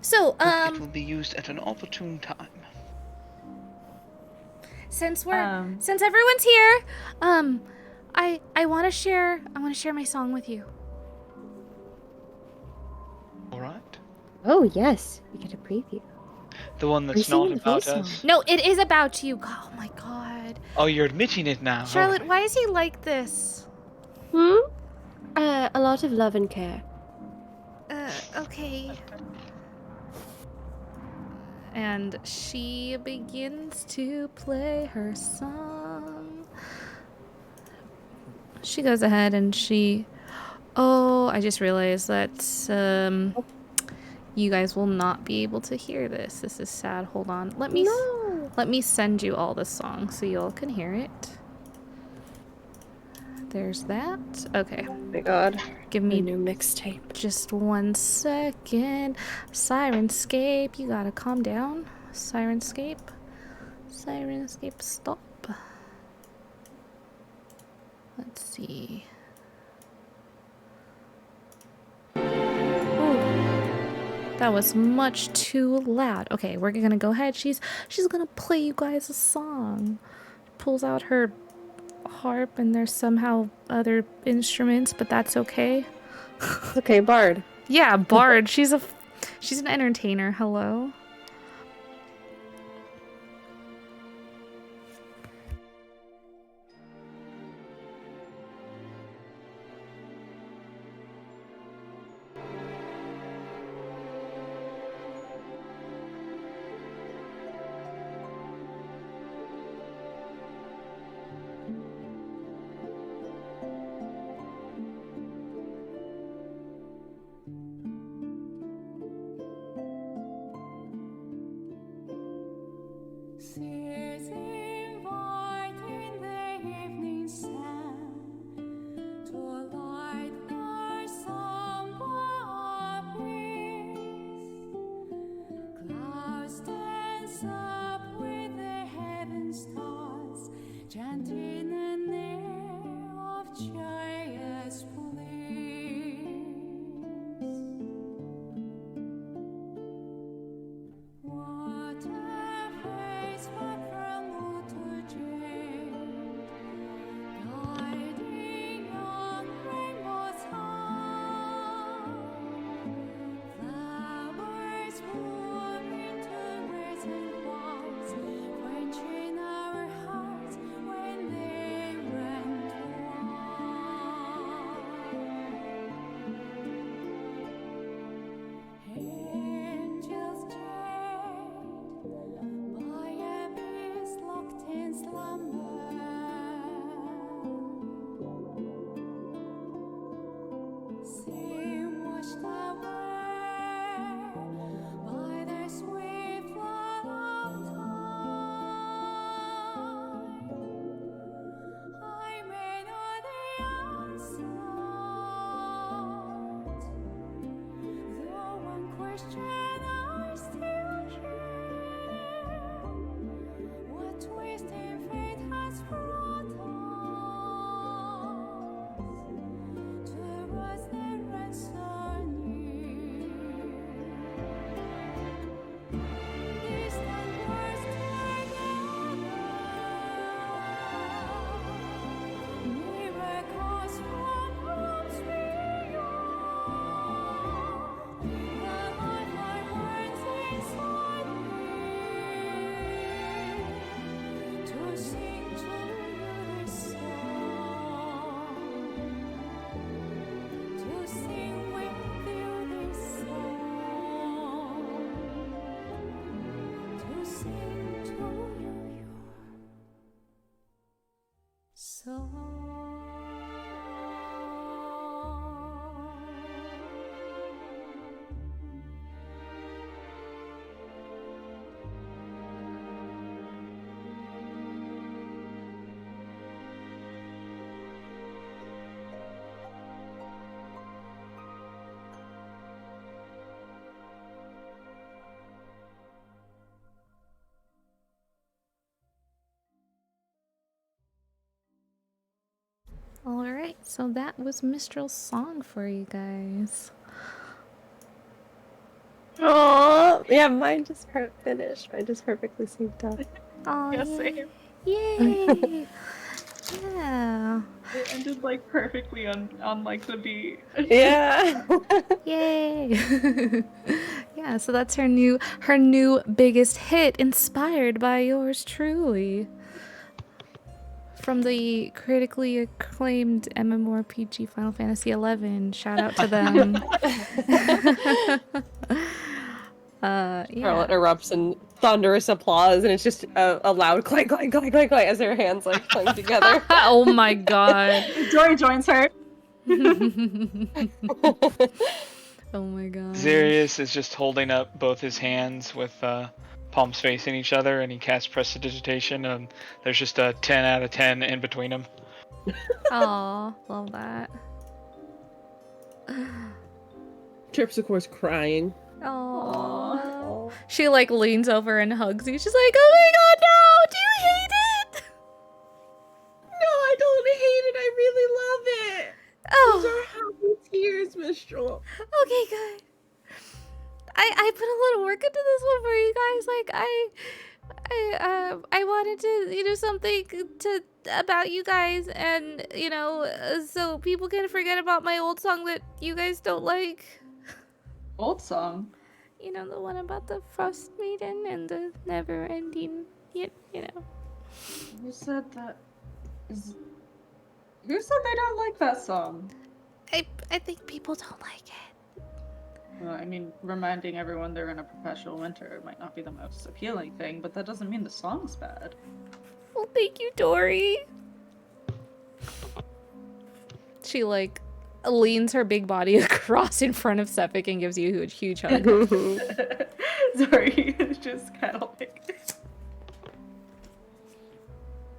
So, But it will be used at an opportune time. since everyone's here, I want to share my song with you. All right. Oh, yes. We get a preview. The one Are you that's not singing the about face us. song? No, it is about you. Oh my god. Oh, you're admitting it now. Charlotte, Okay. why is he like this? A lot of love and care. Okay. And she begins to play her song. She goes ahead and Oh, I just realized that you guys will not be able to hear this. This is sad. Hold on. Let me send you all the songs so y'all can hear it. There's that. Okay. Oh my god. Give A me new mixtape. just 1 second. Sirenscape, you gotta calm down. Sirenscape, stop. Let's see. Ooh, that was much too loud. Okay, we're gonna go ahead. She's gonna play you guys a song. Pulls out her harp, and there's somehow other instruments, but that's okay. Okay, Bard. Yeah, Bard. She's an entertainer. Hello. Seas invite in the evening sun to light our somber breeze. Clouds dance up with the heaven stars, chanting an air of joyous bliss. What a face but from wood to jade, guiding on rainbow's high. Flowers bloom into reds and whites, quenching our hearts when they run wide. Angels chant by abyss locked in slumber. Seem washed away by the swift flood of time. I may know the answer, though one question I still share: what twisting fate has brought us to roads that run so near? sing with you this song, to sing to you your All right, so that was Mistral's song for you guys. Oh, yeah, mine just finished. Mine just perfectly synced up. Oh, Yeah, yay. same. Yay! Yeah. It ended like perfectly on like the beat. Yeah. Yay! Yeah, so that's her new biggest hit, inspired by yours truly. From the critically acclaimed MMORPG Final Fantasy XI. Shout out to them. Charlotte Yeah. erupts in thunderous applause, and it's just a loud clank, clank, clank, clank, clank as her hands like clang together. Oh my god. Dory joins her. Oh my god. Xerius is just holding up both his hands with palms facing each other, and he casts Prestidigitation, and there's just a 10 out of 10 in between them. Aw, love that. Terpsichore's crying. Aww. She like leans over and hugs you. She's like, oh my god, no! Do you hate it? No, I don't hate it. I really love it. Those Oh, are happy tears, Mistral. okay, good. I put a little work into this one for you guys. Like I wanted to something to about you guys, and so people can forget about my old song that you guys don't like. Old song. You know, the one about the Frostmaiden and the never-ending. You know. Who said that? Who said they don't like that song? I think people don't like it. Well, I mean, reminding everyone they're in a perpetual winter might not be the most appealing thing, but that doesn't mean the song's bad. Well, thank you, Dory. She like leans her big body across in front of Sephic and gives you a huge hug. Sorry, it's just kind of like.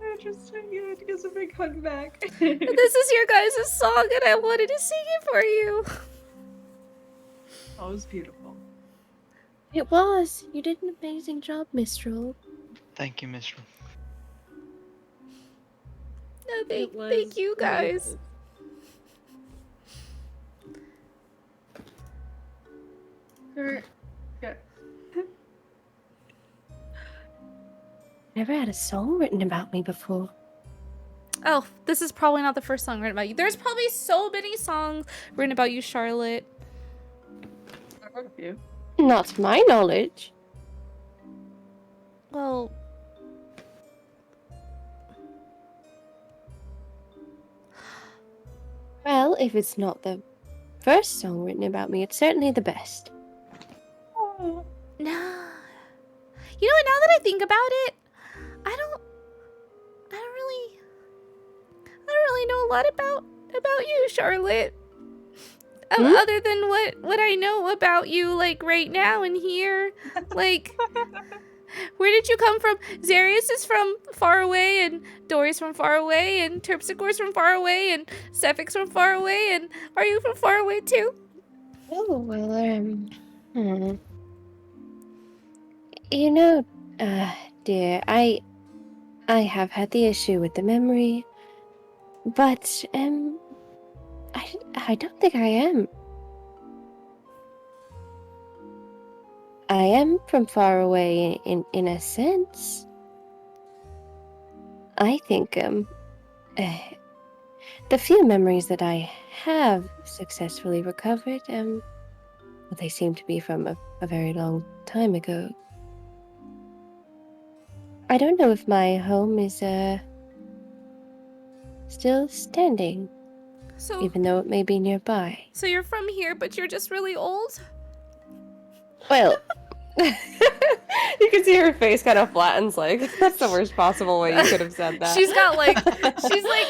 It gives a big hug back. This is your guys' song, and I wanted to sing it for you. Oh, it was beautiful. It was. You did an amazing job, Mistral. Thank you, Mistral. No, thank you guys. Yeah. Never had a song written about me before. Oh, this is probably not the first song written about you. There's probably so many songs written about you, Charlotte. I've heard a few. Not to my knowledge. Well, Well, if it's not the first song written about me, it's certainly the best. no. You know what? Now that I think about it, I don't really know a lot about you, Charlotte. Other than what I know about you, like right now and here, like. Where did you come from? Xerius is from far away, and Dory's from far away, and Terpsichore's from far away, and Sephic's from far away, and are you from far away too? Oh, well, You know, dear, I have had the issue with the memory, but, I don't think I am. I am from far away in a sense. I think, the few memories that I have successfully recovered, well, they seem to be from a very long time ago. I don't know if my home is, still standing. So, even though it may be nearby. so you're from here, but you're just really old? Well, you can see her face kind of flattens. Like that's the worst possible way you could have said that. She's got like,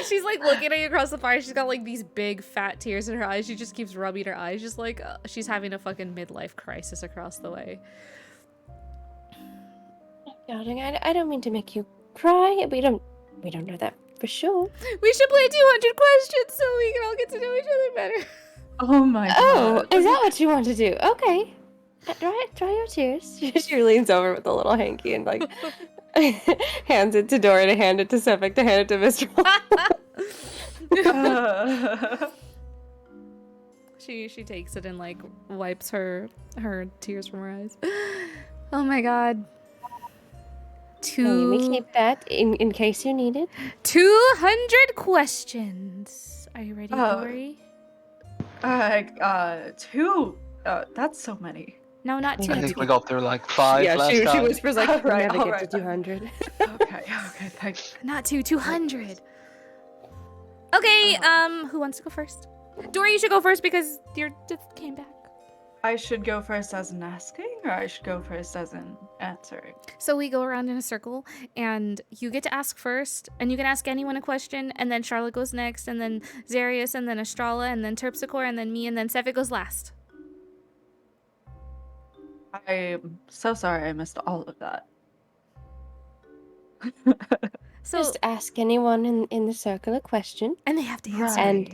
she's like looking at you across the fire. She's got like these big fat tears in her eyes. She just keeps rubbing her eyes, just like she's having a fucking midlife crisis across the way. Darling, I don't mean to make you cry. We don't know that for sure. We should play 200 questions so we can all get to know each other better. Oh my Oh, god. is that what you want to do? Okay. Dry your tears. She leans over with a little hanky and like hands it to Dora to hand it to Sefik to hand it to Mr. She takes it and like wipes her tears from her eyes. Oh my god. We keep that in case you need it. 200 questions. Are you ready, Oh. Dory? Two. That's so many. No, not I two. I think we got through like 5 Yeah, last she time. whispers like, Alright, never get alright. to 200. Okay, thanks. Not two, 200. Okay, who wants to go first? Dory, you should go first because you just came back. I should go first as an asking, or I should go first as an answering? So we go around in a circle, and you get to ask first, and you can ask anyone a question, and then Charlotte goes next, and then Zarius, and then Estrella, and then Terpsichore, and then me, and then Sefik goes last. I'm so sorry I missed all of that. So, Just ask anyone in the circle a question. and they have to answer. Right. And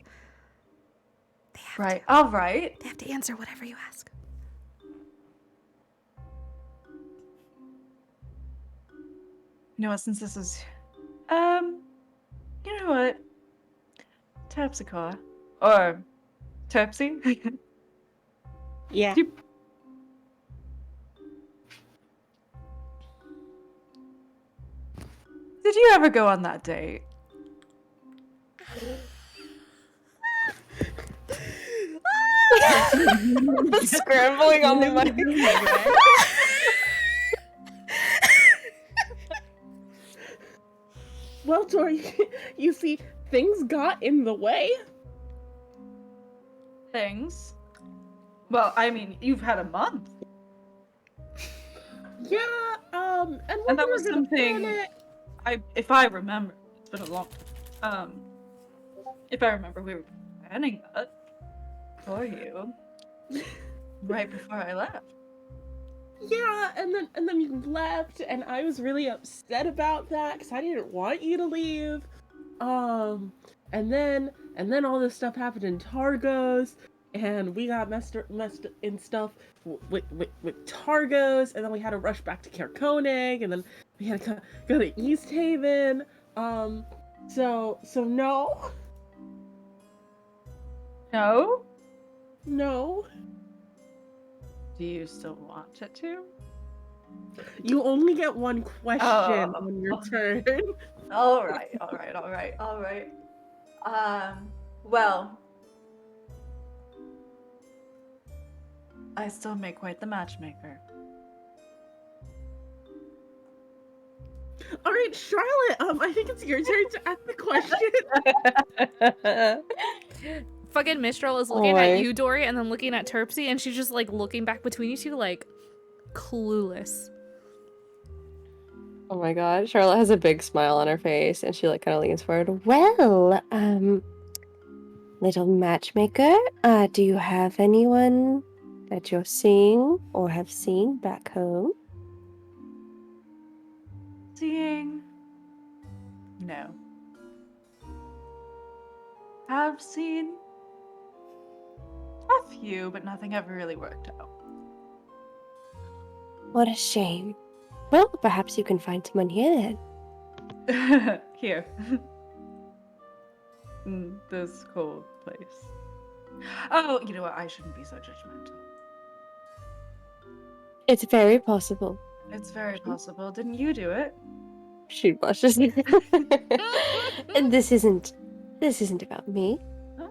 They have Right. All right. They have to answer whatever you ask. You know what? Since this is, you know what? Terpsichore or Terpsy. Yeah. Did you ever go on that date? scrambling on the mic. Well, Tori, you see, things got in the way. Things. Well, I mean, you've had a month. Yeah, and And that we was were gonna plan something it. if I remember, it's been a long if I remember, we were planning that for you right before I left. Yeah, and then you left, and I was really upset about that because I didn't want you to leave. And then all this stuff happened in Targos, and we got messed in stuff with Targos, and then we had to rush back to Kerkonig, and then we had to go to East Haven. So no, No? no, Do you still want it to? you only get one question Oh. on your turn. All right. Well, I still make quite the matchmaker. All right, Charlotte. I think it's your turn to ask the question. Fucking Mistral is looking Oi. at you, Dory, and then looking at Terpsy, and she's just like looking back between you two, like clueless. Oh my god, Charlotte has a big smile on her face and she like kind of leans forward. Well, little matchmaker, do you have anyone that you're seeing or have seen back home? Seeing? No. Have seen? A few, but nothing ever really worked out. What a shame. Well, perhaps you can find someone here then. Here. In this cold place. Oh, you know what? I shouldn't be so judgmental. It's very possible. It's very possible. Didn't you do it? She blushes. And this isn't about me. Oh.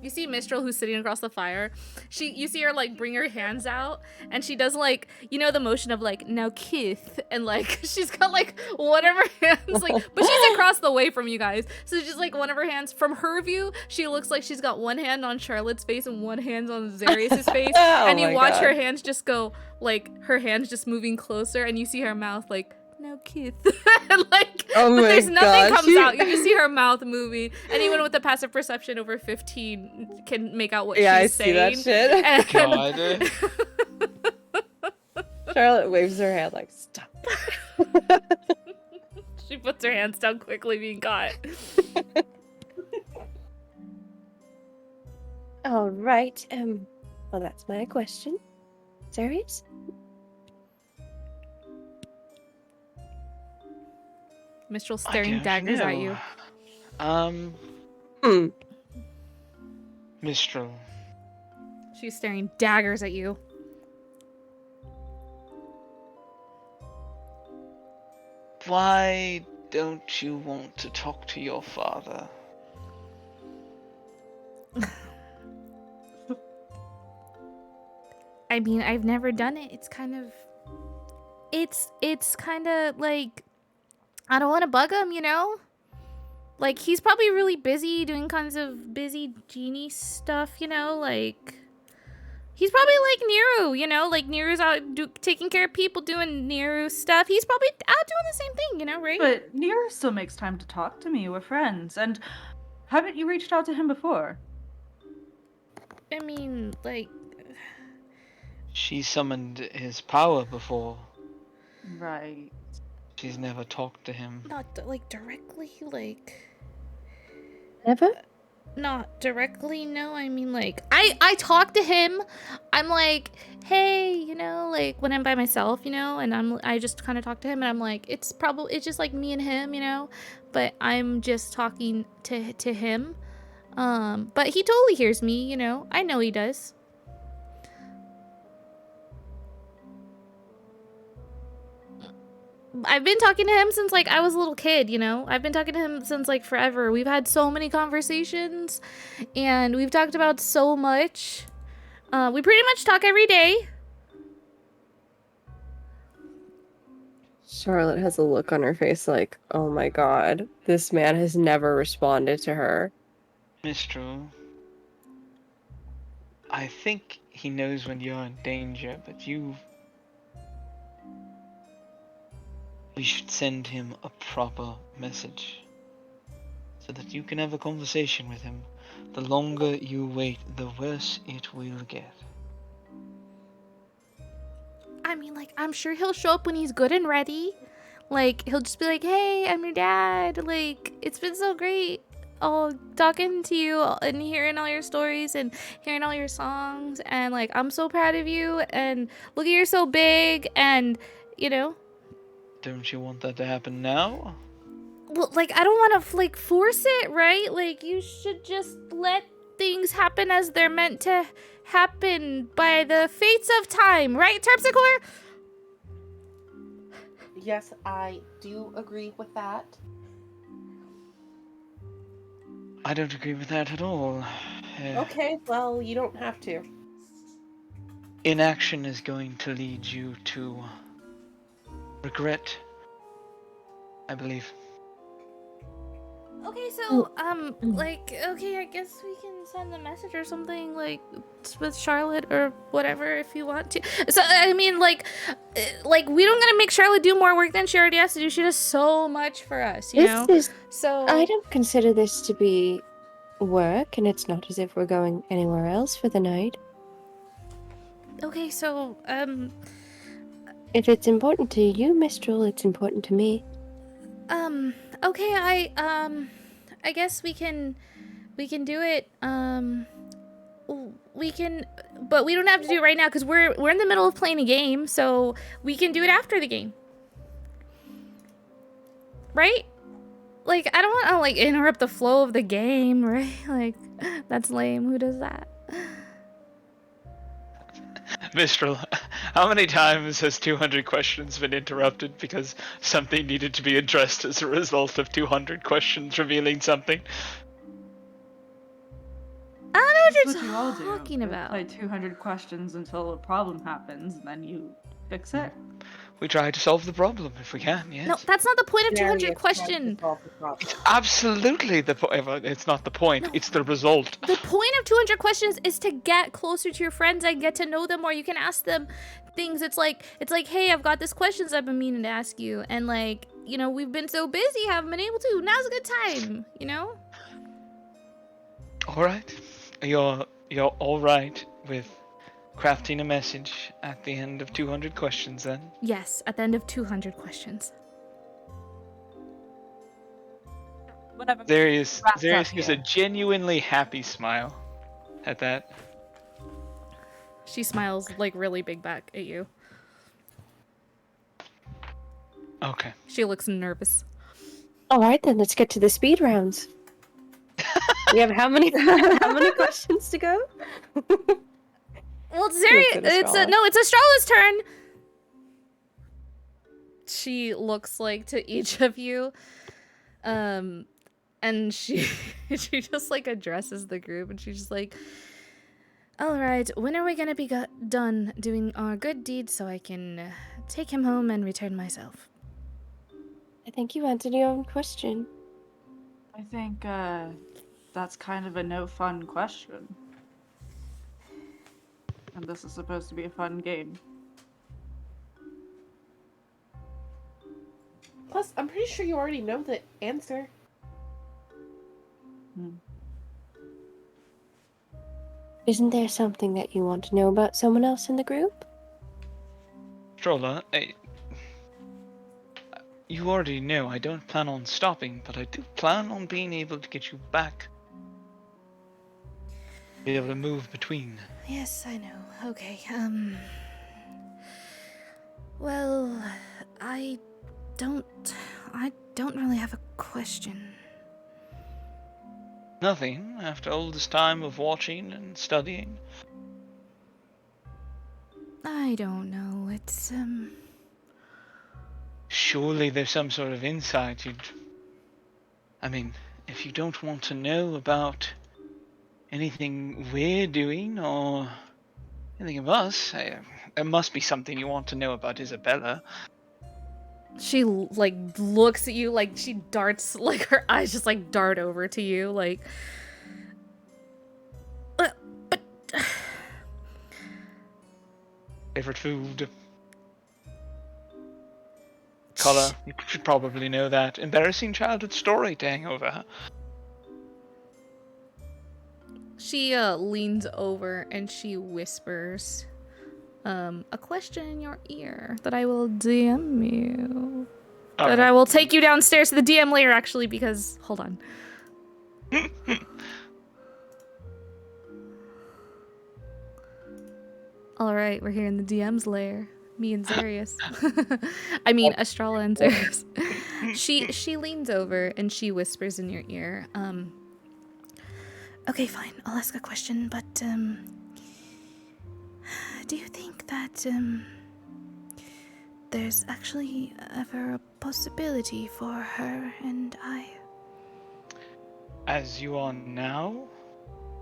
You see Mistral, who's sitting across the fire. You see her like bring her hands out, and she does like, you know, the motion of like, now Kith, and like she's got like one of her hands like, but she's across the way from you guys, so just like one of her hands from her view, she looks like she's got one hand on Charlotte's face and one hand on Zarius's face, and you watch her hands just go like, her hands just moving closer, and you see her mouth like, no Keith. Like, but there's nothing comes out. You just see her mouth moving. Anyone with a passive perception over 15 can make out what she's saying. Yeah, I see that shit. God. Charlotte waves her hand like, stop. She puts her hands down quickly, being caught. All right. Well, that's my question. Serious? Mistral staring daggers at you. Mistral. She's staring daggers at you. Why don't you want to talk to your father? I mean, I've never done it. It's kind of like, I don't want to bug him, you know? Like, he's probably really busy doing kinds of busy genie stuff, you know? Like, he's probably like Neru, you know? Like, Neru's out taking care of people, doing Neru stuff. He's probably out doing the same thing, you know, right? But Neru still makes time to talk to me. We're friends. And haven't you reached out to him before? I mean, like... She summoned his power before. Right. She's never talked to him. Not, like, directly, like... Never? Not directly, no. I mean, like, I talk to him. I'm like, hey, you know, like, when I'm by myself, you know, and I just kind of talk to him, and I'm like, it's just like me and him, you know, but I'm just talking to him. But he totally hears me, you know. I know he does. I've been talking to him since, like, I was a little kid, you know? I've been talking to him since, like, forever. We've had so many conversations, and we've talked about so much. We pretty much talk every day. Charlotte has a look on her face like, oh my god, this man has never responded to her. Mistral, I think he knows when you're in danger, but we should send him a proper message so that you can have a conversation with him. The longer you wait, the worse it will get. I mean, like, I'm sure he'll show up when he's good and ready. Like, he'll just be like, hey, I'm your dad. Like, it's been so great talking to you and hearing all your stories and hearing all your songs. And, like, I'm so proud of you. And look, you're so big. And, you know. Don't you want that to happen now? Well, like, I don't want to, like, force it, right? Like, you should just let things happen as they're meant to happen by the fates of time, right, Terpsichore? Yes, I do agree with that. I don't agree with that at all. Okay, well, you don't have to. Inaction is going to lead you to regret, I believe. Okay, so, like, okay, I guess we can send a message or something, like, with Charlotte or whatever if you want to. So, I mean, like, we don't gotta make Charlotte do more work than she already has to do. She does so much for us, you know? So... I don't consider this to be work, and it's not as if we're going anywhere else for the night. Okay, so, If it's important to you, Mistral, it's important to me. Okay, I guess we can do it, we can, but we don't have to do it right now, because we're in the middle of playing a game, so we can do it after the game. Right? Like, I don't want to, like, interrupt the flow of the game, right? Like, that's lame. Who does that? Mistral, how many times has 200 questions been interrupted because something needed to be addressed as a result of 200 questions revealing something? I don't you That's what you all do. talking You about? play 200 questions until a problem happens, and then you fix it. We try to solve the problem if we can, yes. No, that's not the point of 200 Various tries to question. solve the problem. It's absolutely the point. It's not the point, No. it's the result. The point of 200 questions is to get closer to your friends and get to know them more. You can ask them things. It's like, hey, I've got this questions I've been meaning to ask you, and like, you know, we've been so busy, haven't been able to. Now's a good time, you know? All right. You're all right with crafting a message at the end of 200 questions then? Yes, at the end of 200 questions. Whatever. There Wrapped up is a here. genuinely happy smile at that. She smiles like really big back at you. Okay. She looks nervous. All right, then let's get to the speed rounds. We have how many questions to go? Well, Zeri, Look at it's Estrella. no, it's Estrala's turn. She looks like to each of you, and she she just like addresses the group, and she's just like, "All right, when are we gonna be done doing our good deed so I can take him home and return myself?" I think you answered your own question. I think that's kind of a no fun question. And this is supposed to be a fun game. Plus, I'm pretty sure you already know the answer. Isn't there something that you want to know about someone else in the group? Stroller, you already know I don't plan on stopping, but I do plan on being able to get you back. Be able to move between. Yes, I know. Okay, well, I don't really have a question. Nothing after all this time of watching and studying. I don't know. It's Surely there's some sort of insight you'd... I mean, if you don't want to know about anything we're doing or anything of us, there must be something you want to know about Isabella. she like looks at you, like she darts, like her eyes just like dart over to you, like but Favorite food. Color, you should probably know that. Embarrassing childhood story to hang over her. she leans over and she whispers a question in your ear that I will DM you. That I will take you downstairs to the DM layer, actually, because hold on. All right, we're here in the DM's lair. Me and Zarius. I mean, Estrella and Zarius. She leans over and she whispers in your ear. Okay, fine. I'll ask a question, but do you think that there's actually ever a possibility for her and I? As you are now?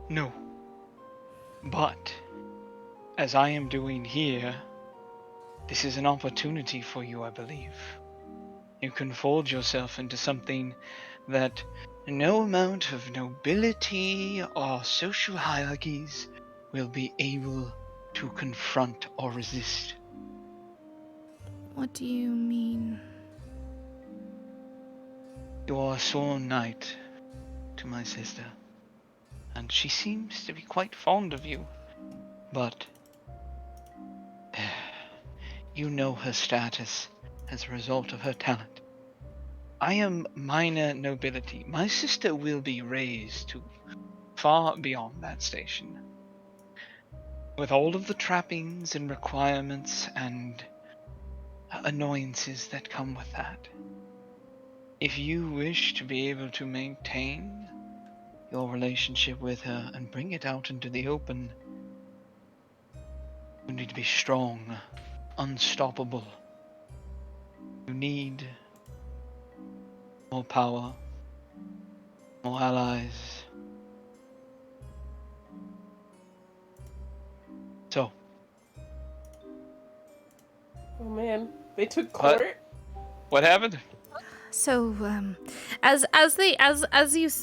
No. But, as I am doing here, this is an opportunity for you, I believe. You can forge yourself into something that no amount of nobility or social hierarchies will be able to confront or resist. What do you mean? You are a sworn knight to my sister, and she seems to be quite fond of you, but you know her status as a result of her talent. I am minor nobility. My sister will be raised to far beyond that station, with all of the trappings and requirements and annoyances that come with that. If you wish to be able to maintain your relationship with her and bring it out into the open, you need to be strong, unstoppable. You need more power, more allies, So, Oh man, they took What? court. what happened? So, as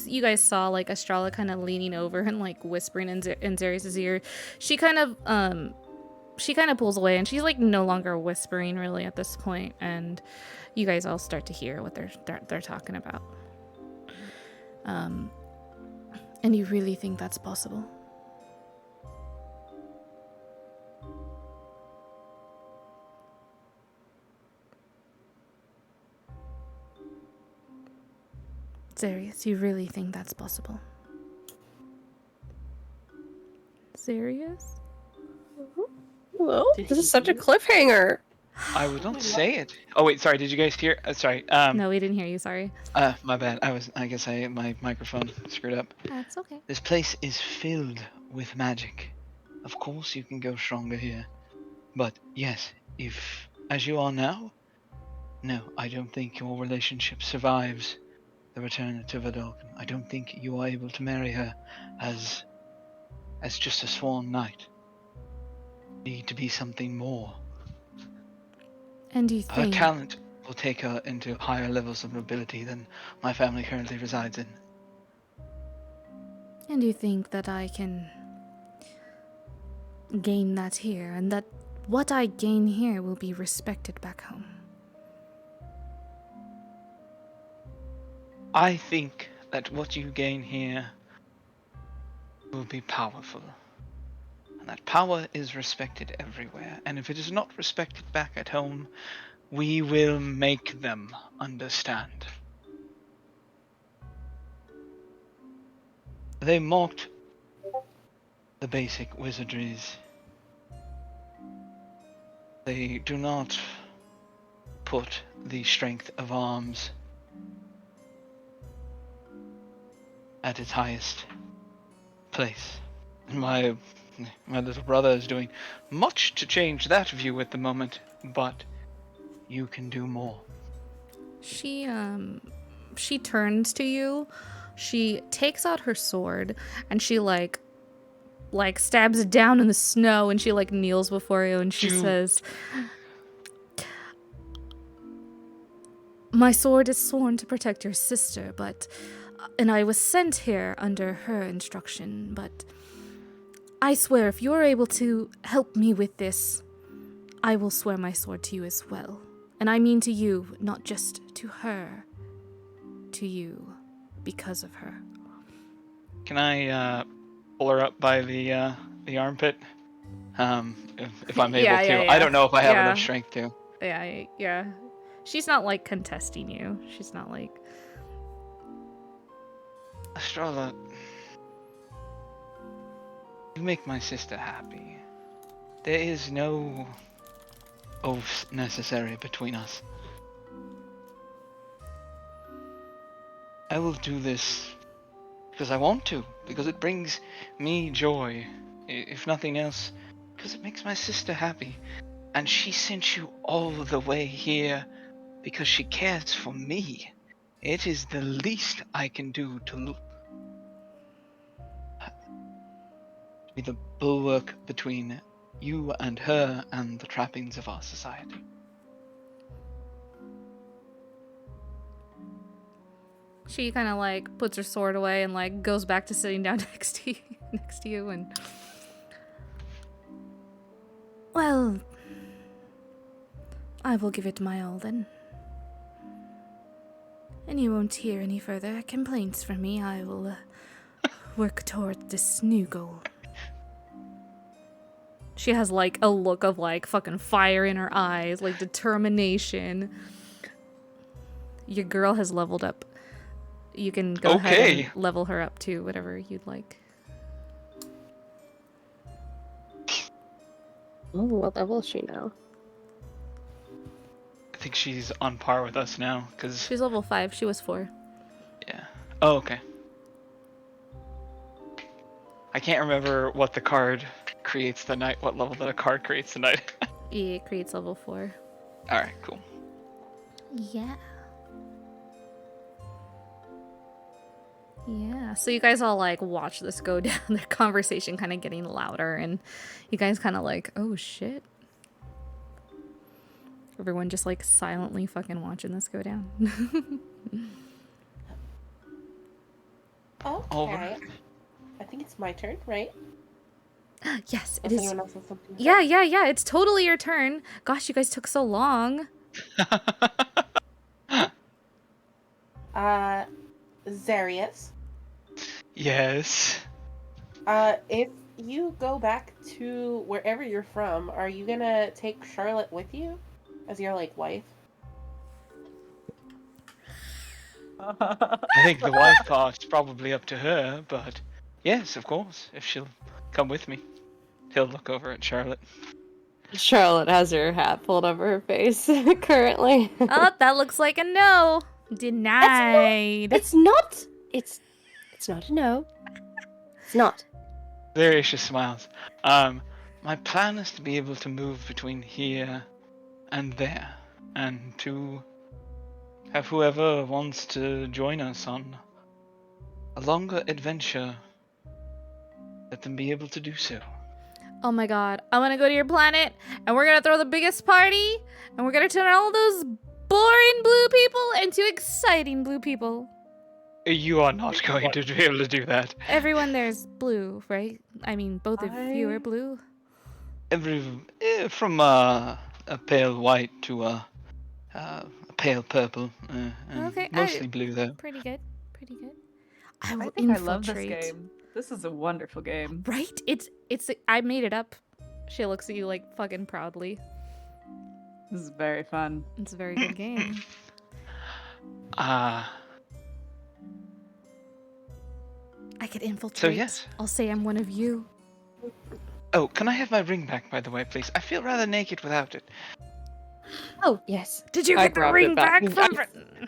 you guys saw, like Estrella kind of leaning over and like whispering in Zarius' ear, she kind of pulls away, and she's like no longer whispering really at this point, and you guys all start to hear what they're talking about. And you really think that's possible? Zarius, you really think that's possible? Zarius? Well, Did this he is such a do it? cliffhanger. I would not say it. Oh wait, sorry. Did you guys hear? Sorry. No, we didn't hear you. Sorry. My bad. I guess my microphone screwed up. That's okay. This place is filled with magic. Of course, you can go stronger here. But yes, if as you are now, no, I don't think your relationship survives the return to Vidalcan. I don't think you are able to marry her as just a sworn knight. You need to be something more. And do you Her think? talent will take her into higher levels of nobility than my family currently resides in. And do you think that I can gain that here, and that what I gain here will be respected back home? I think that what you gain here will be powerful. And that power is respected everywhere. And if it is not respected back at home, we will make them understand. They mocked the basic wizardries. They do not put the strength of arms at its highest place. My little brother is doing much to change that view at the moment, but you can do more. She turns to you. She takes out her sword and she like stabs it down in the snow, and she like kneels before you and she says, "My sword is sworn to protect your sister, and I was sent here under her instruction, but I swear if you're able to help me with this, I will swear my sword to you as well. And I mean to you, not just to her, to you, because of her." Can I pull her up by the armpit? If I'm able to. I don't know if I have enough strength to. Yeah. She's not like contesting you. She's not like... Estrella, you make my sister happy. There is no oaths necessary between us. I will do this because I want to, because it brings me joy, if nothing else, because it makes my sister happy. And she sent you all the way here because she cares for me. It is the least I can do to be the bulwark between you and her and the trappings of our society. She kind of like puts her sword away and like goes back to sitting down next to you and... Well, I will give it my all then. And you won't hear any further complaints from me. I will work toward this new goal. She has like a look of like fucking fire in her eyes, like determination. Your girl has leveled up. You can go ahead and level her up to whatever you'd like. Oh, what level is she now? I think she's on par with us now, because... She's level 5. She was 4. Yeah. Oh, okay. I can't remember what the card creates the knight, what level that a card creates the knight. Yeah, it creates level 4. Alright, cool. Yeah. Yeah, so you guys all like watch this go down, the conversation kind of getting louder, and you guys kind of like, oh shit. Everyone just like silently fucking watching this go down. Okay. Alright. I think it's my turn, right? Yes, it Unless is. anyone else has something to say. Yeah, it's totally your turn. Gosh, you guys took so long. Zarius. Yes. If you go back to wherever you're from, are you gonna take Charlotte with you as your like wife? I think the wife part's probably up to her, but yes, of course, if she'll come with me. He'll look over at Charlotte. Charlotte has her hat pulled over her face currently. Oh, that looks like a no. Denied. It's not. It's not a no. It's not. There she smiles. My plan is to be able to move between here and there, and to have whoever wants to join us on a longer adventure, let them be able to do so. Oh my god, I'm gonna go to your planet, and we're gonna throw the biggest party, and we're gonna turn all those boring blue people into exciting blue people. You are not going to be able to do that. Everyone there's blue, right? I mean, both of you are blue. From a pale white to a pale purple, and Okay, mostly blue though. Pretty good. I will I think I love this infiltrate. game. This is a wonderful game. Right? It's I made it up. She looks at you like fucking proudly. This is very fun. It's a very good game. I could infiltrate. So yes. I'll say I'm one of you. Oh, can I have my ring back, by the way, please? I feel rather naked without it. Oh yes. Did you I get the grabbed ring it back back. from?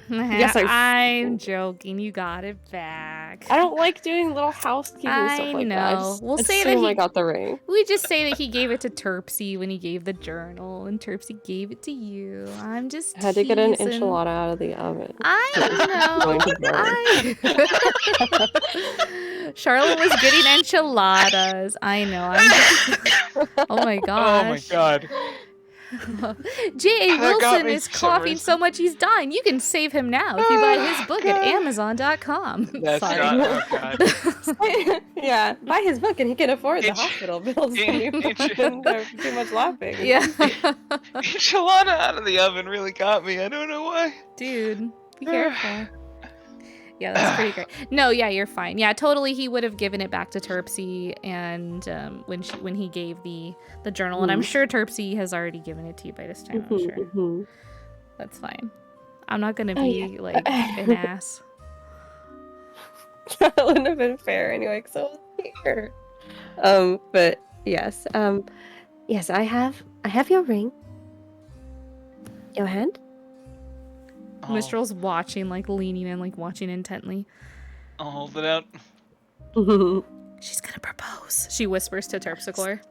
Yes, I'm joking. You got it back. I don't like doing little housekeeping I stuff like that. I know. just We'll say that assume he- I got the ring. We just say that he gave it to Terpsy when he gave the journal, and Terpsy gave it to you. I'm just I had to get an teasing. enchilada out of the oven. I know. Charlotte was getting enchiladas. I know. I'm just... Oh my gosh. Oh my god. J.A. That got Wilson me is for some coughing so much he's dying. You can save him now if you buy his book at Amazon.com. That's Sorry. not. Oh god. Yeah, buy his book and he can afford the Ench- hospital bills. ench- There's too much laughing. Yeah. Enchilada out of the oven really got me. I don't know why. Dude, be careful. Yeah, that's pretty great. No, yeah, you're fine. Yeah, totally. He would have given it back to Terpsy, and when he gave the journal, and I'm sure Terpsy has already given it to you by this time. I'm sure. That's fine. I'm not gonna be like an ass. That wouldn't have been fair anyway, because I was here. But yes, yes, I have your ring. Your hand. Oh, Mistral's watching, like leaning and like watching intently. I'll hold it out. She's gonna propose. She whispers to Terpsichore.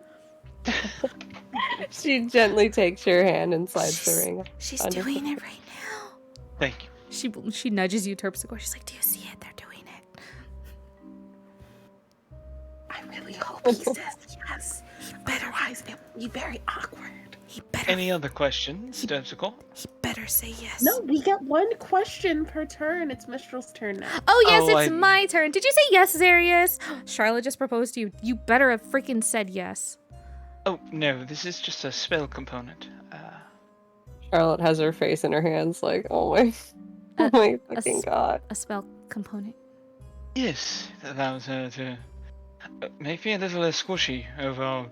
She gently takes your hand and slides the ring. She's under doing the- it right now. Thank you. She nudges you, Terpsichore. She's like, "Do you see it? They're doing it." I really hope he says yes. Otherwise, it will be very awkward. He better. Any other questions, Terpsichore? He better say yes. No, we get one question per turn. It's Mistral's turn now. Oh yes, Oh, it's my turn. Did you say yes, Zarius? Charlotte just proposed to you. You better have freaking said yes. Oh no, this is just a spell component. Charlotte has her face in her hands, like, oh my, oh my fucking s- god. A spell component. Yes, that allows her to make me a little less squishy overall.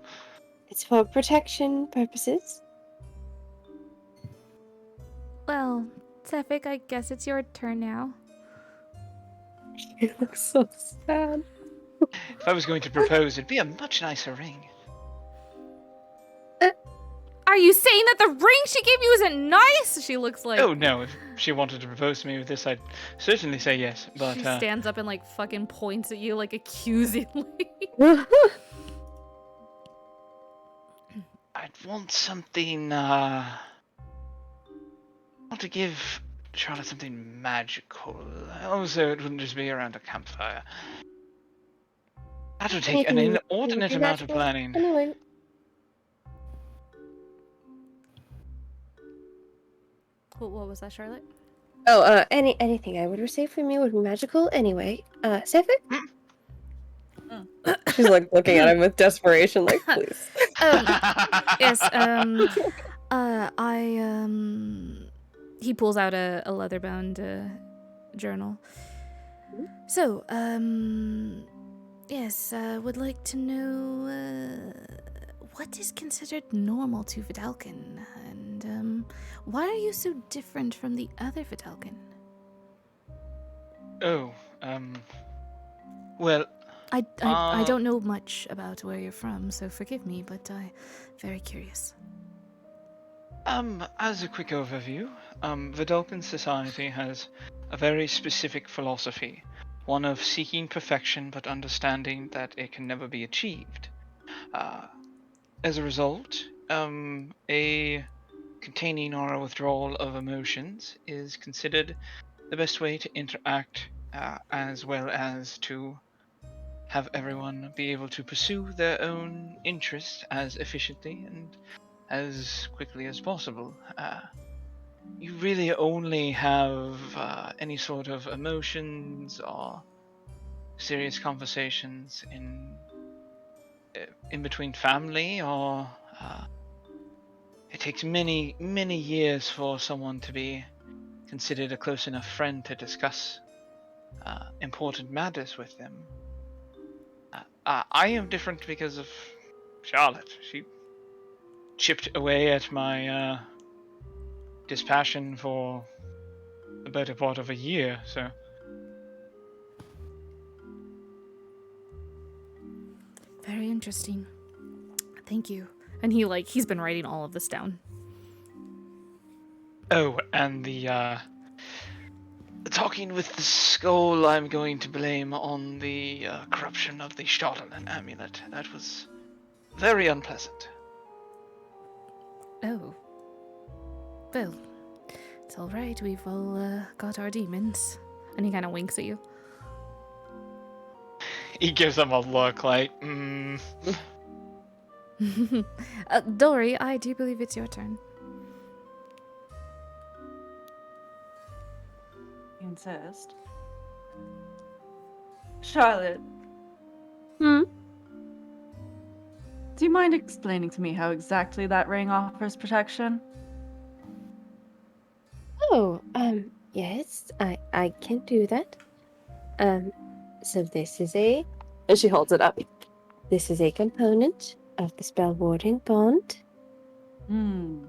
It's for protection purposes. Well, Tefik, I guess it's your turn now. You look so sad. If I was going to propose, it'd be a much nicer ring. Are you saying that the ring she gave you isn't nice? She looks like. Oh no, if she wanted to propose to me with this, I'd certainly say yes. But She stands up and like fucking points at you like accusingly. I'd want something. I want to give Charlotte, something magical. Also, it wouldn't just be around a campfire. That would take an Anything would inordinate be amount of magical planning. anyway. What was that, Charlotte? Oh, anything I would receive from you would be magical anyway. Sifik? She's like looking at him with desperation, like, please. Yes, he pulls out a leather-bound journal. So, yes, would like to know, what is considered normal to Vidalcan, and, why are you so different from the other Vidalcan? Oh, well, I don't know much about where you're from, so forgive me, but I'm very curious. as a quick overview, Vidalcan society has a very specific philosophy, one of seeking perfection but understanding that it can never be achieved. As a result, a containing or a withdrawal of emotions is considered the best way to interact, as well as to have everyone be able to pursue their own interests as efficiently and as quickly as possible. You really only have any sort of emotions or serious conversations in between family, or it takes many years for someone to be considered a close enough friend to discuss important matters with them. I am different because of Charlotte. She chipped away at my dispassion for the better part of a year, so. Very interesting. Thank you. And he's been writing all of this down. Oh, and the talking with the skull, I'm going to blame on the corruption of the Startleman amulet. That was very unpleasant. Oh. Well, it's all right. We've all got our demons. And he kind of winks at you. He gives them a look like, Dory, I do believe it's your turn. You insist. Charlotte, Hmm? do you mind explaining to me how exactly that ring offers protection? Oh, yes, I can do that. So this is a... And she holds it up. This is a component of the spell warding bond. Hmm.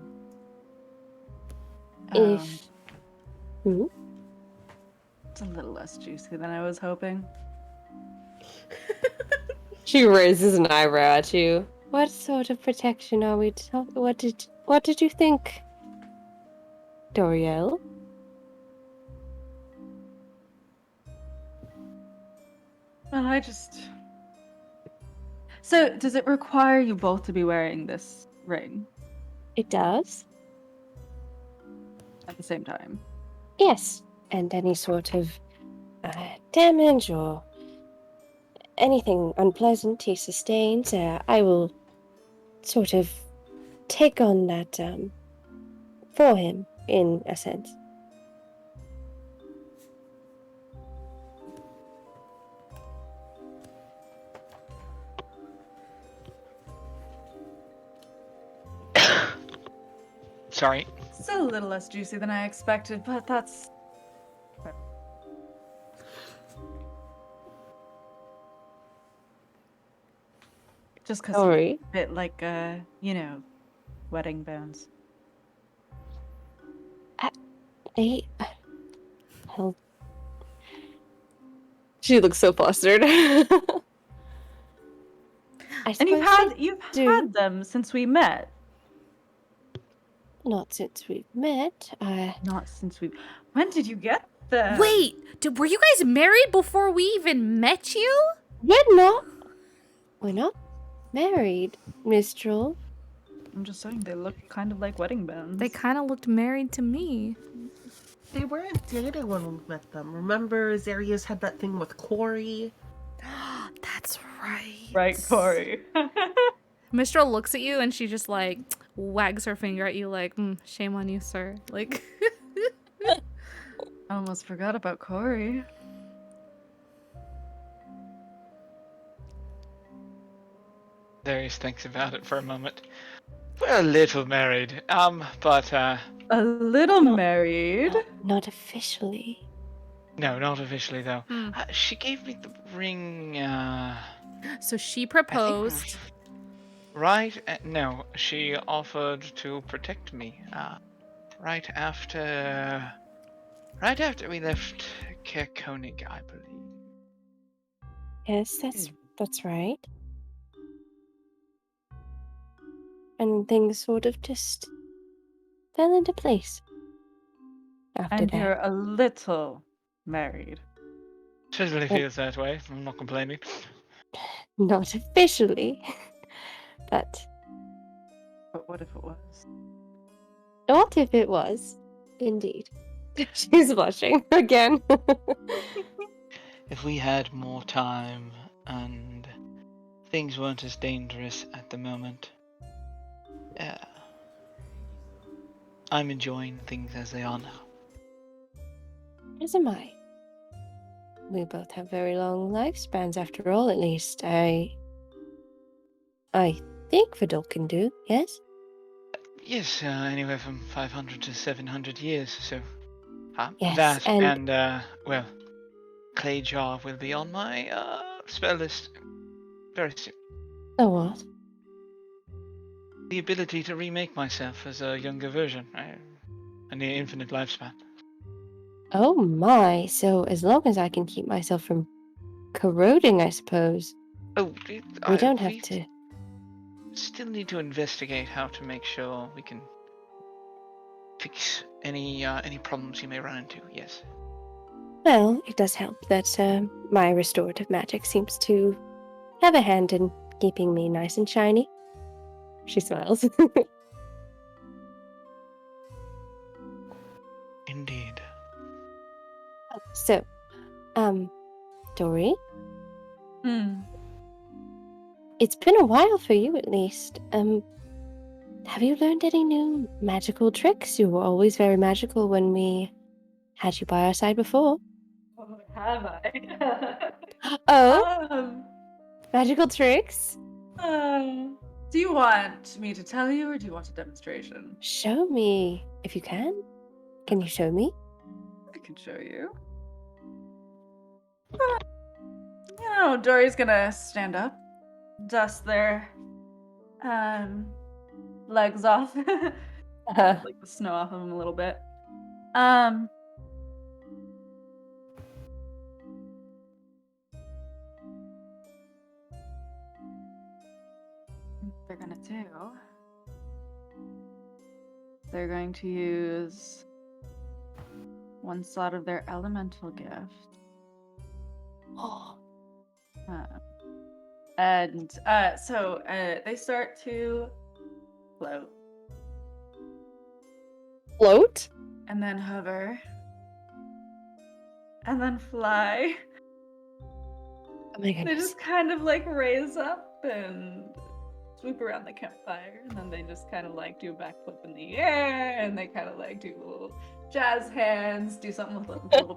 If... Hmm? It's a little less juicy than I was hoping. She raises an eyebrow at you. What sort of protection are we talking? What did you think, Doriel? Well, So, does it require you both to be wearing this ring It does. at the same time? Yes, and any sort of damage or anything unpleasant he sustains, I will sort of take on that for him, in a sense. sorry. Still a little less juicy than I expected, but that's... Just because Sorry. a bit like, wedding bones. Well, she looks so flustered. And you've had them since we met. Not since we've met. Not since we... When did you get them? Wait! Were you guys married before we even met you? We're not married, Mistral. I'm just saying, they look kind of like wedding bones. They kind of looked married to me. They weren't dating when we met them. Remember, Zarius had that thing with Corey? That's right. Right, Corey. Mistral looks at you and she just like wags her finger at you like, shame on you, sir. Like, I almost forgot about Corey. Darius thinks about it for a moment. We're a little married, but A little No. married. Not officially. no, not officially though. Hmm. She gave me the ring. so she I think proposed. right. No, she offered to protect me. Right after we left Kerkonig, I believe. Yes, that's right. And things sort of just fell into place after And that. you're a little married. Certainly feels that way. I'm not complaining. Not officially. But But what if it was? what if it was? Indeed. She's blushing again. If we had more time and things weren't as dangerous at the moment, I'm enjoying things as they are now. As am I. We both have very long lifespans after all, at least. I think Vidal can do, yes? Yes, anywhere from 500 to 700 years, so Yes, that and well, Clay Jar will be on my spell list very soon. oh what? The ability to remake myself as a younger version, a near infinite lifespan. Oh my, so as long as I can keep myself from corroding, I suppose. Oh, We don't have to. Still need to investigate how to make sure we can fix any problems you may run into. Yes. Well, it does help that my restorative magic seems to have a hand in keeping me nice and shiny. She smiles. Indeed. So, Dory, it's been a while for you at least. Have you learned any new magical tricks? You were always very magical when we had you by our side before. Oh, have I? Oh, magical tricks? Do you want me to tell you, or do you want a demonstration? Show me, if you can. Can you show me? I can show you. Dory's gonna stand up, dust their legs off, like the snow off of them a little bit. They're gonna do. They're going to use one slot of their elemental gift. Oh, And so they start to float float? and then hover and then fly. Oh my They goodness. just kind of like raise up and swoop around the campfire, and then they just kind of like do a backflip in the air, and they kind of like do little jazz hands, do something with a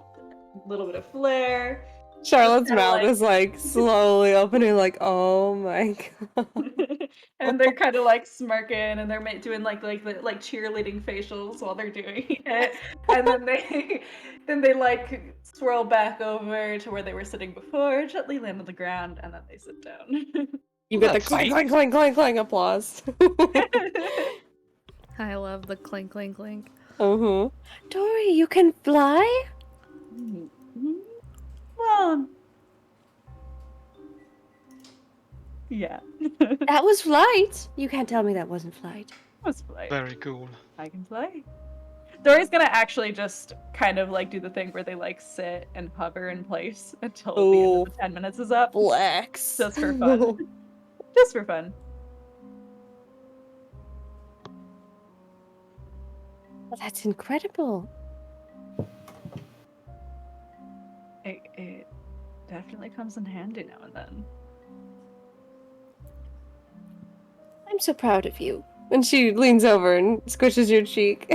little bit of flair. Charlotte's kinda mouth like- is like slowly opening, like, oh my god. And they're kind of like smirking, and they're doing like cheerleading facials while they're doing it, and then they like swirl back over to where they were sitting before, gently land on the ground, and then they sit down. You get the That's clang, neat. clang, clang, clang, clang applause. I love the clink, clink, clink. Uh-huh. Dory, you can fly? Well, yeah. That was flight. You can't tell me that wasn't flight. Was flight. Very cool. I can fly. Dory's gonna actually just kind of like do the thing where they like sit and hover in place until the end of the 10 minutes is up. Flex. Just for fun. Just for fun. Well, that's incredible. It definitely comes in handy now and then. I'm so proud of you. And she leans over and squishes your cheek.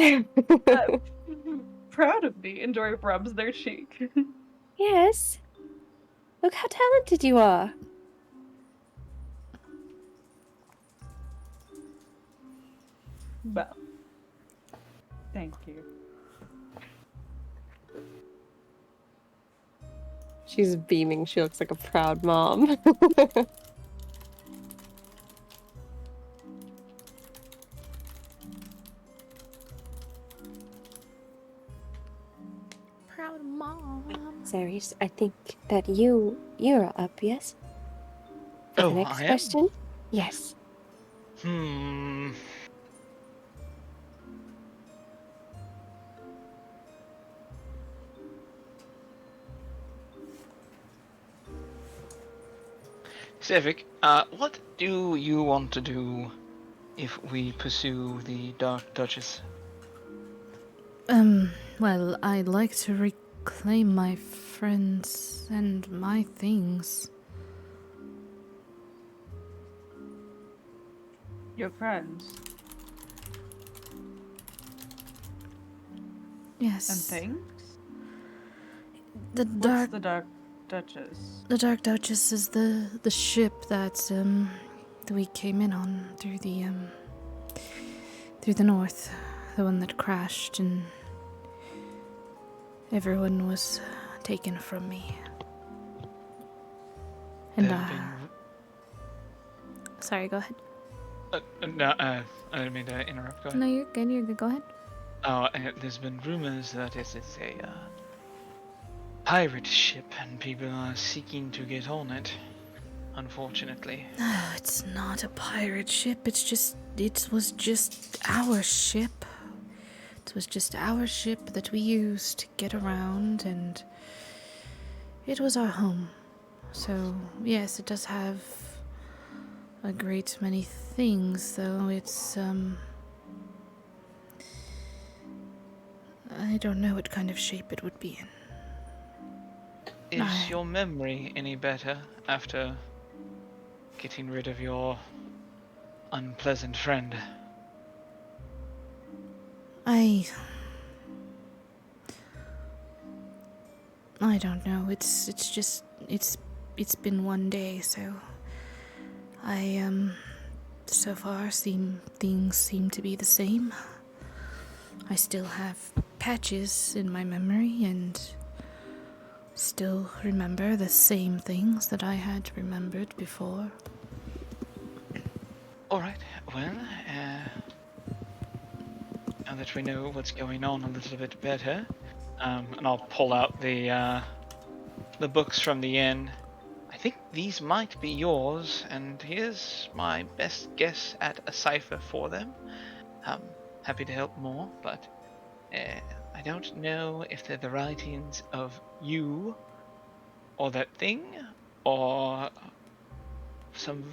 Proud of me, and Dory rubs their cheek. Yes. Look how talented you are. Well, thank you. She's beaming. She looks like a proud mom. Proud mom. Ceres, I think that you're up, yes? For Oh, the next I am? question? Yes. Civic, what do you want to do if we pursue the Dark Duchess? Well, I'd like to reclaim my friends and my things. Your friends Yes. and things? The What's dark the Dark Duchess? The Dark Duchess is the ship that we came in on through the north, the one that crashed and everyone was taken from me. And sorry, go ahead. No, I didn't mean to interrupt. Go ahead. No, you're good. You're good. Go ahead. There's been rumors that it is a pirate ship and people are seeking to get on it, unfortunately. No, it's not a pirate ship. It was just our ship. It was just our ship that we used to get around, and it was our home. So, yes, it does have a great many things, though it's, I don't know what kind of shape it would be in. Is your memory any better after getting rid of your unpleasant friend? I don't know. It's been one day, so so far things seem to be the same. I still have patches in my memory and still remember the same things that I had remembered before. Alright, well, now that we know what's going on a little bit better, and I'll pull out the books from the inn. I think these might be yours, and here's my best guess at a cipher for them. Happy to help more, but I don't know if they're the writings of you, or that thing, or some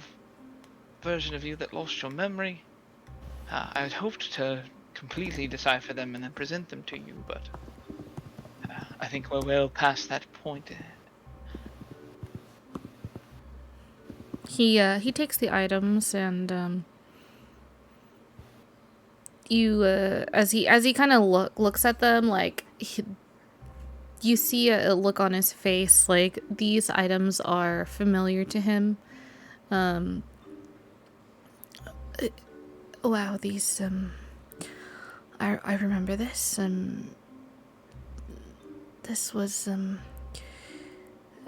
version of you that lost your memory. I had hoped to completely decipher them and then present them to you, but I think we're well past that point. He takes the items and you as he kind of looks at them, like you see a look on his face like these items are familiar to him. Wow, these I remember this. This was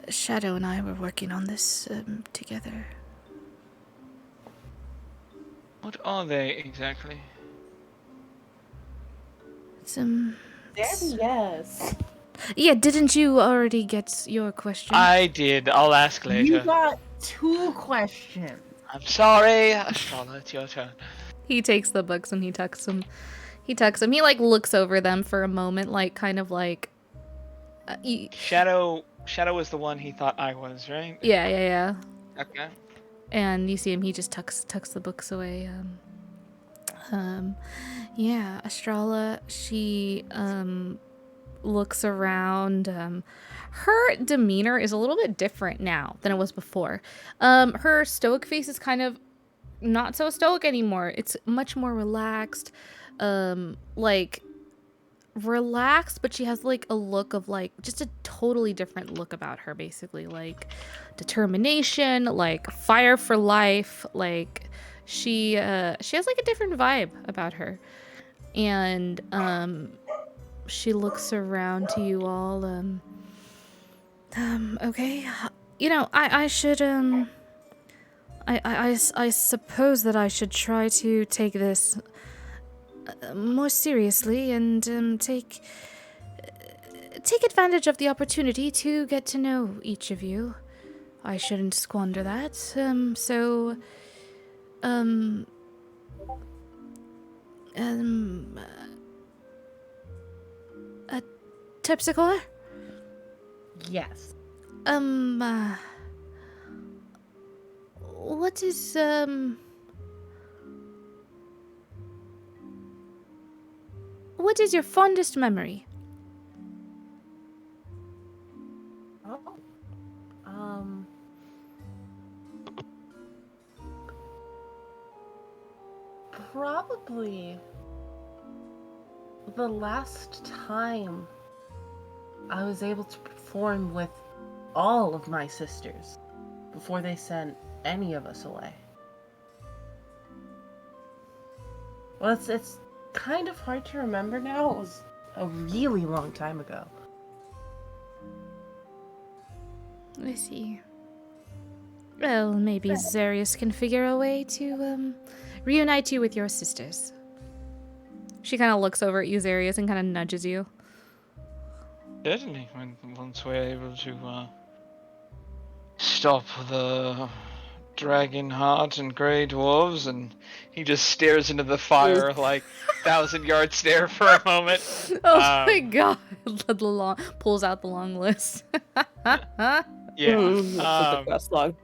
Shadow and I were working on this together. What are they exactly? It's Yes. yeah, didn't you already get your question? I did. I'll ask later. You got 2 questions. I'm sorry. Astrala, it's your turn. He takes the books and he tucks them. He like looks over them for a moment, like kind of like Shadow was the one he thought I was, right? Yeah. Okay. And you see him, he just tucks the books away. Yeah, Astrala, she looks around. Her demeanor is a little bit different now than it was before. Her stoic face is kind of not so stoic anymore. It's much more relaxed. Like relaxed, but she has like a look of like just a totally different look about her, basically like determination, like fire for life. Like she has like a different vibe about her. And she looks around to you all. Okay. You know, I should I suppose that I should try to take this more seriously and take advantage of the opportunity to get to know each of you. I shouldn't squander that. So Terpsichore? Yes. What is what is your fondest memory? Oh. Probably the last time I was able to perform with all of my sisters before they sent any of us away. Well, it's kind of hard to remember now. It was a really long time ago. I see. Well, maybe Zarius can figure a way to reunite you with your sisters. She kind of looks over at you, Zarius, and kind of nudges you. Certainly, once we're able to stop the dragon heart and grey dwarves, and he just stares into the fire like 1,000-yard stare for a moment. Oh my god! Pulls out the long list. Yeah. That's the quest log.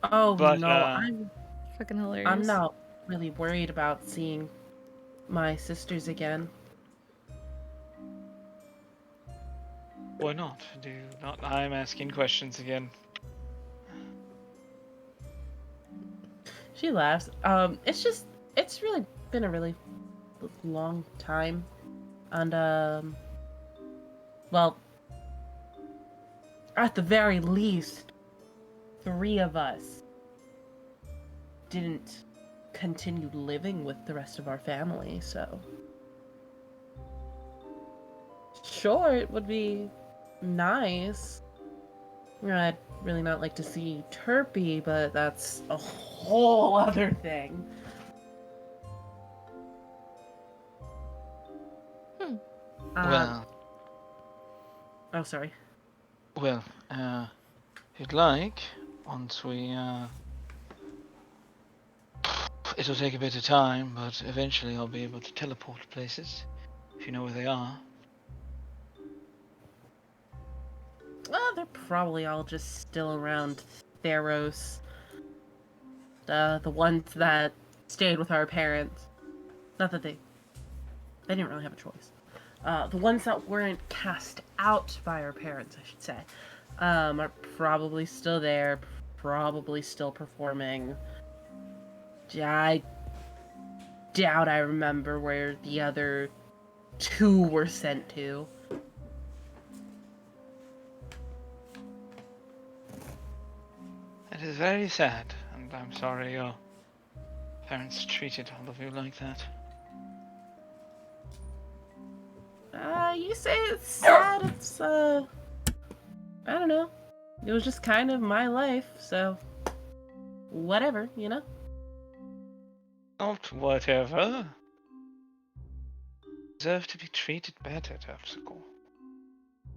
Oh But, no, I'm Fucking hilarious. I'm not really worried about seeing my sisters again. Why not? I'm asking questions again. She laughs. It's really been a really long time, and well, at the very least, 3 of us didn't continue living with the rest of our family, so sure, it would be nice. You know, I'd really not like to see Turpy, but that's a whole other thing. Well, Oh, sorry. well, if you'd like, once we, it'll take a bit of time, but eventually I'll be able to teleport places, if you know where they are. Well, they're probably all just still around Theros. The ones that stayed with our parents. Not that they didn't really have a choice. The ones that weren't cast out by our parents, I should say, are probably still there, probably still performing. I doubt I remember where the other 2 were sent to. It is very sad, and I'm sorry your parents treated all of you like that. You say it's sad, it's, I don't know. It was just kind of my life, so whatever, you know? Not whatever. Deserve to be treated better, Terpsichore.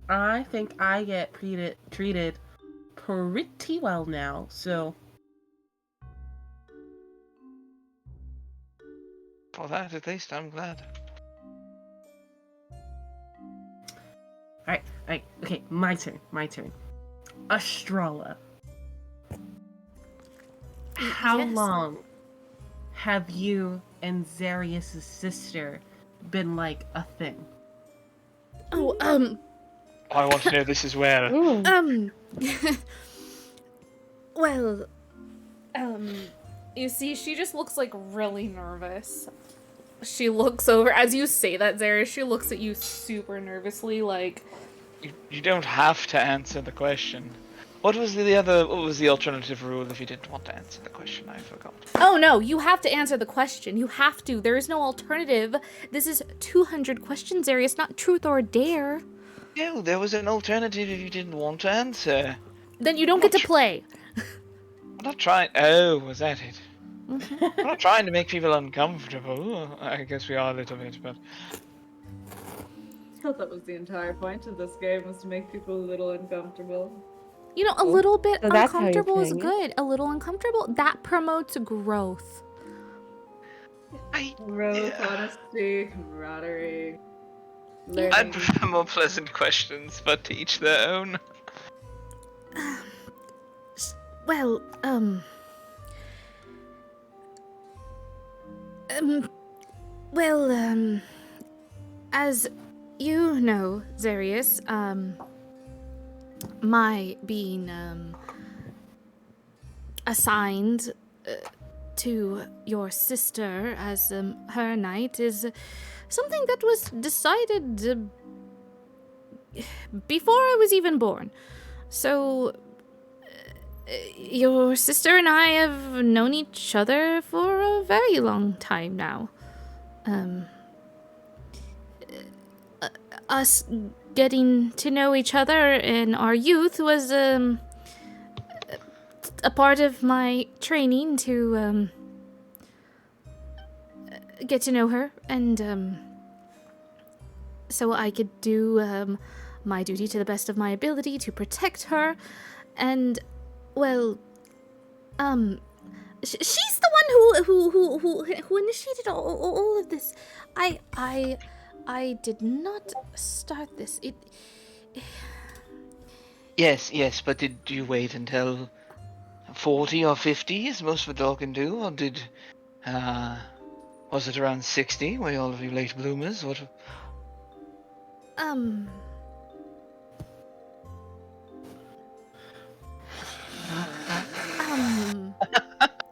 I think I get treated pretty well now, so For that, at least, I'm glad. Alright, okay, my turn. Estrella. How Yes. long have you and Zarius' sister been like a thing? Oh, I want to know this as well. Ooh. well, you see, she just looks like really nervous. She looks over, as you say that, Zara, she looks at you super nervously, like, You don't have to answer the question. What was the alternative rule if you didn't want to answer the question? I forgot. oh no, you have to answer the question. You have to. There is no alternative. This is 200 questions, Zara. It's not truth or dare. No, there was an alternative if you didn't want to answer. Then you don't get to play. I'm not trying. Oh, was that it? I'm not trying to make people uncomfortable. I guess we are a little bit, but I thought that was the entire point of this game, was to make people a little uncomfortable. You know, a little bit So that's how you're uncomfortable is playing it? good. A little uncomfortable, that promotes growth. Growth, honesty, camaraderie, I'd learning. prefer more pleasant questions, but to each their own. Well, as you know, Zarius, my being, assigned to your sister as her knight is something that was decided before I was even born. So, your sister and I have known each other for a very long time now. Us getting to know each other in our youth was a part of my training to get to know her, and so I could do my duty to the best of my ability to protect her. And well, she's the one who initiated all of this. I did not start this. Yes, but did you wait until 40 or 50, as most of a dog can do, or was it around 60? Were all of you late bloomers? What?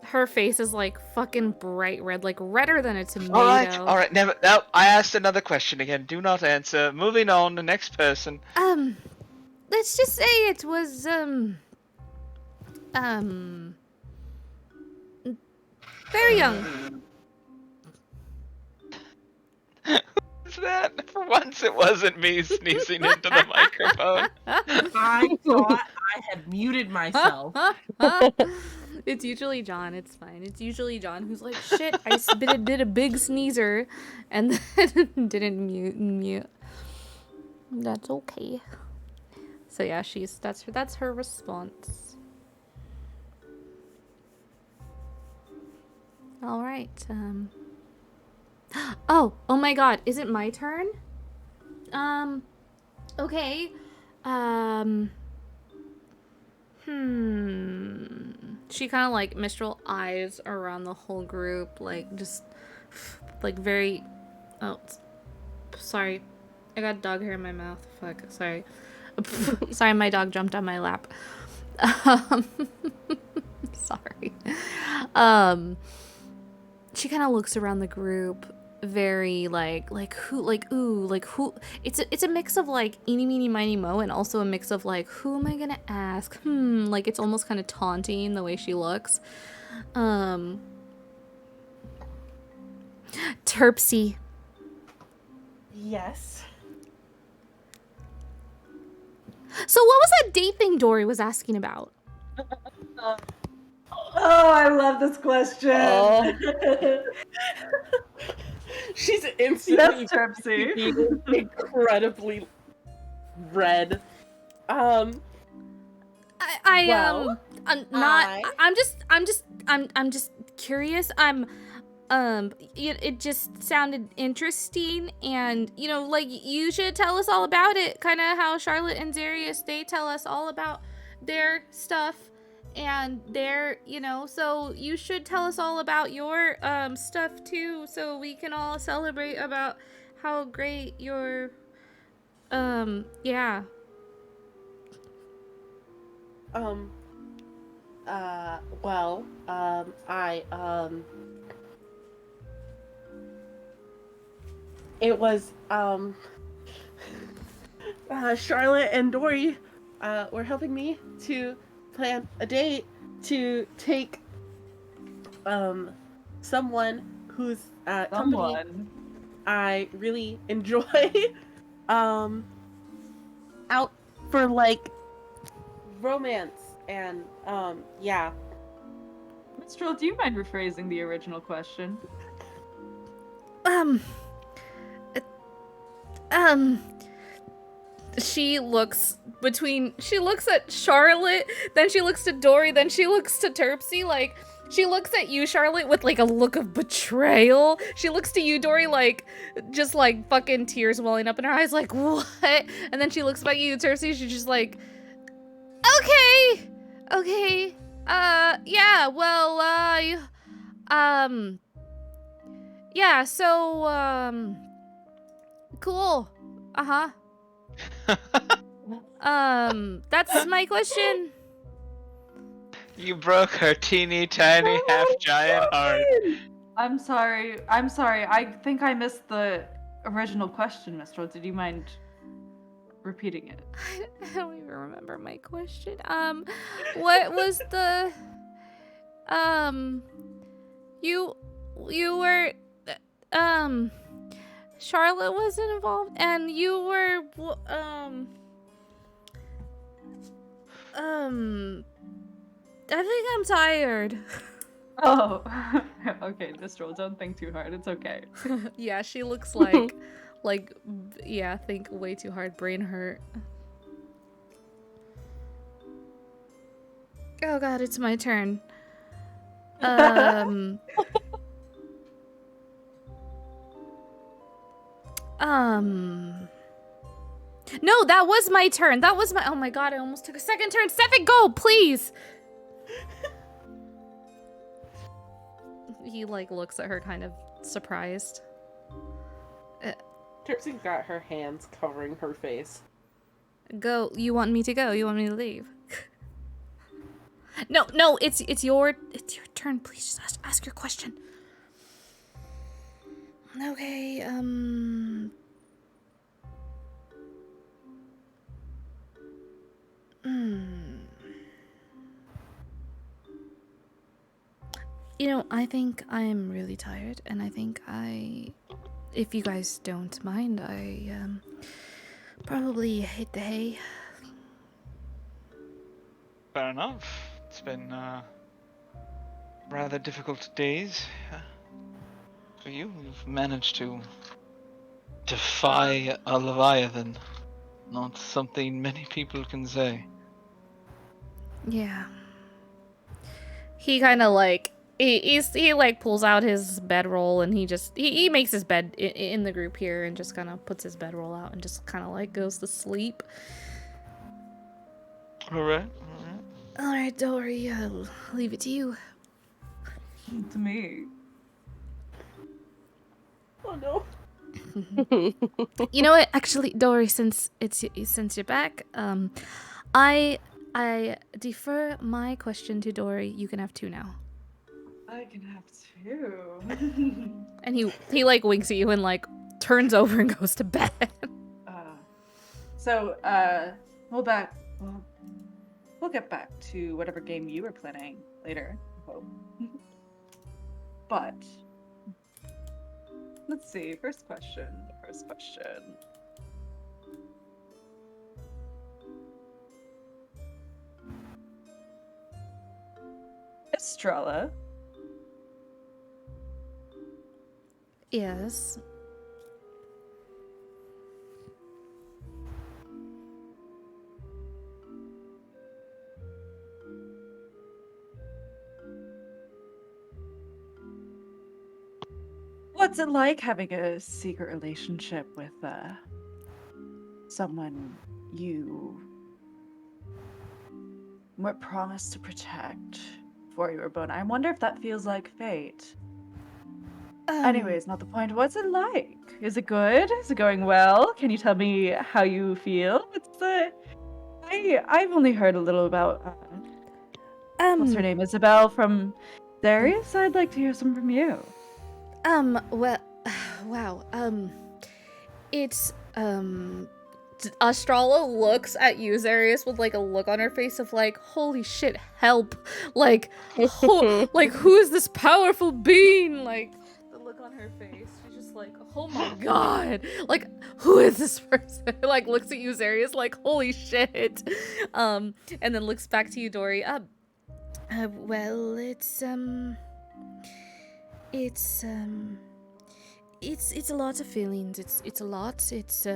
Her face is like fucking bright red, like redder than a tomato. All right. Never. No, I asked another question again. Do not answer. Moving on. The next person. Let's just say it was very young. Who's that? For once, it wasn't me sneezing into the microphone. I thought I had muted myself. It's usually John. It's fine. It's usually John who's like, shit, I did a big sneezer and then didn't mute. That's okay. So yeah, that's her response. All right. Oh my God! Is it my turn? Okay. She kind of like Mistral eyes around the whole group, like just like very. Oh, sorry. I got dog hair in my mouth. Fuck. Sorry. Sorry, my dog jumped on my lap. Sorry. She kind of looks around the group, very like who. It's a mix of like eeny meeny miny mo, and also a mix of like, who am I gonna ask? Like it's almost kind of taunting the way she looks. Terpsy. Yes. So what was that date thing Dory was asking about? Oh, I love this question. She's instantly Yes, Terpsy. incredibly red. I'm just curious. It just sounded interesting, and like you should tell us all about it. Kind of how Charlotte and Zarius, they tell us all about their stuff, and they're, so you should tell us all about your stuff too, so we can all celebrate about how great your yeah. Well, it was, Charlotte and Dory, were helping me to plan a date to take, someone whose, company Someone. I really enjoy, out for, like, romance, and, yeah. Minstrel, do you mind rephrasing the original question? Um, uh, she looks at Charlotte, then she looks to Dory, then she looks to Terpsy, like, she looks at you, Charlotte, with, like, a look of betrayal. She looks to you, Dory, like, just, like, fucking tears welling up in her eyes, like, what? And then she looks back at you, Terpsy, she's just like, okay, yeah, well, yeah, so, cool, uh-huh. That's my question. You broke her teeny tiny half giant heart. I'm sorry. I think I missed the original question, Minstrel. Did you mind repeating it? I don't even remember my question. What was the, you were, Charlotte wasn't involved, and you were, I think I'm tired. Oh, okay, Minstrel, don't think too hard. It's okay. Yeah, she looks like, yeah, think way too hard, brain hurt. Oh god, it's my turn. No, that was my turn. Oh my god, I almost took a second turn. Stefan, go, please! He, like, looks at her kind of surprised. Terpsy's got her hands covering her face. Go. You want me to go? You want me to leave? No, it's your turn. Please just ask your question. Okay, I think I'm really tired, and I think if you guys don't mind, I probably hit the hay. Fair enough. It's been rather difficult days for you. You've managed to defy a Leviathan. Not something many people can say. Yeah. He kind of like he like pulls out his bedroll, and he makes his bed in the group here, and just kind of puts his bedroll out and just kind of like goes to sleep. All right. All right, Dory, I'll leave it to you. To me. Oh no. You know what? Actually, Dory, since you're back, I defer my question to Dory. You can have 2 now. I can have 2. And he like winks at you and like turns over and goes to bed. We'll get back to whatever game you were planning later, I hope. But let's see. First question. Estrella. Yes. What's it like having a secret relationship with someone you were promised to protect before you were born. I wonder if that feels like fate. Anyways, not the point. What's it like? Is it good? Is it going well? Can you tell me how you feel? I've only heard a little about what's her name, Isabel from Darius. I'd like to hear some from you. Well, wow, it's, Astrala looks at you, Zarius, with, like, a look on her face of, like, holy shit, help, like, like, who is this powerful being, like, the look on her face, she's just like, oh my god, like, who is this person, like, looks at you, Zarius, like, holy shit, and then looks back to you, Dory, well, it's a lot of feelings. It's a lot. It's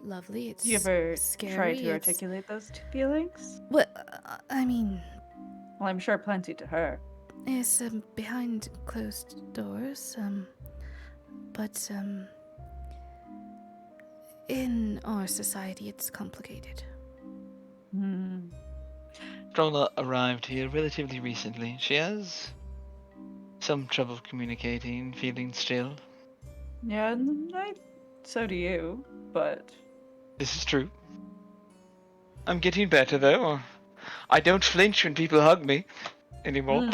lovely. It's Do you ever scary. try to articulate those two feelings? Well, I mean, Well, I'm sure plenty to her. it's behind closed doors. But in our society, it's complicated. Hmm. Stroller arrived here relatively recently. She has some trouble communicating, feeling still. Yeah, so do you, but... This is true. I'm getting better, though. I don't flinch when people hug me anymore.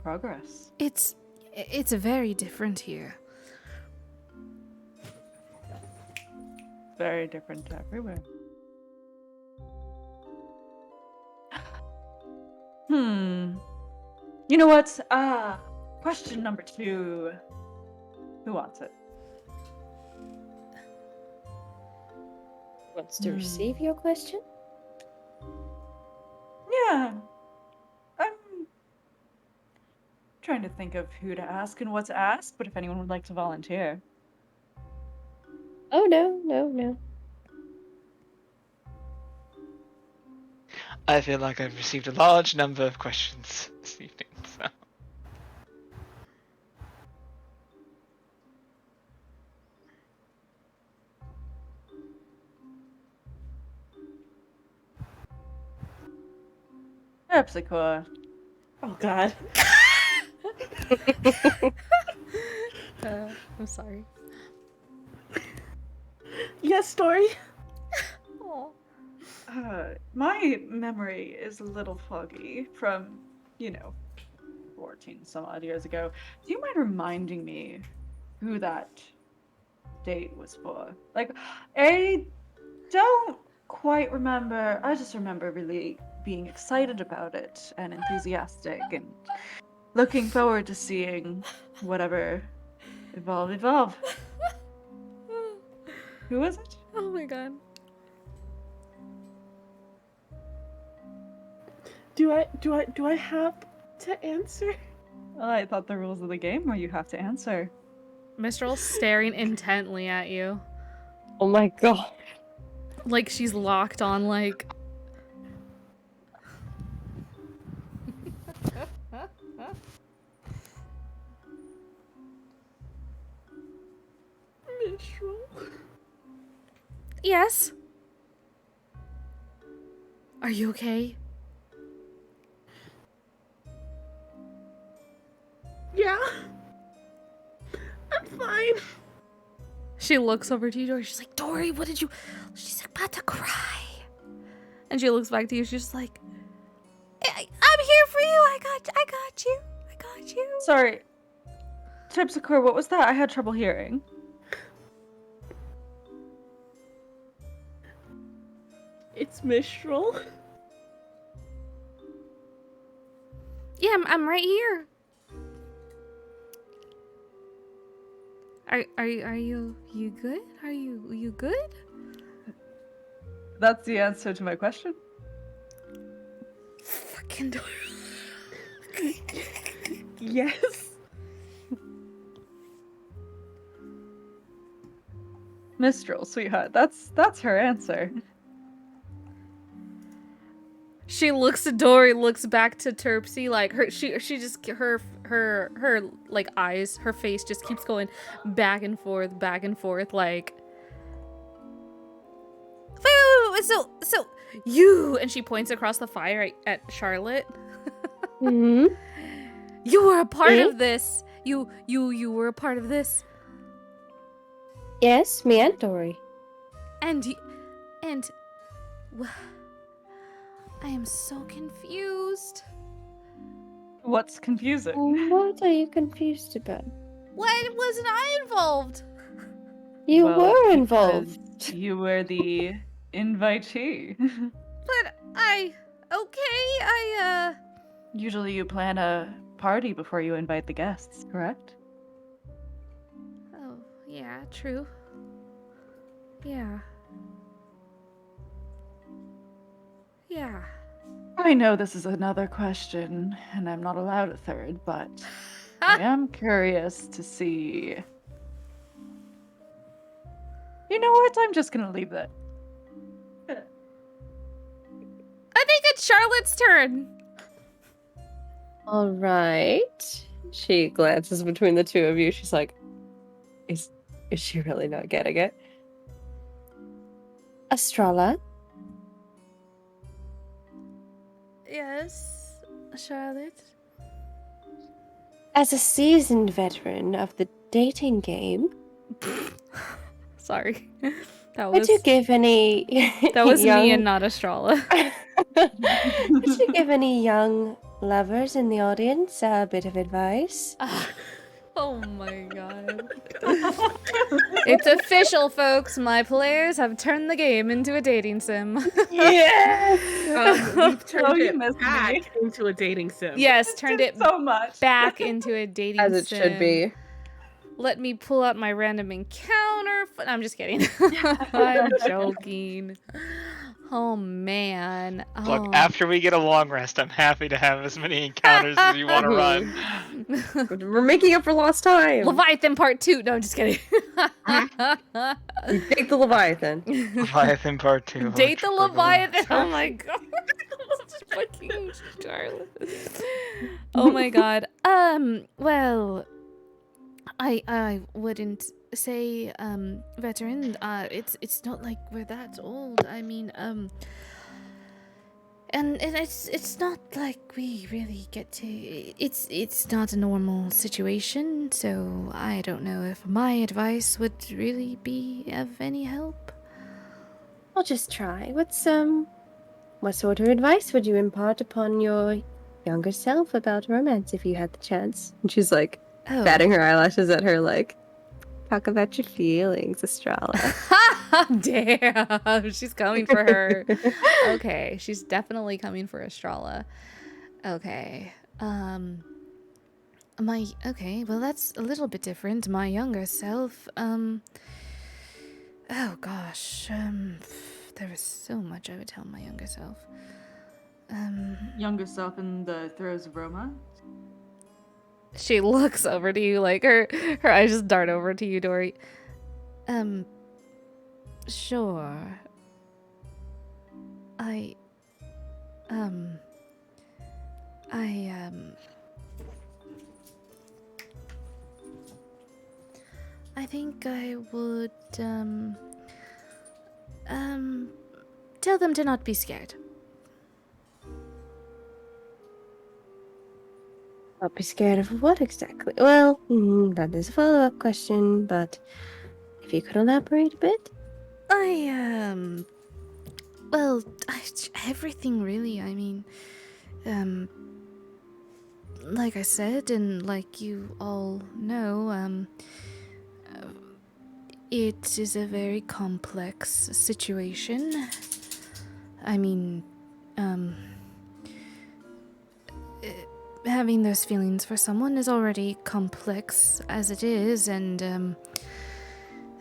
Progress. It's very different here. Very different everywhere. You know what? Question number 2. Who wants it? Wants to receive your question? Yeah. I'm trying to think of who to ask and what to ask, but if anyone would like to volunteer. Oh, no. I feel like I've received a large number of questions this evening, so... Terpsichore. Oh god. I'm sorry. Yes, story. My memory is a little foggy from, 14 some odd years ago. Do you mind reminding me who that date was for? Like, I don't quite remember. I just remember really being excited about it and enthusiastic and looking forward to seeing whatever evolve. Who was it? Oh my god. Do I have to answer? Well, I thought the rules of the game were you have to answer. Mistral's staring intently at you. Oh my god. Like she's locked on, like... Mistral. Yes? Are you okay? Yeah. I'm fine. She looks over to you, Dory. She's like, Dory, what did you... She's about to cry. And she looks back to you. She's just like, I'm here for you. I got you. I got you. Sorry. Terpsichore, what was that? I had trouble hearing. It's Mistral. Yeah, I'm right here. Are you good? Are you good? That's the answer to my question. Fucking Dory. Yes. Mistral, sweetheart. That's her answer. She looks at Dory, looks back to Terpsy, like she just her like eyes, her face just keeps going back and forth, like So you, and she points across the fire at Charlotte. Hmm. You were a part Me? of this. You were a part of this. Yes, me and Dory. And I am so confused. What's confusing? What are you confused about? Why wasn't I involved? You Well, were because involved. You were the invitee. But I Usually you plan a party before you invite the guests, correct? Oh, yeah, true. Yeah. Yeah. I know this is another question, and I'm not allowed a third, but I am curious to see. You know what? I'm just gonna leave that. I think it's Charlotte's turn. All right. She glances between the two of you. She's like, is she really not getting it? Estrella, Yes, Charlotte. as a seasoned veteran of the dating game, Sorry. That would was you give any that was young... me and not Estrella. Would you give any young lovers in the audience a bit of advice? Oh my god. It's official, folks. My players have turned the game into a dating sim. Yes! We've turned you it missed me. back into a dating sim. Yes, turned it so much. back into a dating As it sim. should be. Let me pull out my random encounter. I'm just kidding. I'm joking. Oh man. Look, Oh. after we get a long rest, I'm happy to have as many encounters as you want to run. We're making up for lost time. Leviathan Part 2. No, I'm just kidding. You take the Leviathan. Leviathan Part 2. Date the Electric Leviathan. Oh my god. Fucking Charlotte. Oh my god. Well, I wouldn't say veteran. It's not like we're that old. I mean, and it's not like we really get to. It's not a normal situation, so I don't know if my advice would really be of any help. I'll just try. What sort of advice would you impart upon your younger self about romance if you had the chance? And she's like batting her eyelashes at her, like, talk about your feelings, Estrella. Damn, she's coming for her. Okay, she's definitely coming for Estrella. Okay. Okay, well that's a little bit different. My younger self, oh gosh, there was so much I would tell my younger self. Younger self in the throes of romance. She looks over to you, like her eyes just dart over to you, Dory. Sure. I think I would, tell them to not be scared. Not be scared of what exactly? Well, that is a follow-up question, but if you could elaborate a bit. Well, everything really. I mean, like I said, and like you all know, it is a very complex situation. I mean, having those feelings for someone is already complex as it is, and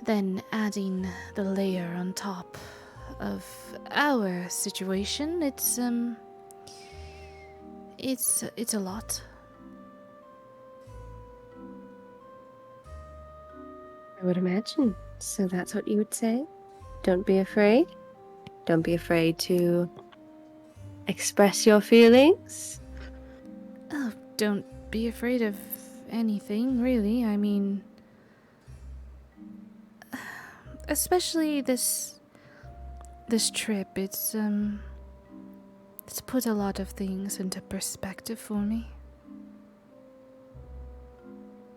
then adding the layer on top of our situation, it's a lot. I would imagine. So that's what you would say? Don't be afraid? Don't be afraid to express your feelings? Oh, don't be afraid of anything, really. I mean, especially this this trip, it's put a lot of things into perspective for me.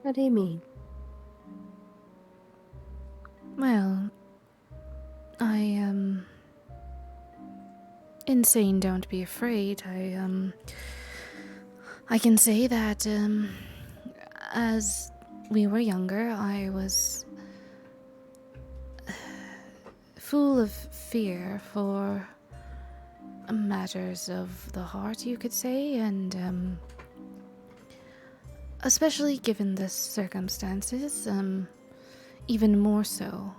What do you mean? Well, Insane, don't be afraid. I can say that, as we were younger, I was full of fear for matters of the heart, you could say, and, especially given the circumstances, even more so.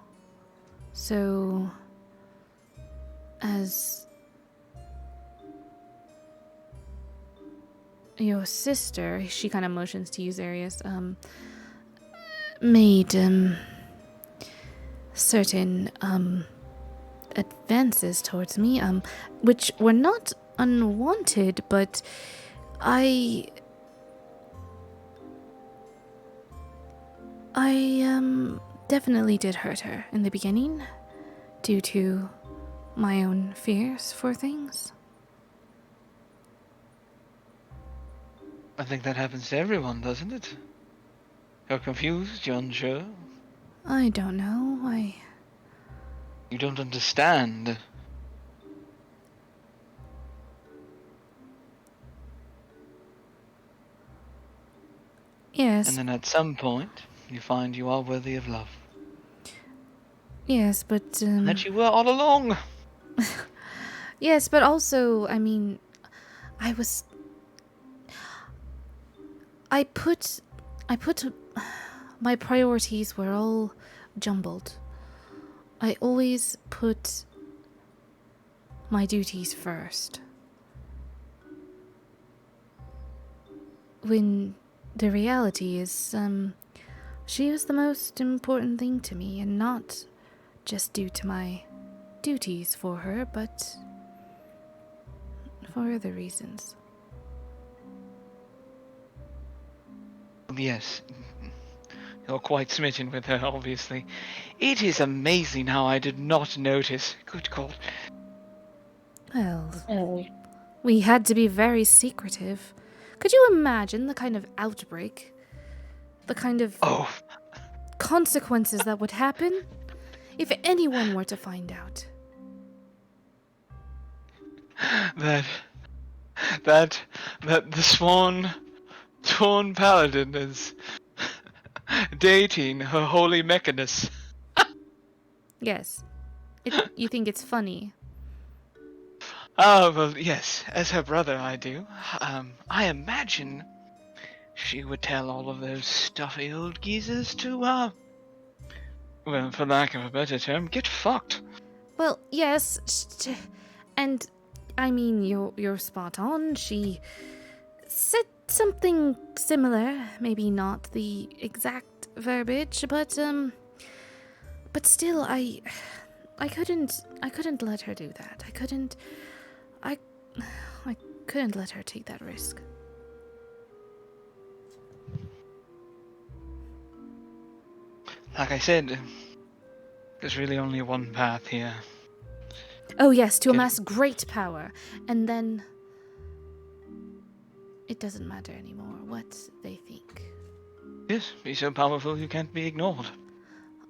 So, as your sister, she kind of motions to you, Zarius, made, certain, advances towards me, which were not unwanted, but I definitely did hurt her in the beginning due to my own fears for things. I think that happens to everyone, doesn't it? You're confused, you're unsure, I don't know. you don't understand. Yes, And then at some point, you find you are worthy of love. yes, but And that you were all along. yes, but also, I mean, I was I put my priorities were all jumbled. I always put my duties first. When the reality is, she was the most important thing to me, and not just due to my duties for her, but for other reasons. Yes, you're quite smitten with her, obviously. It is amazing how I did not notice. Good God. Well, Oh, we had to be very secretive. Could you imagine the kind of outbreak? The kind of Oh, consequences that would happen if anyone were to find out? that the sworn paladin is dating her holy mechanist. Yes. You think it's funny? Oh, well, yes, as her brother I do. I imagine she would tell all of those stuffy old geezers to, well, for lack of a better term, get fucked. Well, yes, and I mean you're spot on. She said something similar, maybe not the exact verbiage, but still I couldn't let her do that. I couldn't let her take that risk. Like I said, there's really only one path here. Oh yes, to Get- amass great power, and then it doesn't matter anymore what they think. Yes, be so powerful you can't be ignored.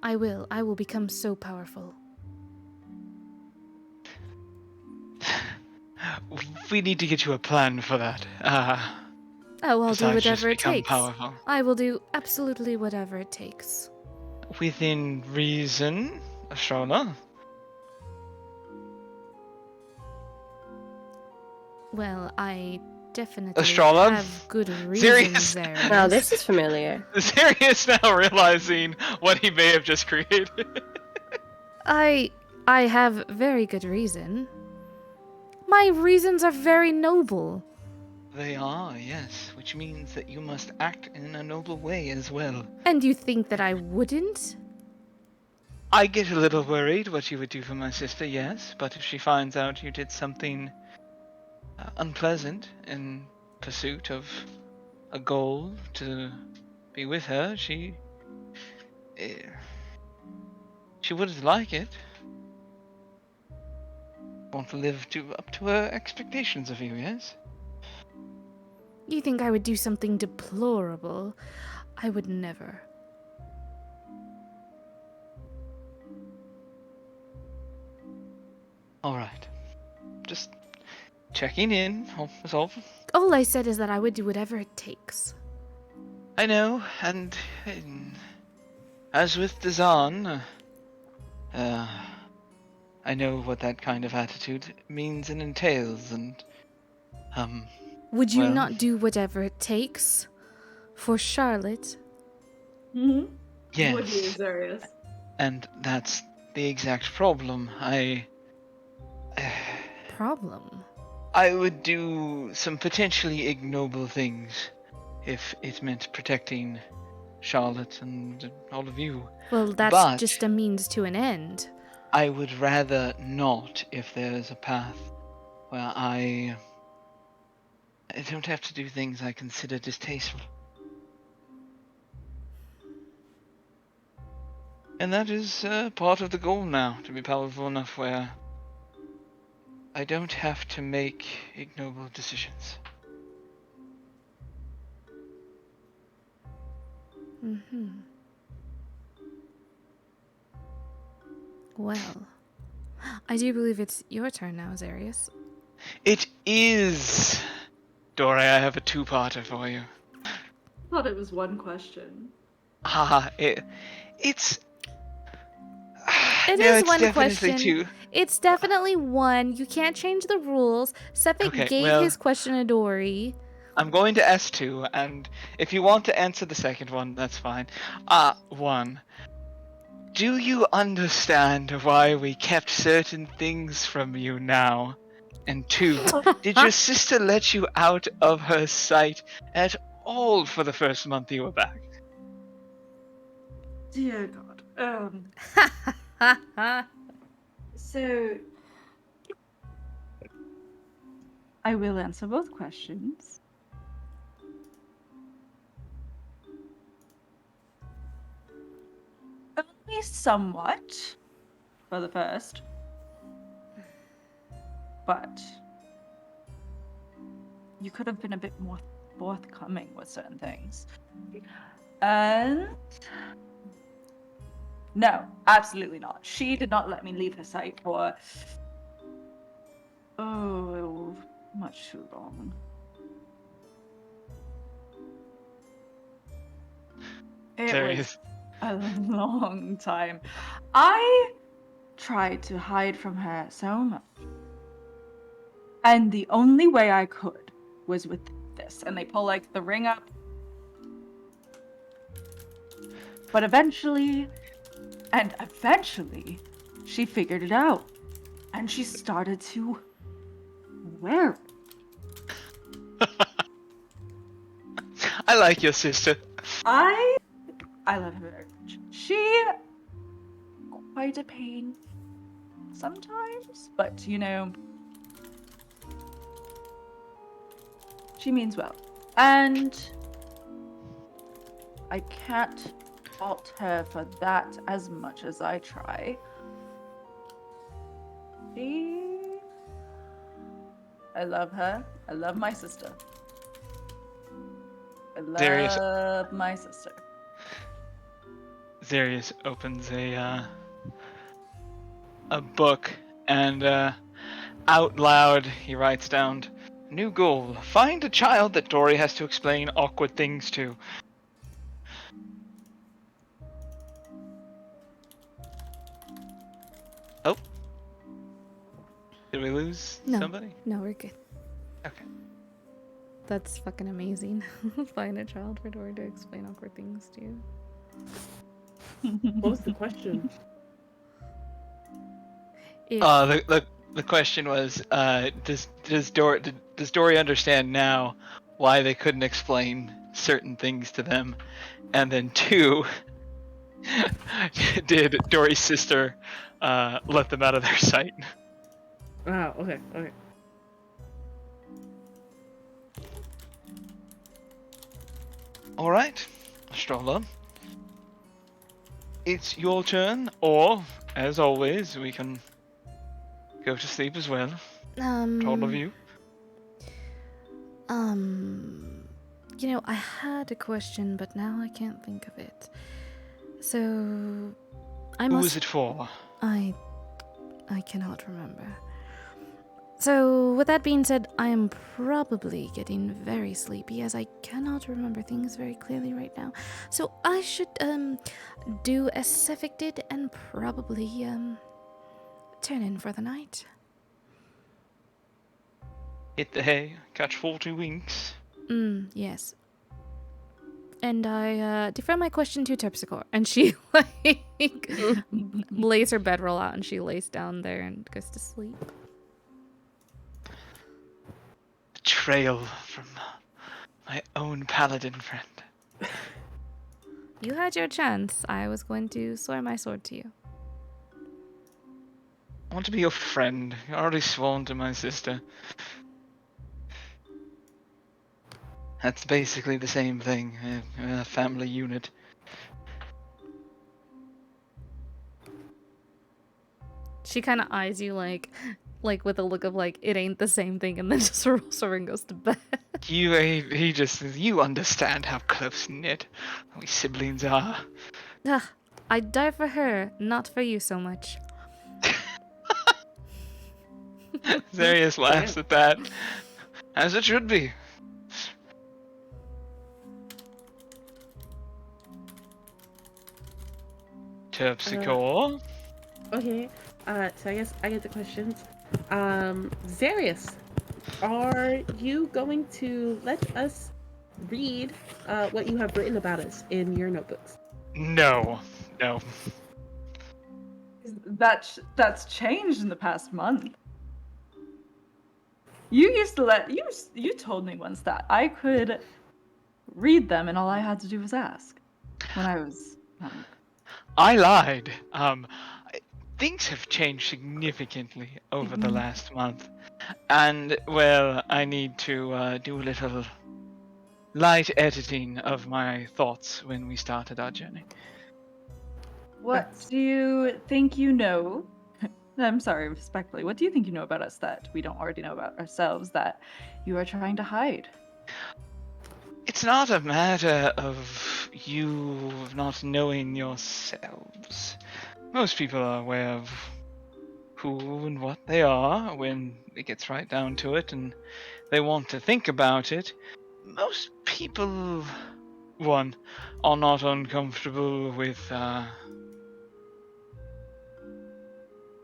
I will become so powerful. We need to get you a plan for that. Oh, I'll do Besides just whatever it become takes. powerful. I will do absolutely whatever it takes. Within reason, Astrona. Well, I definitely Astrolab? have good Serious? reasons there. wow, this is familiar. Sirius now realizing what he may have just created. I have very good reason. My reasons are very noble. They are, yes, which means that you must act in a noble way as well. And you think that I wouldn't? I get a little worried what you would do for my sister, yes, but if she finds out you did something unpleasant in pursuit of a goal to be with her, she wouldn't like it. want to live up to her expectations of you, yes? You think I would do something deplorable? I would never. Alright. Just checking in, that's all. All I said is that I would do whatever it takes. I know, and as with Dazan, I know what that kind of attitude means and entails, and, Would you well, not do whatever it takes for Charlotte? Mm-hmm. yes. Would you, Zarius? And that's the exact problem. Problem? I would do some potentially ignoble things if it meant protecting Charlotte and all of you. Well, that's But just a means to an end. I would rather not if there's a path where I don't have to do things I consider distasteful. And that is part of the goal now, to be powerful enough where I don't have to make ignoble decisions. Mm-hmm. Well, I do believe it's your turn now, Zarius. It is! Dory, I have a two-parter for you. Thought it was one question. It's... It no, is it's one definitely question. two. It's definitely one. You can't change the rules. Sepik Okay, gave well- his question to Dory. I'm going to S2, and if you want to answer the second one, that's fine. One. Do you understand why we kept certain things from you now? And two, did your sister let you out of her sight at all for the first month you were back? Dear God. So I will answer both questions. Only somewhat for the first. But you could have been a bit more forthcoming with certain things. And no, absolutely not. She did not let me leave her sight for much too long. It There was is. a long time. I tried to hide from her so much. And the only way I could was with this. And they pull like the ring up. But eventually, she figured it out. And she started to wear it. I like your sister. I love her very much. She quite a pain sometimes, but you know, she means well. And I can't fault her for that as much as I try. I love her. I love my sister. I Darius. love my sister. Zarius opens a book and out loud he writes down, "New goal: find a child that Dory has to explain awkward things to." Oh, did we lose No. somebody? No, we're good. Okay. That's fucking amazing. Find a child for Dory to explain awkward things to you. What was the question? If, The question was, does Dory understand now why they couldn't explain certain things to them? And then two, did Dory's sister let them out of their sight? Ah, okay. All right, Stroller. It's your turn, or as always, we can go to sleep as well. To all of Um, you. I had a question, but now I can't think of it. So, I Who must. was it for? I cannot remember. So, with that being said, I am probably getting very sleepy as I cannot remember things very clearly right now. So, I should do as Sefik did and probably turn in for the night. Hit the hay, catch 40 winks. Yes. And I defer my question to Terpsichore, and she like lays her bedroll out and she lays down there and goes to sleep. Betrayal from my own paladin friend. You had your chance. I was going to swear my sword to you. I want to be your friend. You already sworn to my sister. That's basically the same thing. A family unit. She kind of eyes you like with a look of like it ain't the same thing, and then just rolls over and goes to bed. He just says, you understand how close knit we siblings are. I'd die for her, not for you so much. Zarius laughs at that, as it should be. Terpsichore. Okay. So I guess I get the questions. Zarius, are you going to let us read what you have written about us in your notebooks? No. That's changed in the past month. You used to let you told me once that I could read them and all I had to do was ask when I was young. I lied. Things have changed significantly over the Mhm. last month. And, well, I need to do a little light editing of my thoughts when we started our journey. What do you think you know? I'm sorry, respectfully. What do you think you know about us that we don't already know about ourselves that you are trying to hide? It's not a matter of you not knowing yourselves. Most people are aware of who and what they are when it gets right down to it and they want to think about it. Most people, one, are not uncomfortable with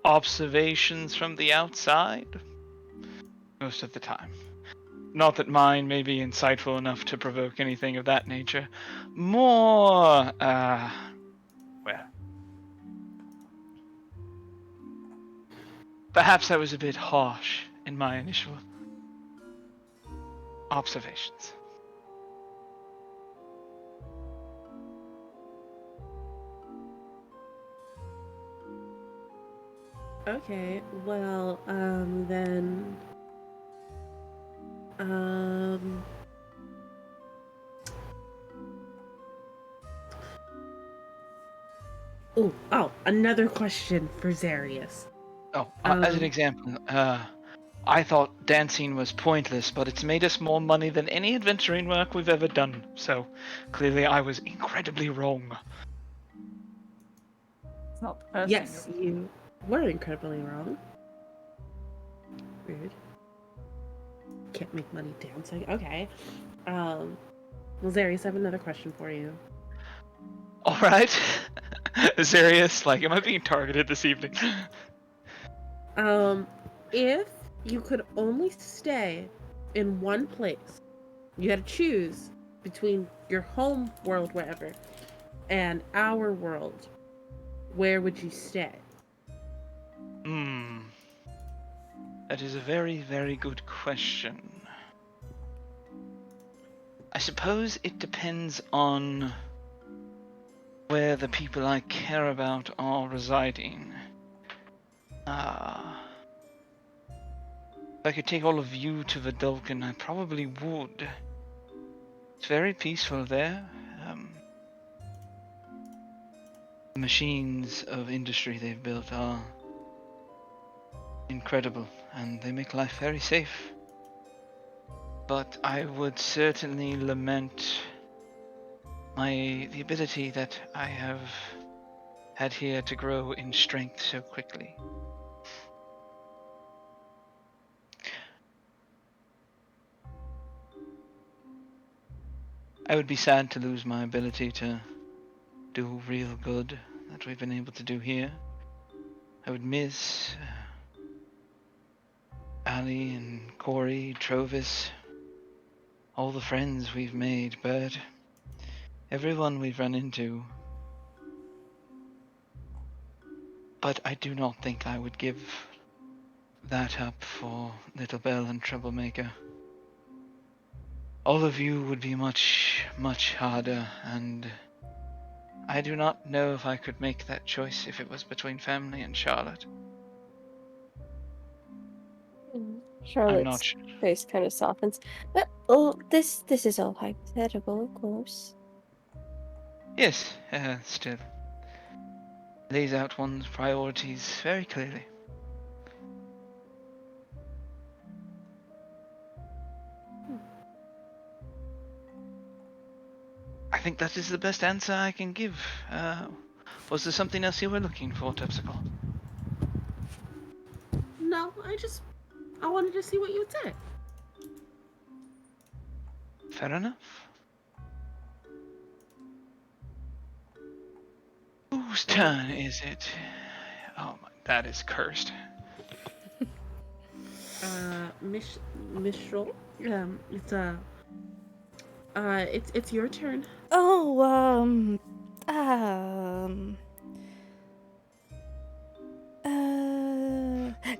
observations from the outside most of the time. Not that mine may be insightful enough to provoke anything of that nature. More, well, perhaps I was a bit harsh in my initial observations. Okay, well, then, another question for Zarius. Oh, as an example, I thought dancing was pointless, but it's made us more money than any adventuring work we've ever done. So, clearly I was incredibly wrong. It's not the first Yes, thing. you were incredibly wrong. Rude. Can't make money dancing. Okay. Well, Zarius, I have another question for you. Alright. Serious? Like, am I being targeted this evening? If you could only stay in one place, you had to choose between your home world, wherever, and our world, where would you stay? That is a very, very good question. I suppose it depends on where the people I care about are residing. If I could take all of you to Vidalcan, I probably would. It's very peaceful there. The machines of industry they've built are incredible, and they make life very safe. But I would certainly lament the ability that I have had here to grow in strength so quickly. I would be sad to lose my ability to do real good that we've been able to do here. I would miss Ali and Corey, Trovis, all the friends we've made, Bert, everyone we've run into. But I do not think I would give that up for Little Bell and Troublemaker. All of you would be much, much harder, and I do not know if I could make that choice if it was between family and Charlotte. I'm Charlotte's not face kind of softens. But this is all hypothetical, of course. Yes, still. Lays out one's priorities very clearly. I think that is the best answer I can give. Was there something else you were looking for, Tepsicle? No, I wanted to see what you would say. Fair enough. Whose turn is it? Oh my, that is cursed. Mishral, it's your turn. Oh,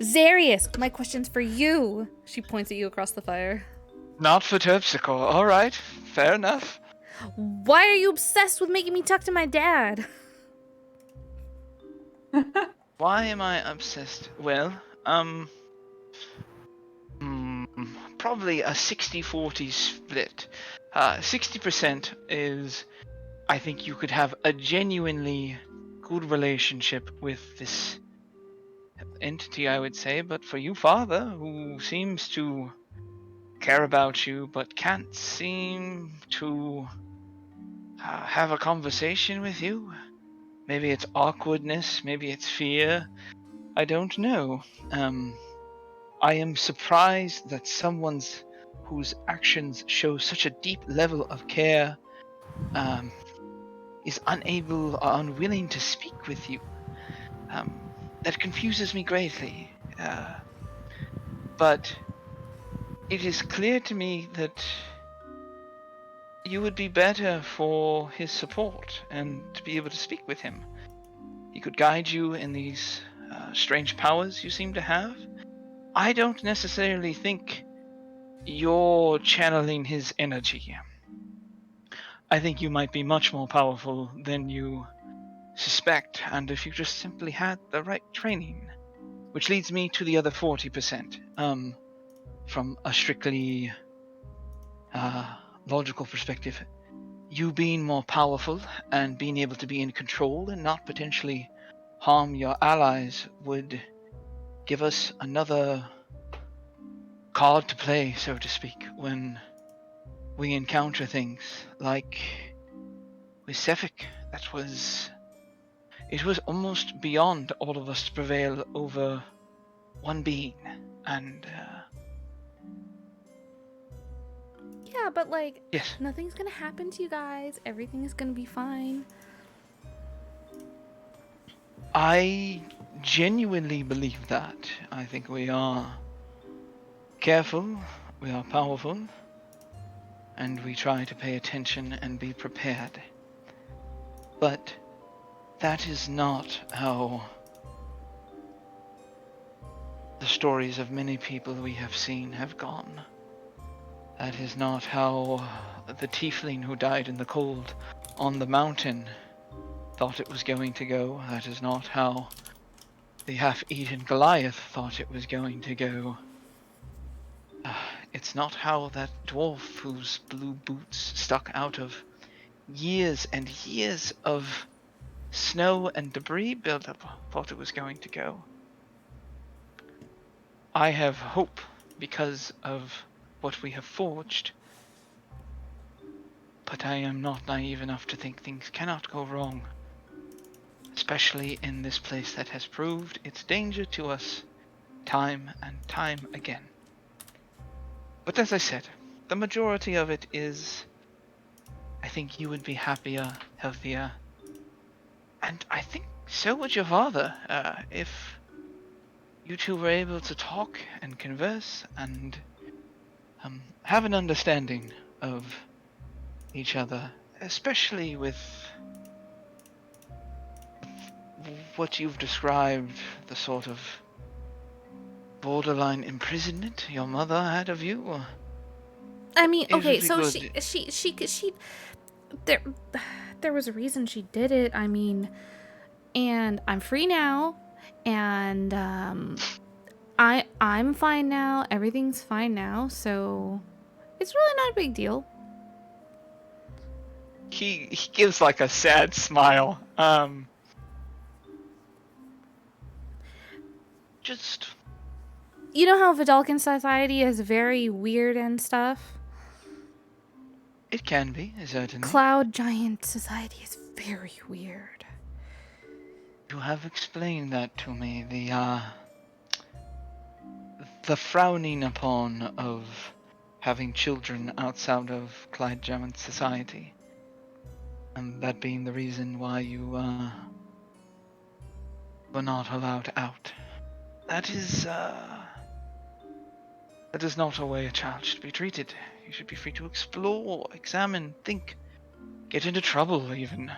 Zarius, my question's for you. She points at you across the fire. Not for Terpsichore. All right, fair enough. Why are you obsessed with making me talk to my dad? Why am I obsessed? Well, probably a 60-40 split. 60% is, I think you could have a genuinely good relationship with this entity, I would say, but for you, Father, who seems to care about you but can't seem to have a conversation with you. Maybe it's awkwardness, maybe it's fear. I don't know. I am surprised that someone's whose actions show such a deep level of care is unable or unwilling to speak with you. That confuses me greatly. But it is clear to me that you would be better for his support and to be able to speak with him. He could guide you in these strange powers you seem to have. I don't necessarily think you're channeling his energy. I think you might be much more powerful than you suspect, and if you just simply had the right training. Which leads me to the other 40%. From a strictly logical perspective, you being more powerful and being able to be in control and not potentially harm your allies would give us another card to play, so to speak, when we encounter things like with Sefik. It was almost beyond all of us to prevail over one being, and Yeah, but like, yes, nothing's gonna happen to you guys. Everything is gonna be fine. I genuinely believe that. I think we are careful, we are powerful, and we try to pay attention and be prepared. But that is not how the stories of many people we have seen have gone. That is not how the tiefling who died in the cold on the mountain thought it was going to go. That is not how the half-eaten Goliath thought it was going to go. It's not how that dwarf whose blue boots stuck out of years and years of snow and debris buildup thought it was going to go. I have hope because of what we have forged. But I am not naive enough to think things cannot go wrong. Especially in this place that has proved its danger to us time and time again. But as I said, the majority of it is, I think you would be happier, healthier, and I think so would your father, if you two were able to talk and converse and have an understanding of each other, especially with what you've described, the sort of borderline imprisonment your mother had of you. I mean, It okay, would be so good. she there was a reason she did it. I mean, and I'm free now, and I'm fine now. Everything's fine now, so it's really not a big deal. He gives like a sad smile. Just You know how Vidalcan society is very weird and stuff? it can be, certainly. Cloud Giant society is very weird. You have explained that to me. The frowning upon of having children outside of Clyde Giant society, and that being the reason why you were not allowed out. That is not a way a child should be treated. You should be free to explore, examine, think, get into trouble even.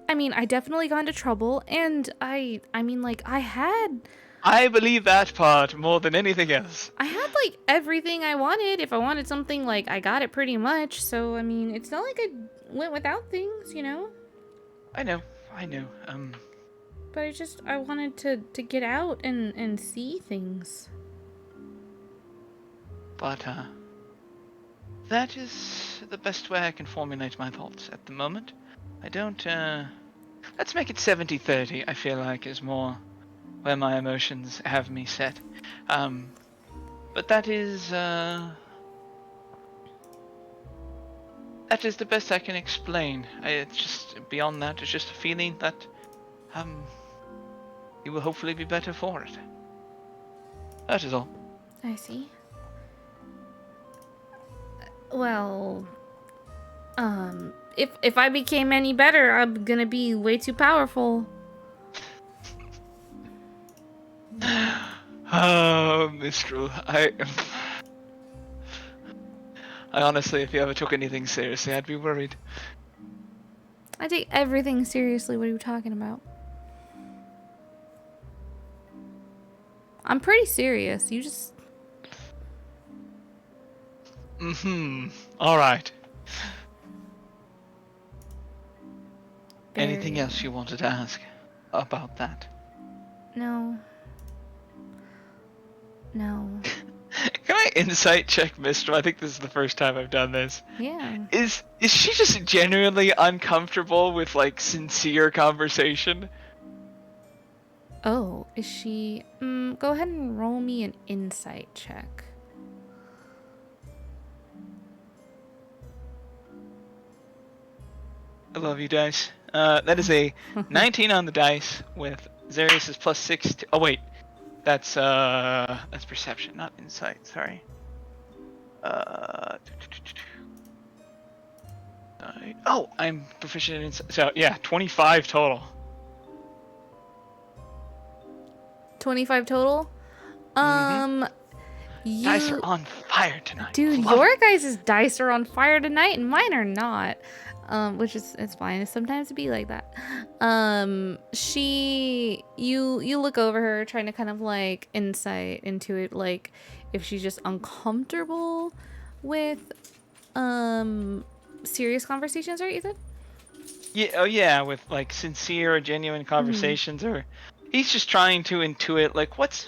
I mean, I definitely got into trouble, and I mean, like, I believe that part more than anything else. I had like everything I wanted. If I wanted something, like, I got it pretty much. So I mean, it's not like I went without things, you know. I know. But I wanted to get out and see things. But that is the best way I can formulate my thoughts at the moment. I don't let's make it 70-30, I feel like is more where my emotions have me set. But that is the best I can explain. It's just beyond that, it's just a feeling that you will hopefully be better for it. That is all. I see. Well, if I became any better, I'm gonna be way too powerful. Oh, Mistral, I honestly, if you ever took anything seriously, I'd be worried. I take everything seriously. What are you talking about? I'm pretty serious. You just... All right. Very... Anything else you wanted to ask about that? No. No. Can I insight check Mistral? I think this is the first time I've done this. Yeah. Is she just genuinely uncomfortable with like sincere conversation? Oh, is she... go ahead and roll me an insight check. I love you, dice. That is a 19 on the dice with Zarius's +6 to... Oh wait, that's perception, not insight. Sorry. Oh, I'm proficient in insight. So yeah, 25 total. 25 total? Dice are on fire tonight. Dude, Love your it. guys' dice are on fire tonight and mine are not. Which is, it's fine. It's sometimes be like that. You look over her trying to kind of like insight into it, like if she's just uncomfortable with serious conversations, right, Ethan? Yeah, oh yeah, with like sincere or genuine conversations, or he's just trying to intuit like what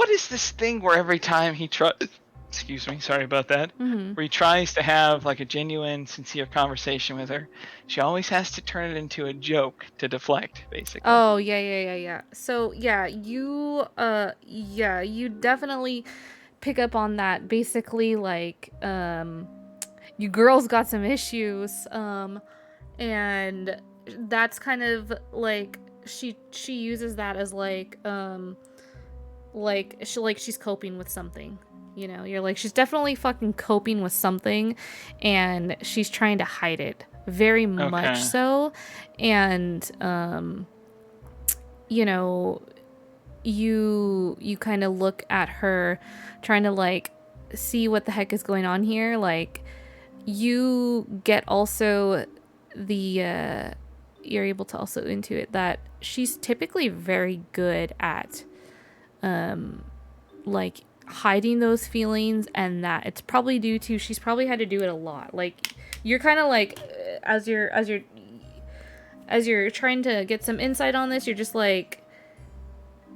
is this thing where every time he tries excuse me, sorry about that, Mm-hmm. where he tries to have like a genuine, sincere conversation with her, she always has to turn it into a joke to deflect, basically. Oh, yeah. So, you definitely pick up on that. Basically, like, you girls got some issues, and that's kind of like she uses that as she's coping with something. You're like, she's definitely fucking coping with something, and she's trying to hide it very much Okay. so. And you know, you kind of look at her trying to like see what the heck is going on here. Like, you get also the you're able to also intuit that she's typically very good at like hiding those feelings, and that it's probably due to she's probably had to do it a lot. Like, you're kind of like as you're trying to get some insight on this, you're just like,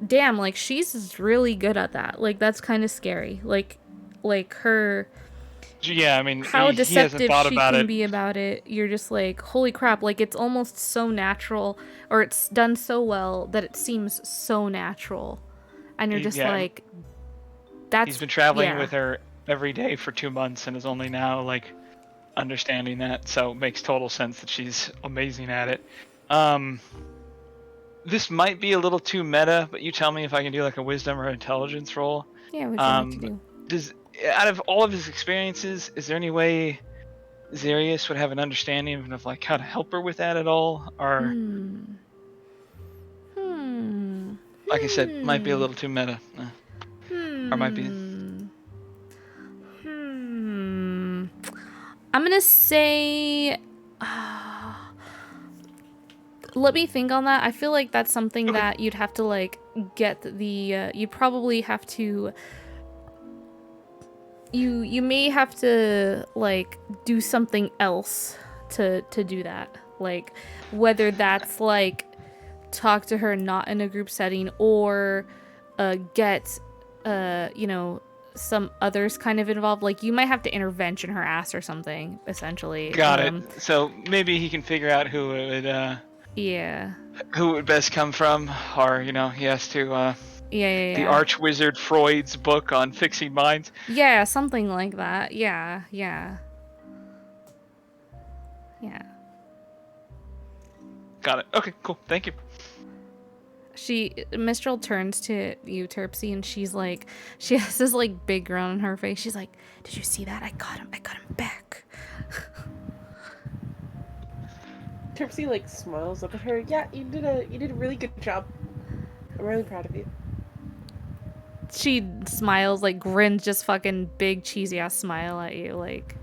damn, like she's really good at that. Like, that's kind of scary. Like her, Yeah, I mean, how he hasn't deceptive thought she about can it. be about it. You're just like, holy crap, like it's almost so natural, or it's done so well that it seems so natural. And you're just Yeah, like, that's he's been traveling yeah. with her every day for 2 months and is only now like understanding that, so it makes total sense that she's amazing at it. This might be a little too meta, but you tell me if I can do like a wisdom or intelligence roll. Yeah, what'd you like to do? Out of all of his experiences, is there any way Zarius would have an understanding of like how to help her with that at all? Or like I said, might be a little too meta. Or might be. I'm gonna say, let me think on that. I feel like that's something that you'd have to like get the you probably have to you may have to like do something else to do that. Like, whether that's like talk to her not in a group setting, or get some others kind of involved. Like, you might have to intervention her ass or something, essentially. Got it. So maybe he can figure out who it would Yeah. who it would best come from, or he has to Yeah. the arch wizard Freud's book on fixing minds. Yeah, something like that. Yeah. Got it. Okay, cool. Thank you. Mistral turns to you, Terpsy, and she's like, she has this like big grin on her face. She's like, "Did you see that? I got him back." Terpsy like smiles up at her. Yeah, you did a really good job. I'm really proud of you. She smiles, like grins, just fucking big cheesy ass smile at you, like.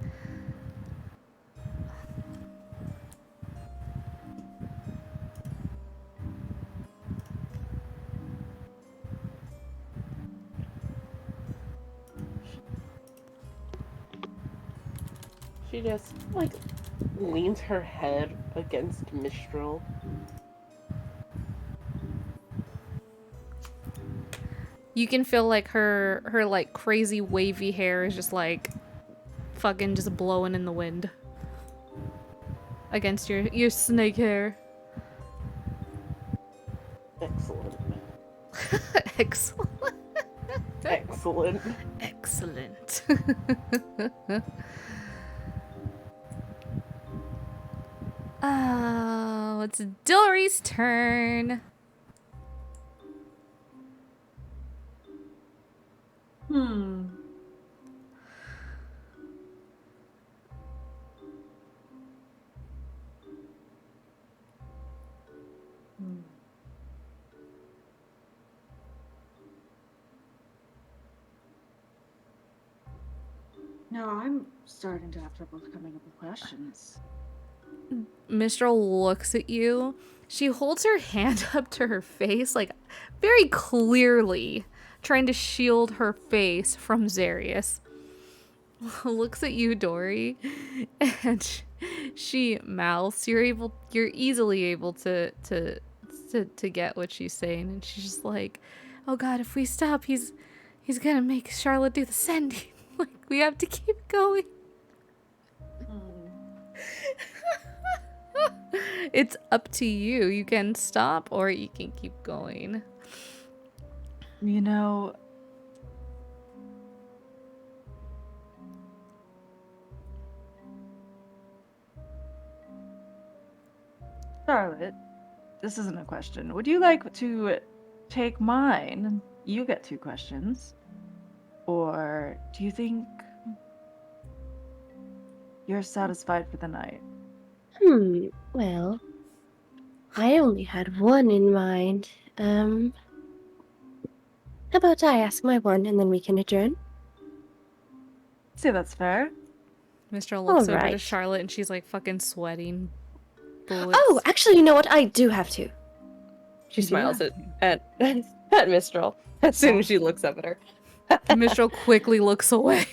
She just like leans her head against Mistral. You can feel like her like crazy wavy hair is just like fucking just blowing in the wind against your snake hair. Excellent. Excellent. Excellent. Excellent. Oh, it's Dory's turn. No, I'm starting to have trouble coming up with questions. Mistral looks at you. She holds her hand up to her face, like very clearly trying to shield her face from Zarius. Looks at you, Dory, and she mouths. You're easily able to get what she's saying, and she's just like, "Oh God, if we stop, he's gonna make Charlotte do the sending." Like, We have to keep going. It's up to you. You can stop or you can keep going. You know, Charlotte, this isn't a question. Would you like to take mine? You get 2 questions. Or do you think you're satisfied for the night? Well, I only had one in mind. How about I ask my one and then we can adjourn? See, that's fair. Mr. looks over to Alright. Charlotte and she's like fucking sweating bullets. Oh, actually, you know what? I do have to. She You do smiles have at Mistral as soon as she looks up at her. Mistral quickly looks away.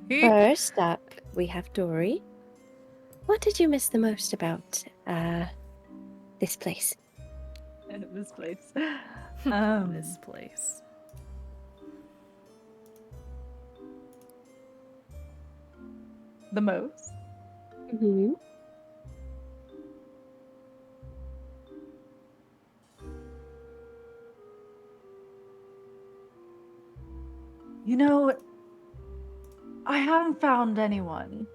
First up, we have Dory. What did you miss the most about this place? This place. This place. The most? Mm-hmm. You know, I haven't found anyone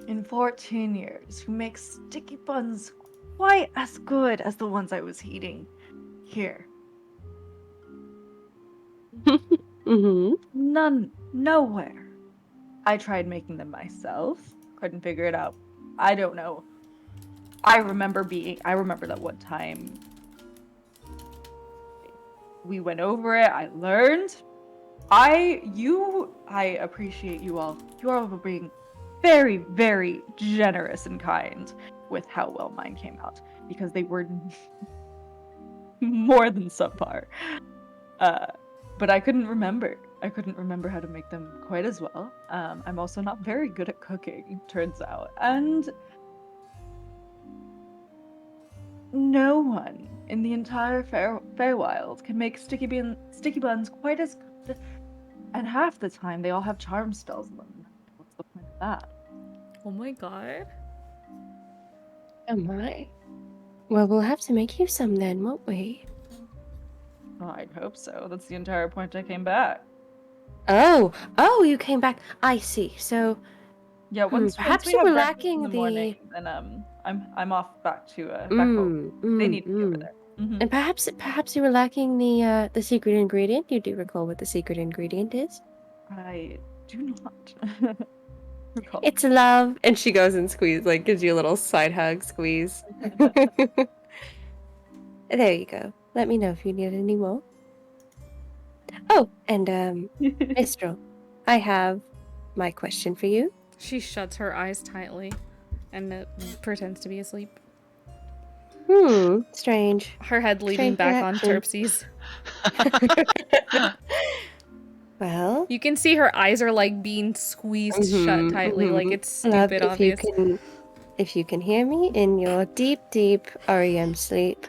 in 14 years who makes sticky buns quite as good as the ones I was eating here. Mm-hmm. None, nowhere. I tried making them myself, couldn't figure it out. I don't know. I remember that one time we went over it, I learned. I appreciate you all. You all were being very, very generous and kind with how well mine came out, because they were more than subpar. But I couldn't remember. I couldn't remember how to make them quite as well. I'm also not very good at cooking, turns out. And no one in the entire Feywild can make sticky buns quite as good. And half the time they all have charm spells in them. What's the point of that? Oh my god. Oh my. Well, we'll have to make you some then, won't we? Oh, I hope so. That's the entire point I came back. Oh, you came back. I see. So, Yeah, once perhaps we you have were breakfast lacking in the morning, then I'm off back to back home. They need me over there. Mhm. And perhaps you were lacking the secret ingredient. You do recall what the secret ingredient is? I do not recall. It's love. And she goes and gives you a little side hug, squeeze. There you go. Let me know if you need any more. Oh, and Mistral, I have my question for you. She shuts her eyes tightly and pretends to be asleep. Strange. Her head leaning Strange back on reaction. Terpsies. Well, You can see her eyes are like being squeezed shut tightly, like it's love, stupid obvious. if you can hear me in your deep, deep REM sleep,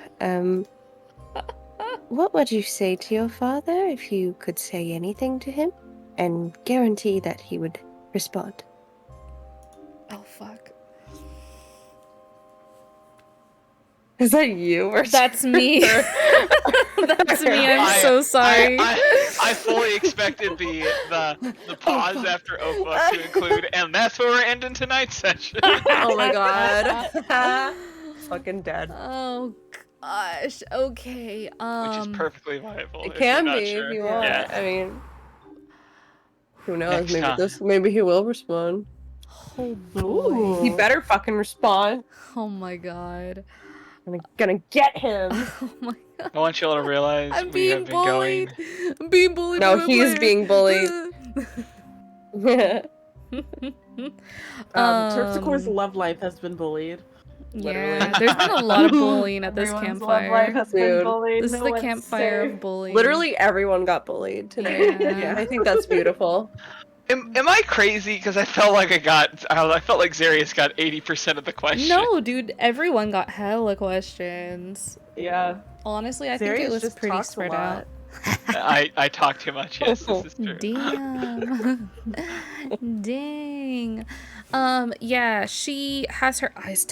what would you say to your father if you could say anything to him and guarantee that he would respond? Oh fuck. Is that you or That's me. That's me. I'm so sorry. I fully expected the pause after Opa to include, and that's where we're ending tonight's session. Oh my god. Fucking dead. Oh gosh. Okay. Which is perfectly viable. It if can you're not be sure. if you want. Yeah. I mean, who knows? Next time. Maybe he will respond. Oh boy. He better fucking respond. Oh my god. I'm gonna get him. Oh my god. I want you all to realize I'm we being have been bullied. going. I'm being bullied. No, by my he's player. being bullied. Terpsichore's love life has been bullied. Yeah, there's been a lot of bullying at this Everyone's love life campfire. has been Dude. bullied. This is No the one's campfire safe. of bullying. Literally everyone got bullied today. Yeah. I think that's beautiful. Am I crazy? Because I felt like I felt like Zarius got 80% of the question. No, dude, everyone got hella questions. Yeah. Honestly, I think it Zarius was just pretty talks a spread lot. out. I talk too much. Yes, this is true. Damn. Dang. Yeah, she has her eyes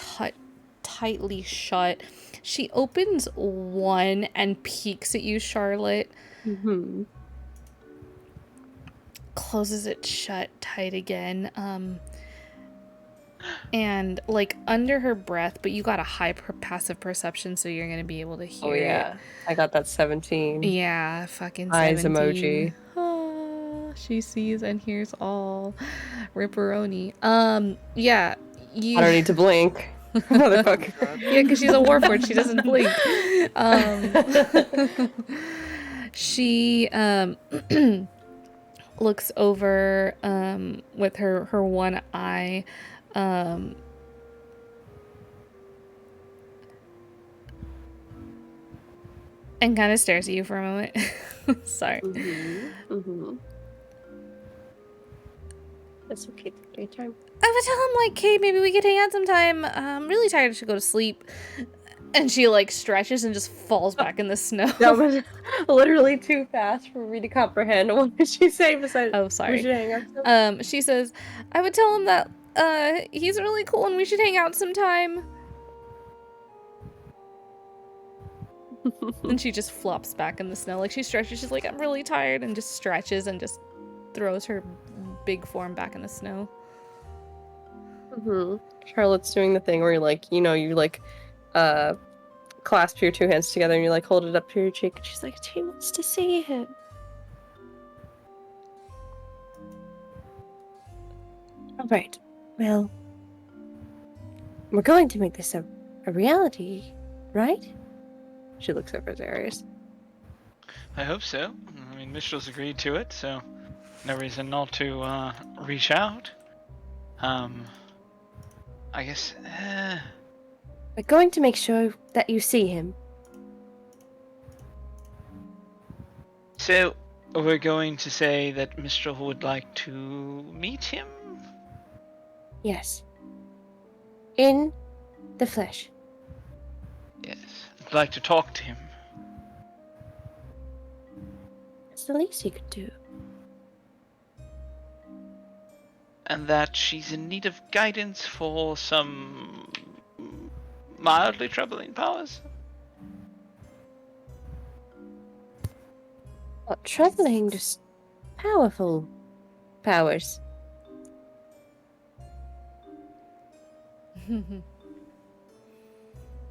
tightly shut. She opens one and peeks at you, Charlotte. Mm-hmm. Closes it shut tight again. And like under her breath, but you got a high passive perception, so you're gonna be able to hear Oh yeah, I got that 17. it. Yeah, fucking Eyes 17. emoji. Ah, she sees and hears all. Ripperoni. Yeah, you. I don't need to blink. Motherfucker. Yeah, because she's a warforged. She doesn't blink. She looks over with her one eye. And kind of stares at you for a moment. Sorry. Mm-hmm. Mm-hmm. That's okay. Take your time. I would tell him, like, hey, maybe we could hang out sometime. I'm really tired. I should go to sleep. And she, like, stretches and just falls back in the snow. That was literally too fast for me to comprehend. What did she say besides? Oh, sorry. We should hang out. She says, I would tell him that he's really cool and we should hang out sometime. And she just flops back in the snow. Like, she stretches. She's like, I'm really tired. And just stretches and just throws her big form back in the snow. Mm-hmm. Charlotte's doing the thing where you clasp your two hands together and you like hold it up to your cheek, and she's like, she wants to see him. All right. Well, we're going to make this a reality, right? She looks over at Darius. I hope so. I mean, Mistral agreed to it, so no reason not to reach out. I guess. We're going to make sure that you see him. So we're going to say that Mistral would like to meet him. Yes. In the flesh. Yes, I'd like to talk to him. That's the least he could do. And that she's in need of guidance for some mildly troubling powers. Not troubling, just powerful powers.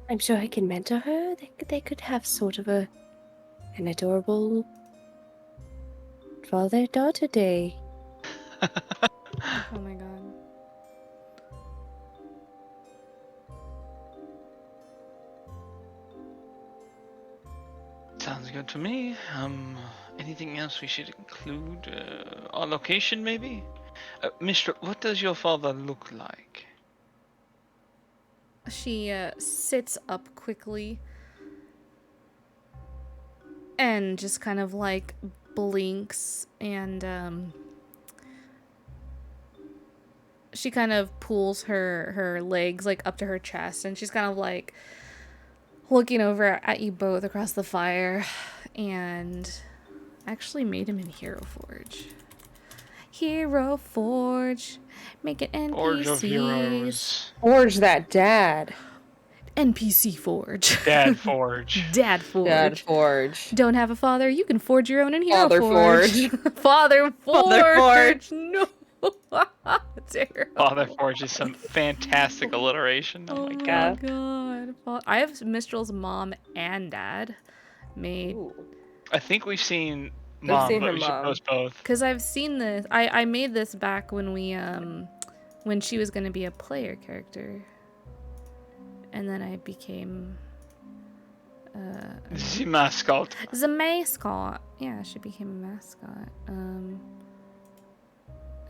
I'm sure I can mentor her. They could have sort of an adorable father-daughter day. Oh my god. Sounds good to me. Anything else we should include? Our location, maybe? Mistral, what does your father look like? She sits up quickly and just kind of like blinks, and she kind of pulls her legs like up to her chest, and she's kind of like looking over at you both across the fire, and actually made him in Hero Forge. Hero Forge, make it NPCs. Forge of Heroes. Forge that dad. NPC Forge. Dad Forge. Dad Forge. Dad Forge. Don't have a father? You can forge your own in Hero Father Forge. Father Forge. Father Forge. No. Terrible. Father Forge is some fantastic alliteration. Oh my god. God. I have Mistral's mom and dad made. Ooh. I think we've seen We've Mom, seen but her we should mom. post both. Because I've seen this. I made this back when we when she was going to be a player character. And then I became The mascot. the mascot. Yeah, she became a mascot.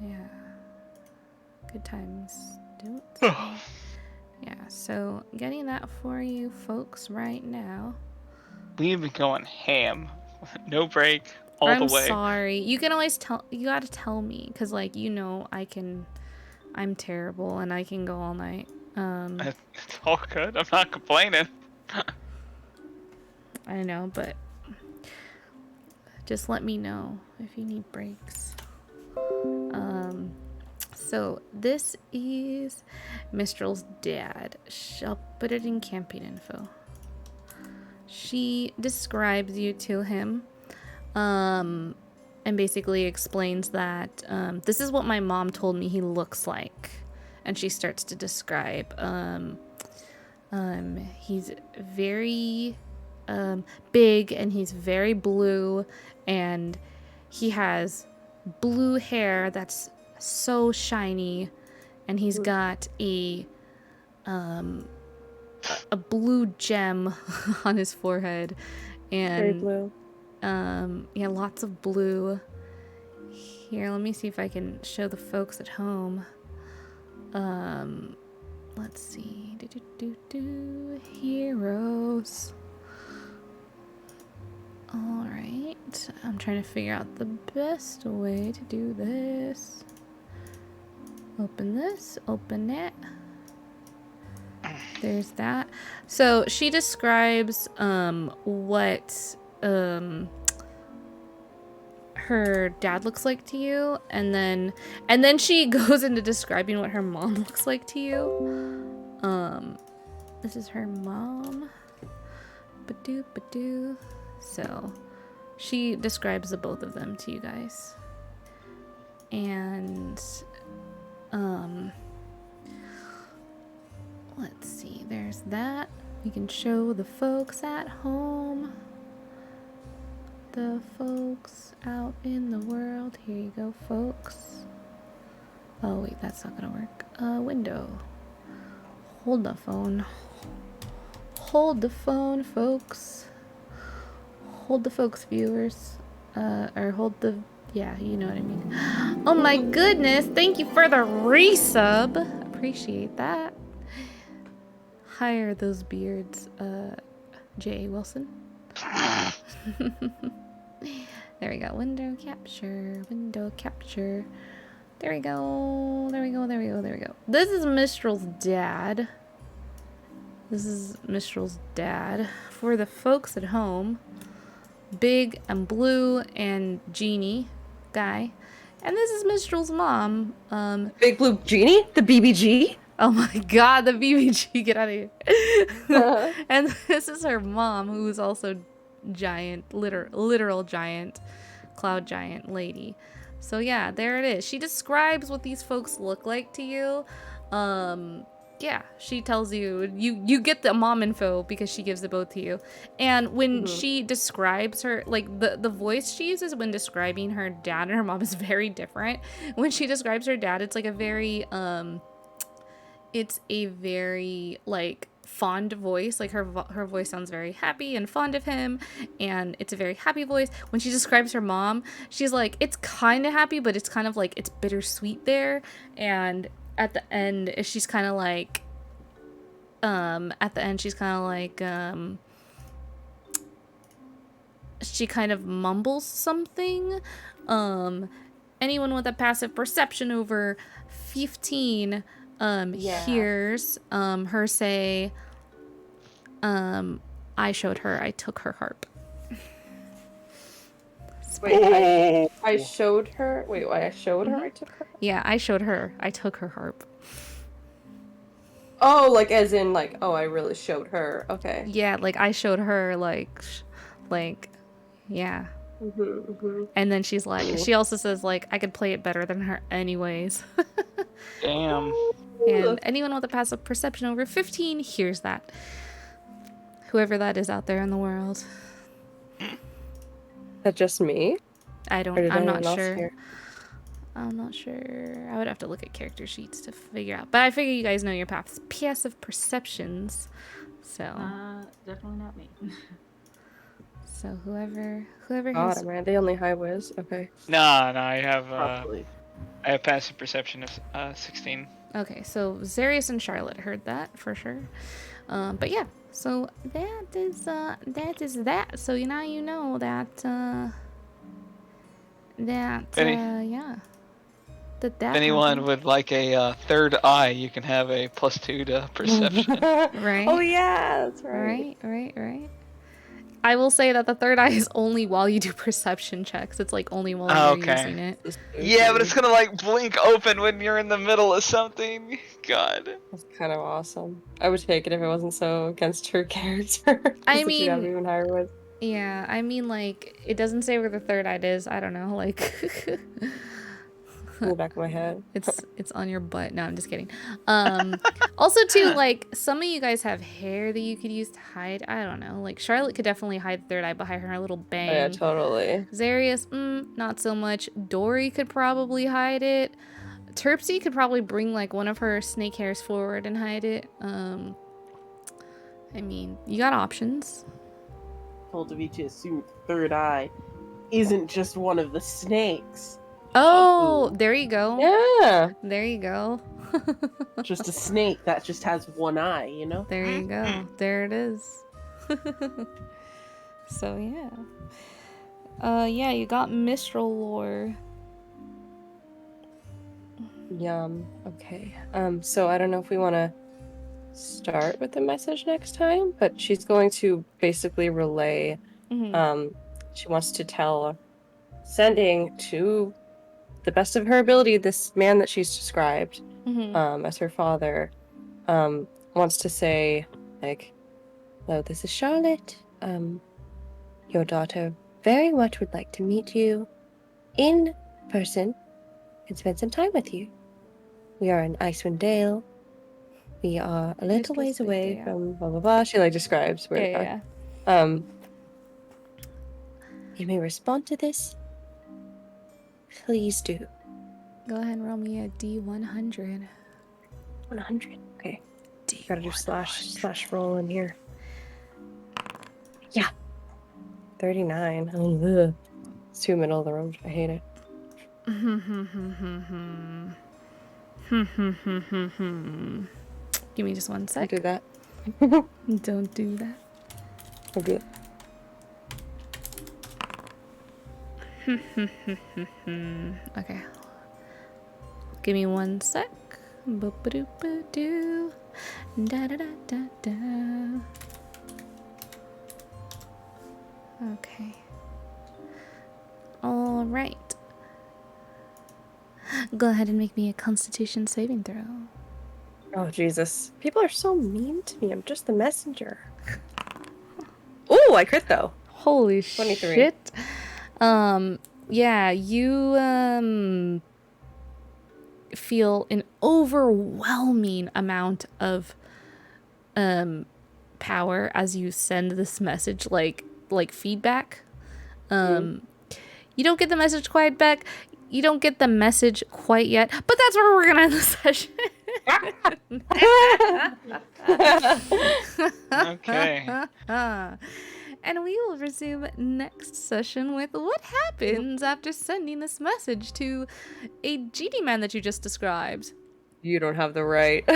Yeah. Good times. Don't. Yeah, so getting that for you folks right now. We've been going ham. No break. All I'm the way. sorry. You can always tell. You gotta tell me, cause like I'm terrible and I can go all night. It's all good. I'm not complaining. I know, but Just let me know if you need breaks. So this is Mistral's dad. I'll put it in camping info. She describes you to him, and basically explains that this is what my mom told me he looks like. And she starts to describe. He's very big, and he's very blue, and he has blue hair that's so shiny, and he's got a blue gem on his forehead, and Very blue. yeah, lots of blue. Here, let me see if I can show the folks at home. Let's see. Heroes. Alright. I'm trying to figure out the best way to do this. Open this. Open it. There's that. So she describes what her dad looks like to you, and then she goes into describing what her mom looks like to you. This is her mom. Badoo badoo. So she describes the both of them to you guys. And let's see, there's that. We can show the folks at home. The folks out in the world. Here you go, folks. Oh wait, that's not gonna work. Window. Hold the phone. Hold the phone, folks. Hold the folks, viewers. Or hold the... Yeah, you know what I mean. Oh my goodness, thank you for the resub. Appreciate that. Hire those beards, J.A. Wilson. There we go. Window capture. Window capture. There we go. There we go. There we go. There we go. This is Mistral's dad. This is Mistral's dad. For the folks at home, big and blue and genie guy. And this is Mistral's mom. Big blue genie? The BBG? Oh my god, the BBG, get out of here. And this is her mom, who is also giant, literal giant, cloud giant lady. So yeah, there it is. She describes what these folks look like to you. Yeah, she tells you, you get the mom info because she gives it both to you. And when she describes her, like the voice she uses when describing her dad and her mom is very different. When she describes her dad, it's like a very, it's a very like fond voice. Like her voice sounds very happy and fond of him, and it's a very happy voice. When she describes her mom, she's like, it's kind of happy, but it's kind of like it's bittersweet there. And at the end, she's kind of like, she kind of mumbles something. Anyone with a passive perception over 15 hears her say, I showed her, I took her harp. Wait, I showed her? Wait, I showed her? I took her? Yeah, I showed her, I took her harp. Oh, like as in like, oh, I really showed her. Okay. Yeah, like I showed her, like, yeah. And then she's like, she also says like, I could play it better than her anyways. Damn. And anyone with a passive perception over 15 hears that. Whoever that is out there in the world. That just me? I'm not anyone else sure. hear? I'm not sure. I would have to look at character sheets to figure out. But I figure you guys know your passive perceptions. So. Definitely not me. So whoever God, has. am I the only high whiz? Okay. No, I have Probably. I have passive perception of 16. Okay, so Zarius and Charlotte heard that for sure. But yeah, so that is that. So now you know that yeah. That If anyone happened. would like a third eye, you can have a +2 to perception. Right? Oh yeah, that's right. Right. I will say that the third eye is only while you do perception checks. It's like only while Oh, you're okay. using it. Yeah, but it's gonna like blink open when you're in the middle of something. God. That's kind of awesome. I would take it if it wasn't so against her character. 'Cause I then she'd have mean- even higher with. Yeah, I mean, like, it doesn't say where the third eye is. I don't know, like, In the back of my head. it's on your butt. No, I'm just kidding. Also, too, like, some of you guys have hair that you could use to hide. I don't know. Like, Charlotte could definitely hide the third eye behind her little bang. Oh, yeah, totally. Zarius, not so much. Dory could probably hide it. Terpsy could probably bring, like, one of her snake hairs forward and hide it. I mean, you got options. Told to be to assume the third eye isn't just one of the snakes. Oh, there you go. Yeah. There you go. Just a snake that just has one eye, you know? There you go. There it is. So yeah. Yeah, you got Mistral lore. Yum. Okay. So I don't know if we want to start with the message next time, but she's going to basically relay. Mhm. She wants to tell, sending to the best of her ability, this man that she's described Mhm. as her father, wants to say, like, hello, this is Charlotte. Your daughter very much would like to meet you in person and spend some time with you. We are in Icewind Dale. We are a little ways away from blah blah blah. She like describes where they Yeah. are. You may respond to this. Please do. Go ahead and roll me a D100. 100. Okay. Gotta do slash roll in here. Yeah. 39. Oh, ugh. It's too middle of the road. I hate it. Give me just one I sec. do that. Don't do that. I do it. Okay. Give me one sec. Boop-a-doop-a-doo. Da-da-da-da-da. Okay. All right. Go ahead and make me a Constitution saving throw. Oh, Jesus. People are so mean to me. I'm just the messenger. Oh, I crit though. Holy 23. shit. Yeah, you feel an overwhelming amount of power as you send this message, like feedback. You don't get the message quite back. You don't get the message quite yet, but that's where we're gonna end the session. Okay. And we will resume next session with what happens after sending this message to a GD man that you just described. You don't have the right.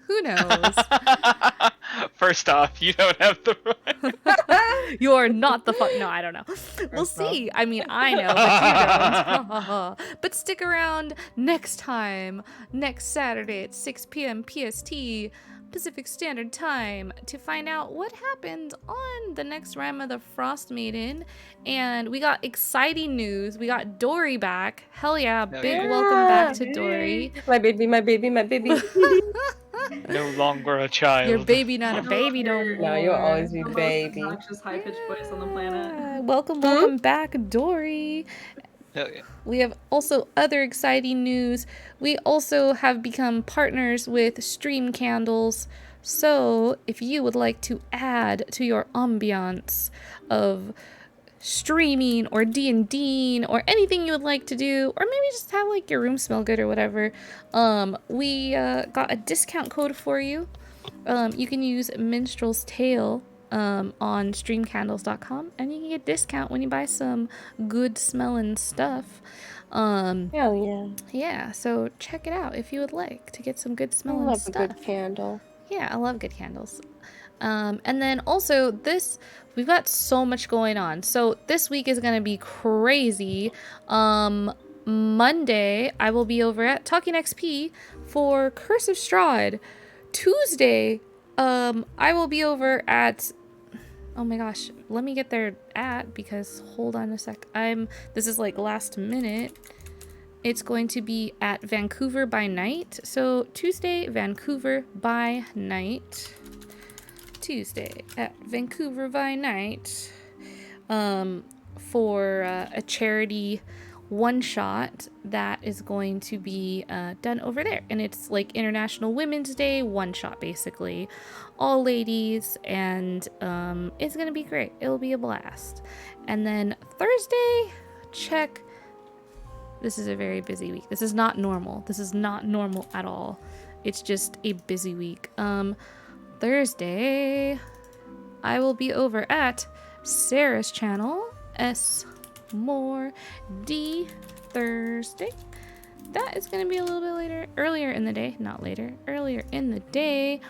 Who knows? First off, you don't have the right. You are not the fuck. No, I don't know. We'll see. I mean, I know, but you don't. But stick around next time, next Saturday at 6 p.m. PST, Pacific Standard Time, to find out what happened on the next Rime of the Frostmaiden. And we got exciting news. We got Dory back. Hell yeah. Big welcome back to Dory. My baby, my baby, my baby. No longer a child. Your baby, not a baby no more. No, you'll always be The most baby. obnoxious high-pitched voice on the planet. Yeah, welcome back, Dory. Hell yeah. We have also other exciting news. We also have become partners with Stream Candles. So if you would like to add to your ambiance of streaming or D&D or anything you would like to do, or maybe just have like your room smell good or whatever, we got a discount code for you. You can use Minstrel's Tale on streamcandles.com, and you can get discount when you buy some good smelling stuff. Hell yeah. Yeah, so check it out if you would like to get some good I smelling love stuff. a good candle. Yeah, I love good candles. And then also we've got so much going on. So this week is gonna be crazy. Monday I will be over at Talking XP for Curse of Strahd. Tuesday, I will be over at Oh my gosh, let me get their because hold on a sec. This is like last minute. It's going to be at Vancouver by night. So Tuesday, Vancouver by night. Tuesday at Vancouver by night. For a charity one shot that is going to be done over there, and it's like International Women's Day one shot, basically, all ladies, and it's gonna be great. It'll be a blast. And then Thursday, check. This is a very busy week. This is not normal. This is not normal at all. It's just a busy week. Thursday, I will be over at Sarah's channel, S More D Thursday. That is gonna be a little bit earlier in the day, not later, earlier in the day.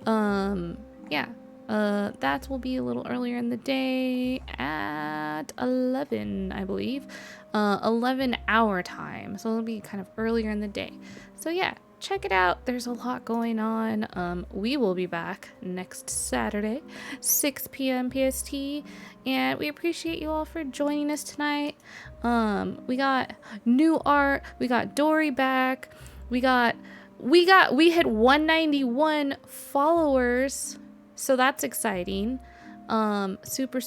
Yeah, that will be a little earlier in the day at 11, I believe, 11 hour time. So it'll be kind of earlier in the day. So yeah, check it out. There's a lot going on. We will be back next Saturday, 6 p.m. PST, and we appreciate you all for joining us tonight. We got new art. We got Dory back. We hit 191 followers, so that's exciting. Super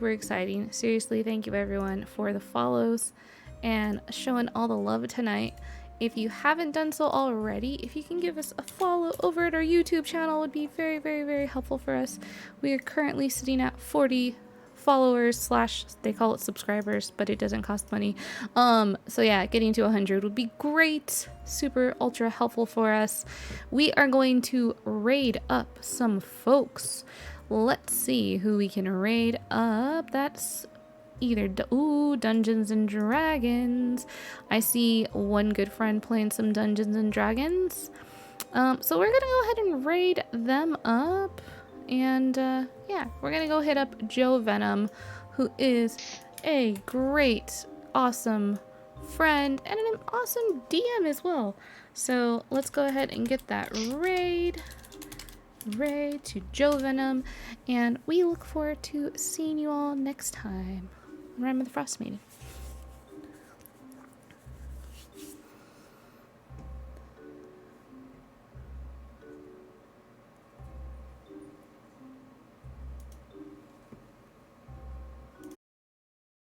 exciting. Seriously, thank you everyone for the follows and showing all the love tonight. If you haven't done so already, if you can give us a follow over at our YouTube channel, would be very helpful for us. We are currently sitting at 40 followers / they call it subscribers, but it doesn't cost money. So yeah, getting to 100 would be great. Super ultra helpful for us. We are going to raid up some folks. Let's see who we can raid up. That's either Dungeons and Dragons. I see one good friend playing some Dungeons and Dragons. So we're gonna go ahead and raid them up, and yeah, we're gonna go hit up Joe Venom, who is a great, awesome friend and an awesome DM as well. So let's go ahead and get that raid to Joe Venom, and we look forward to seeing you all next time. Rime of the Frostmaiden.